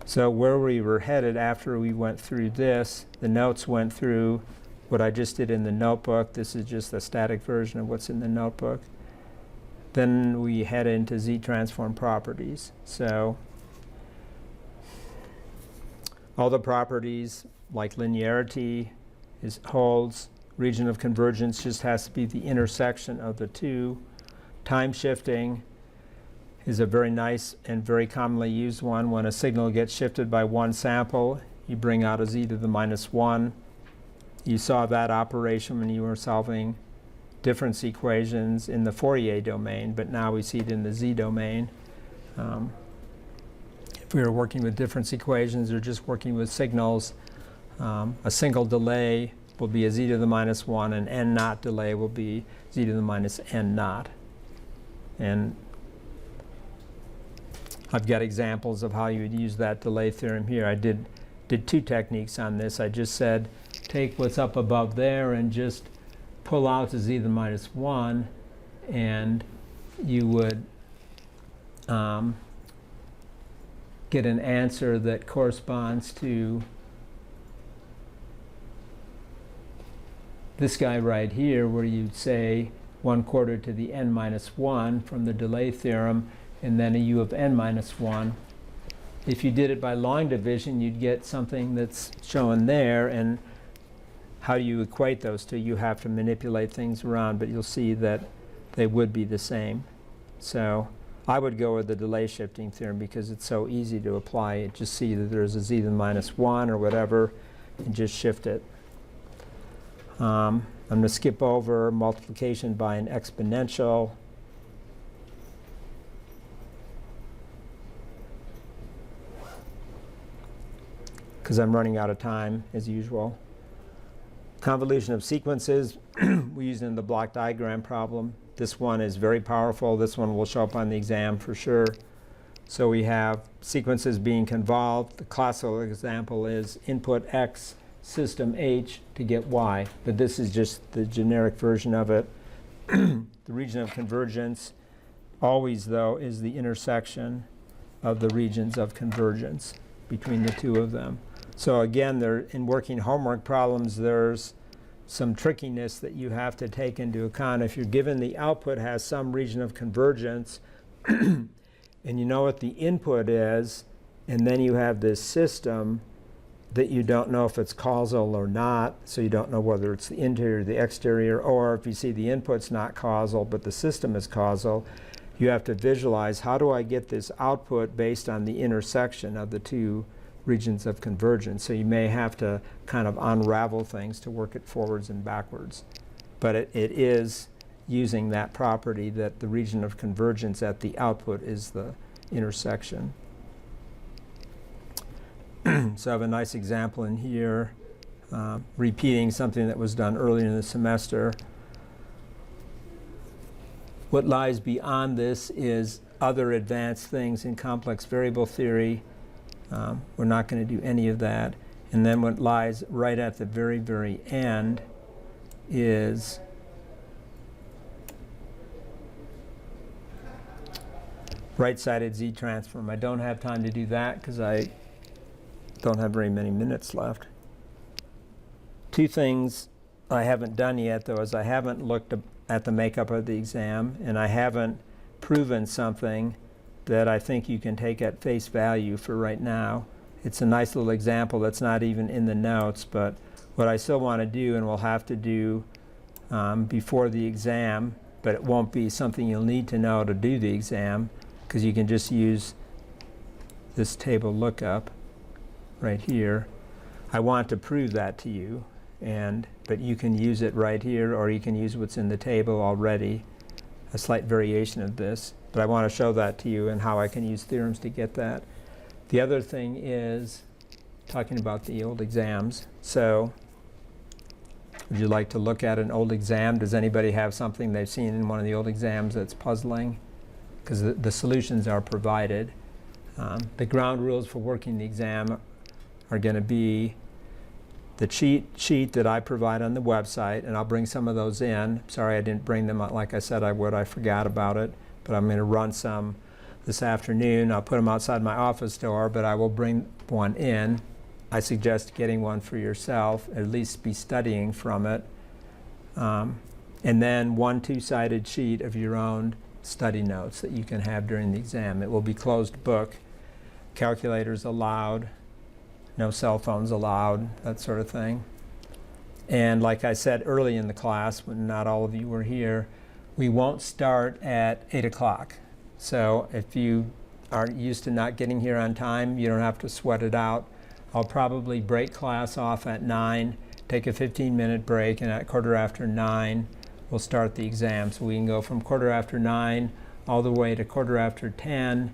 So where we were headed after we went through this, the notes went through what I just did in the notebook. This is just the static version of what's in the notebook. Then we head into Z-transform properties. So all the properties like linearity holds. Region of convergence just has to be the intersection of the two. Time shifting is a very nice and very commonly used one. When a signal gets shifted by one sample, you bring out a Z to the -1. You saw that operation when you were solving difference equations in the Fourier domain, but now we see it in the Z domain. If we were working with difference equations or just working with signals, a single delay will be a Z to the -1, and n naught delay will be Z to the -n naught. And I've got examples of how you would use that delay theorem here. I did two techniques on this. I just said take what's up above there and just pull out to Z to the -1, and you would get an answer that corresponds to this guy right here, where you'd say 1/4 to the n minus 1 from the delay theorem, and then a u of n minus 1. If you did it by long division, you'd get something that's shown there, and how do you equate those two? You have to manipulate things around, but you'll see that they would be the same. So I would go with the delay shifting theorem because it's so easy to apply it. Just see that there's a z to the minus 1 or whatever, and just shift it. I'm going to skip over multiplication by an exponential. Because I'm running out of time, as usual. Convolution of sequences, we use it in the block diagram problem. This one is very powerful. This one will show up on the exam for sure. So we have sequences being convolved. The classical example is input X, system H to get Y. But this is just the generic version of it. The region of convergence always, though, is the intersection of the regions of convergence between the two of them. So again, in working homework problems, there's some trickiness that you have to take into account. If you're given the output has some region of convergence, and you know what the input is, and then you have this system that you don't know if it's causal or not, so you don't know whether it's the interior or the exterior, or if you see the input's not causal, but the system is causal, you have to visualize, how do I get this output based on the intersection of the two regions of convergence? So you may have to kind of unravel things to work it forwards and backwards. But it is using that property that the region of convergence at the output is the intersection. So I have a nice example in here, repeating something that was done earlier in the semester. What lies beyond this is other advanced things in complex variable theory. We're not going to do any of that. And then what lies right at the very, very end is right-sided Z transform. I don't have time to do that because I don't have very many minutes left. Two things I haven't done yet, though, is I haven't looked at the makeup of the exam, and I haven't proven something that I think you can take at face value for right now. It's a nice little example that's not even in the notes, but what I still want to do, and we'll have to do before the exam, but it won't be something you'll need to know to do the exam, because you can just use this table lookup right here. I want to prove that to you, but you can use it right here, or you can use what's in the table already, a slight variation of this. But I want to show that to you and how I can use theorems to get that. The other thing is talking about the old exams. So would you like to look at an old exam? Does anybody have something they've seen in one of the old exams that's puzzling? Because the solutions are provided. The ground rules for working the exam are going to be the cheat sheet that I provide on the website, and I'll bring some of those in. Sorry I didn't bring them out like I said I would. I forgot about it. But I'm going to run some this afternoon. I'll put them outside my office door, but I will bring one in. I suggest getting one for yourself, at least be studying from it. And then one two-sided sheet of your own study notes that you can have during the exam. It will be closed book, calculators allowed, no cell phones allowed, that sort of thing. And like I said early in the class, when not all of you were here, we won't start at 8 o'clock. So if you are used to not getting here on time, you don't have to sweat it out. I'll probably break class off at 9, take a 15-minute break, and at 9:15, we'll start the exam. So we can go from 9:15 all the way to 10:15,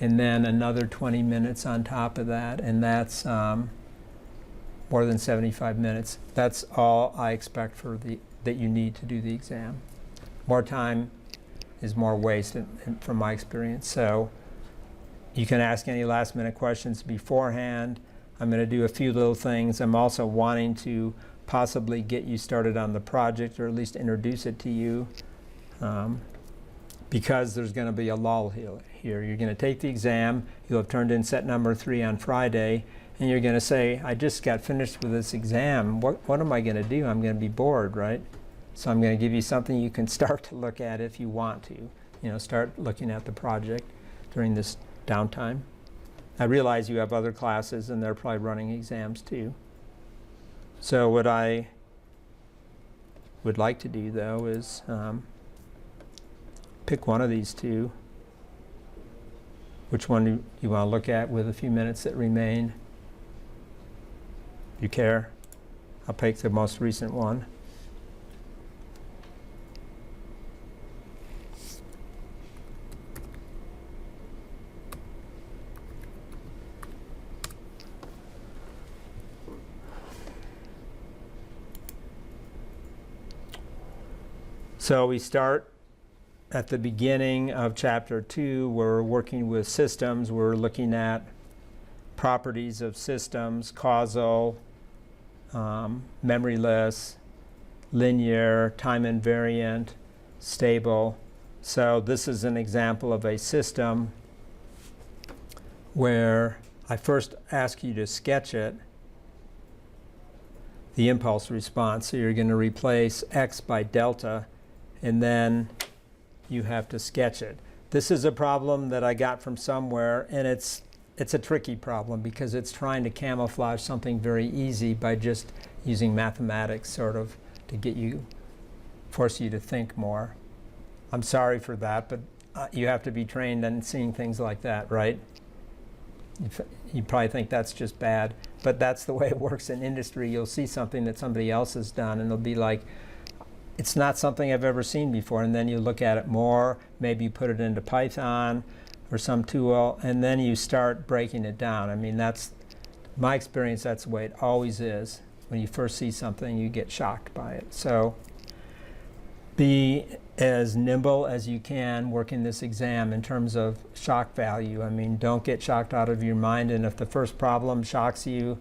and then another 20 minutes on top of that, and that's more than 75 minutes. that's all I expect for that you need to do the exam. More time is more waste from my experience. So you can ask any last minute questions beforehand. I'm going to do a few little things. I'm also wanting to possibly get you started on the project, or at least introduce it to you, because there's going to be a lull here. You're going to take the exam. You'll have turned in set number 3 on Friday, and you're going to say, I just got finished with this exam. What am I going to do? I'm going to be bored, right? So I'm going to give you something you can start to look at if you want to. Start looking at the project during this downtime. I realize you have other classes and they're probably running exams too. So what I would like to do though is pick one of these two. Which one do you want to look at with a few minutes that remain? You care? I'll pick the most recent one. So we start at the beginning of chapter 2. We're working with systems. We're looking at properties of systems, causal, memoryless, linear, time invariant, stable. So this is an example of a system where I first ask you to sketch it, the impulse response. So you're going to replace x by delta, and then you have to sketch it. This is a problem that I got from somewhere, and it's a tricky problem because it's trying to camouflage something very easy by just using mathematics sort of to force you to think more. I'm sorry for that, but you have to be trained in seeing things like that, right? You probably think that's just bad, but that's the way it works in industry. You'll see something that somebody else has done, and it'll be like, it's not something I've ever seen before, and then you look at it more, maybe you put it into Python or some tool, and then you start breaking it down. I mean, that's my experience, that's the way it always is. When you first see something, you get shocked by it. So be as nimble as you can working this exam in terms of shock value. I mean, don't get shocked out of your mind, and if the first problem shocks you,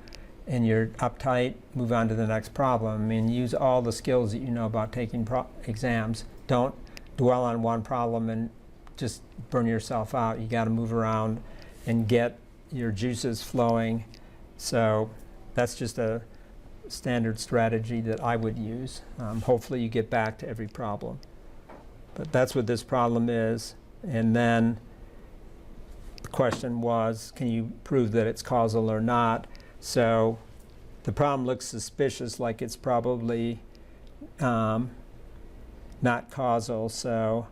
and you're uptight, move on to the next problem. I mean, use all the skills that you know about taking exams. Don't dwell on one problem and just burn yourself out. You got to move around and get your juices flowing. So that's just a standard strategy that I would use. Hopefully you get back to every problem. But that's what this problem is. And then the question was, can you prove that it's causal or not? So the problem looks suspicious, like it's probably not causal. So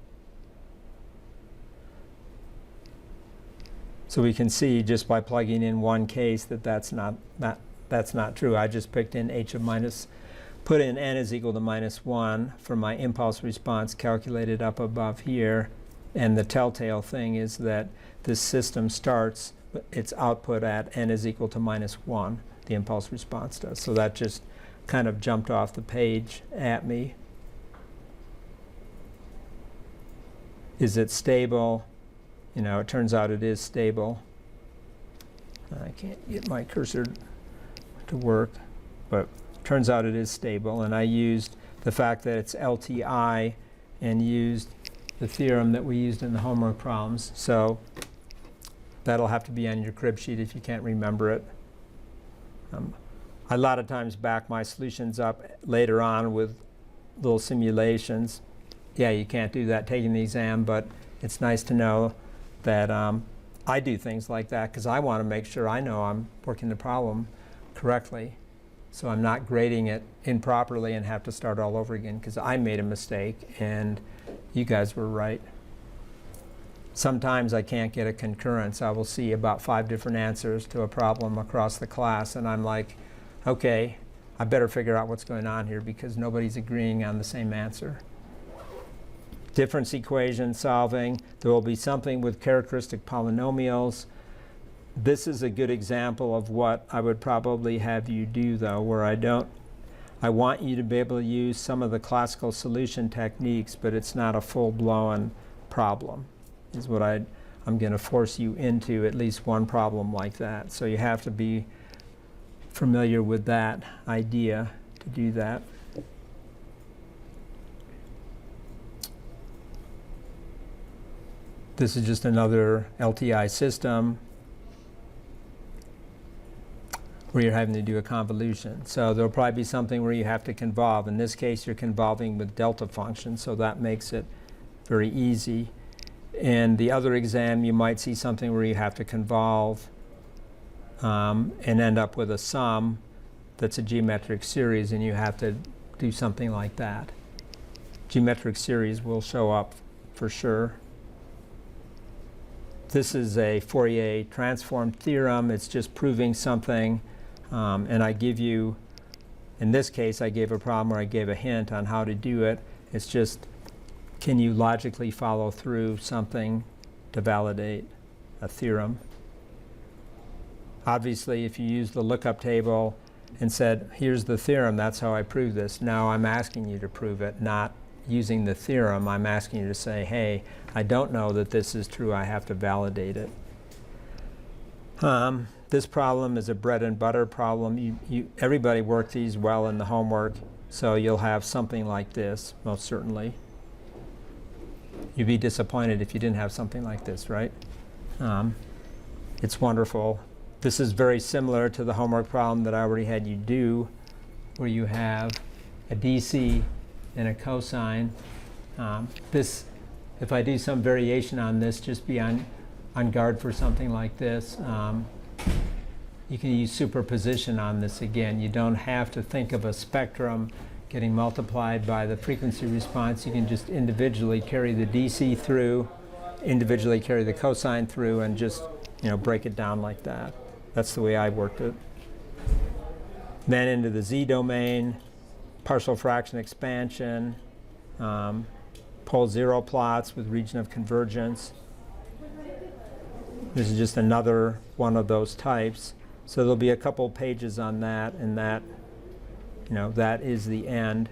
we can see just by plugging in one case that that's not true. I just picked in put in n is equal to -1 for my impulse response calculated up above here. And the telltale thing is that this system starts its output at n is equal to -1, the impulse response does. So that just kind of jumped off the page at me. Is it stable? It turns out it is stable. I can't get my cursor to work, but turns out it is stable. And I used the fact that it's LTI and used the theorem that we used in the homework problems. So that'll have to be on your crib sheet if you can't remember it. I a lot of times back my solutions up later on with little simulations. Yeah, you can't do that taking the exam, but it's nice to know that I do things like that because I want to make sure I know I'm working the problem correctly, so I'm not grading it improperly and have to start all over again because I made a mistake and you guys were right. Sometimes I can't get a concurrence. I will see about 5 different answers to a problem across the class, and I'm like, okay, I better figure out what's going on here because nobody's agreeing on the same answer. Difference equation solving. There will be something with characteristic polynomials. This is a good example of what I would probably have you do, though, where I want you to be able to use some of the classical solution techniques, but it's not a full-blown problem, is what I'm going to force you into at least one problem like that. So you have to be familiar with that idea to do that. This is just another LTI system. where you're having to do a convolution. So there'll probably be something where you have to convolve. In this case, you're convolving with delta function, so that makes it very easy. In the other exam, you might see something where you have to convolve and end up with a sum that's a geometric series, and you have to do something like that. Geometric series will show up for sure. This is a Fourier transform theorem. It's just proving something. And I give you, in this case, I gave a problem where I gave a hint on how to do it. It's just, can you logically follow through something to validate a theorem? Obviously, if you use the lookup table and said, here's the theorem, that's how I prove this. Now I'm asking you to prove it, not using the theorem. I'm asking you to say, hey, I don't know that this is true. I have to validate it. This problem is a bread and butter problem. Everybody worked these well in the homework, so you'll have something like this, most certainly. You'd be disappointed if you didn't have something like this, right? It's wonderful. This is very similar to the homework problem that I already had you do, where you have a DC and a cosine. If I do some variation on this, just be on guard for something like this. You can use superposition on this again. You don't have to think of a spectrum getting multiplied by the frequency response. You can just individually carry the DC through, individually carry the cosine through, and just break it down like that. That's the way I worked it. Then into the Z domain, partial fraction expansion, pole zero plots with region of convergence. This is just another one of those types. So there'll be a couple pages on that, and that is the end.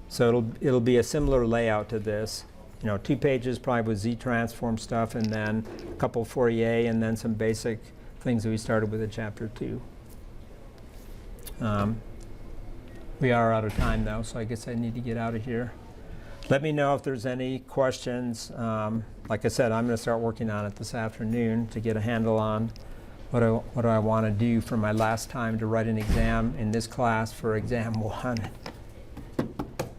So it'll be a similar layout to this. 2 pages probably with Z transform stuff, and then a couple Fourier, and then some basic things that we started with in chapter 2. We are out of time though, so I guess I need to get out of here. Let me know if there's any questions. Like I said, I'm going to start working on it this afternoon to get a handle on what do I want to do for my last time to write an exam in this class for exam 1.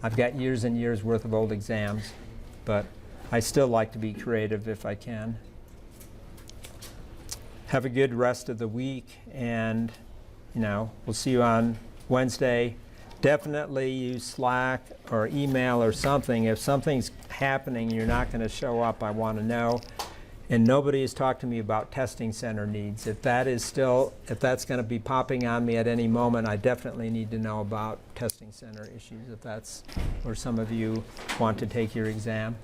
I've got years and years worth of old exams, but I still like to be creative if I can. Have a good rest of the week, and we'll see you on Wednesday. Definitely use Slack or email or something. If something's happening and you're not going to show up, I want to know. And nobody has talked to me about testing center needs. If that's going to be popping on me at any moment, I definitely need to know about testing center issues, if that's where some of you want to take your exam.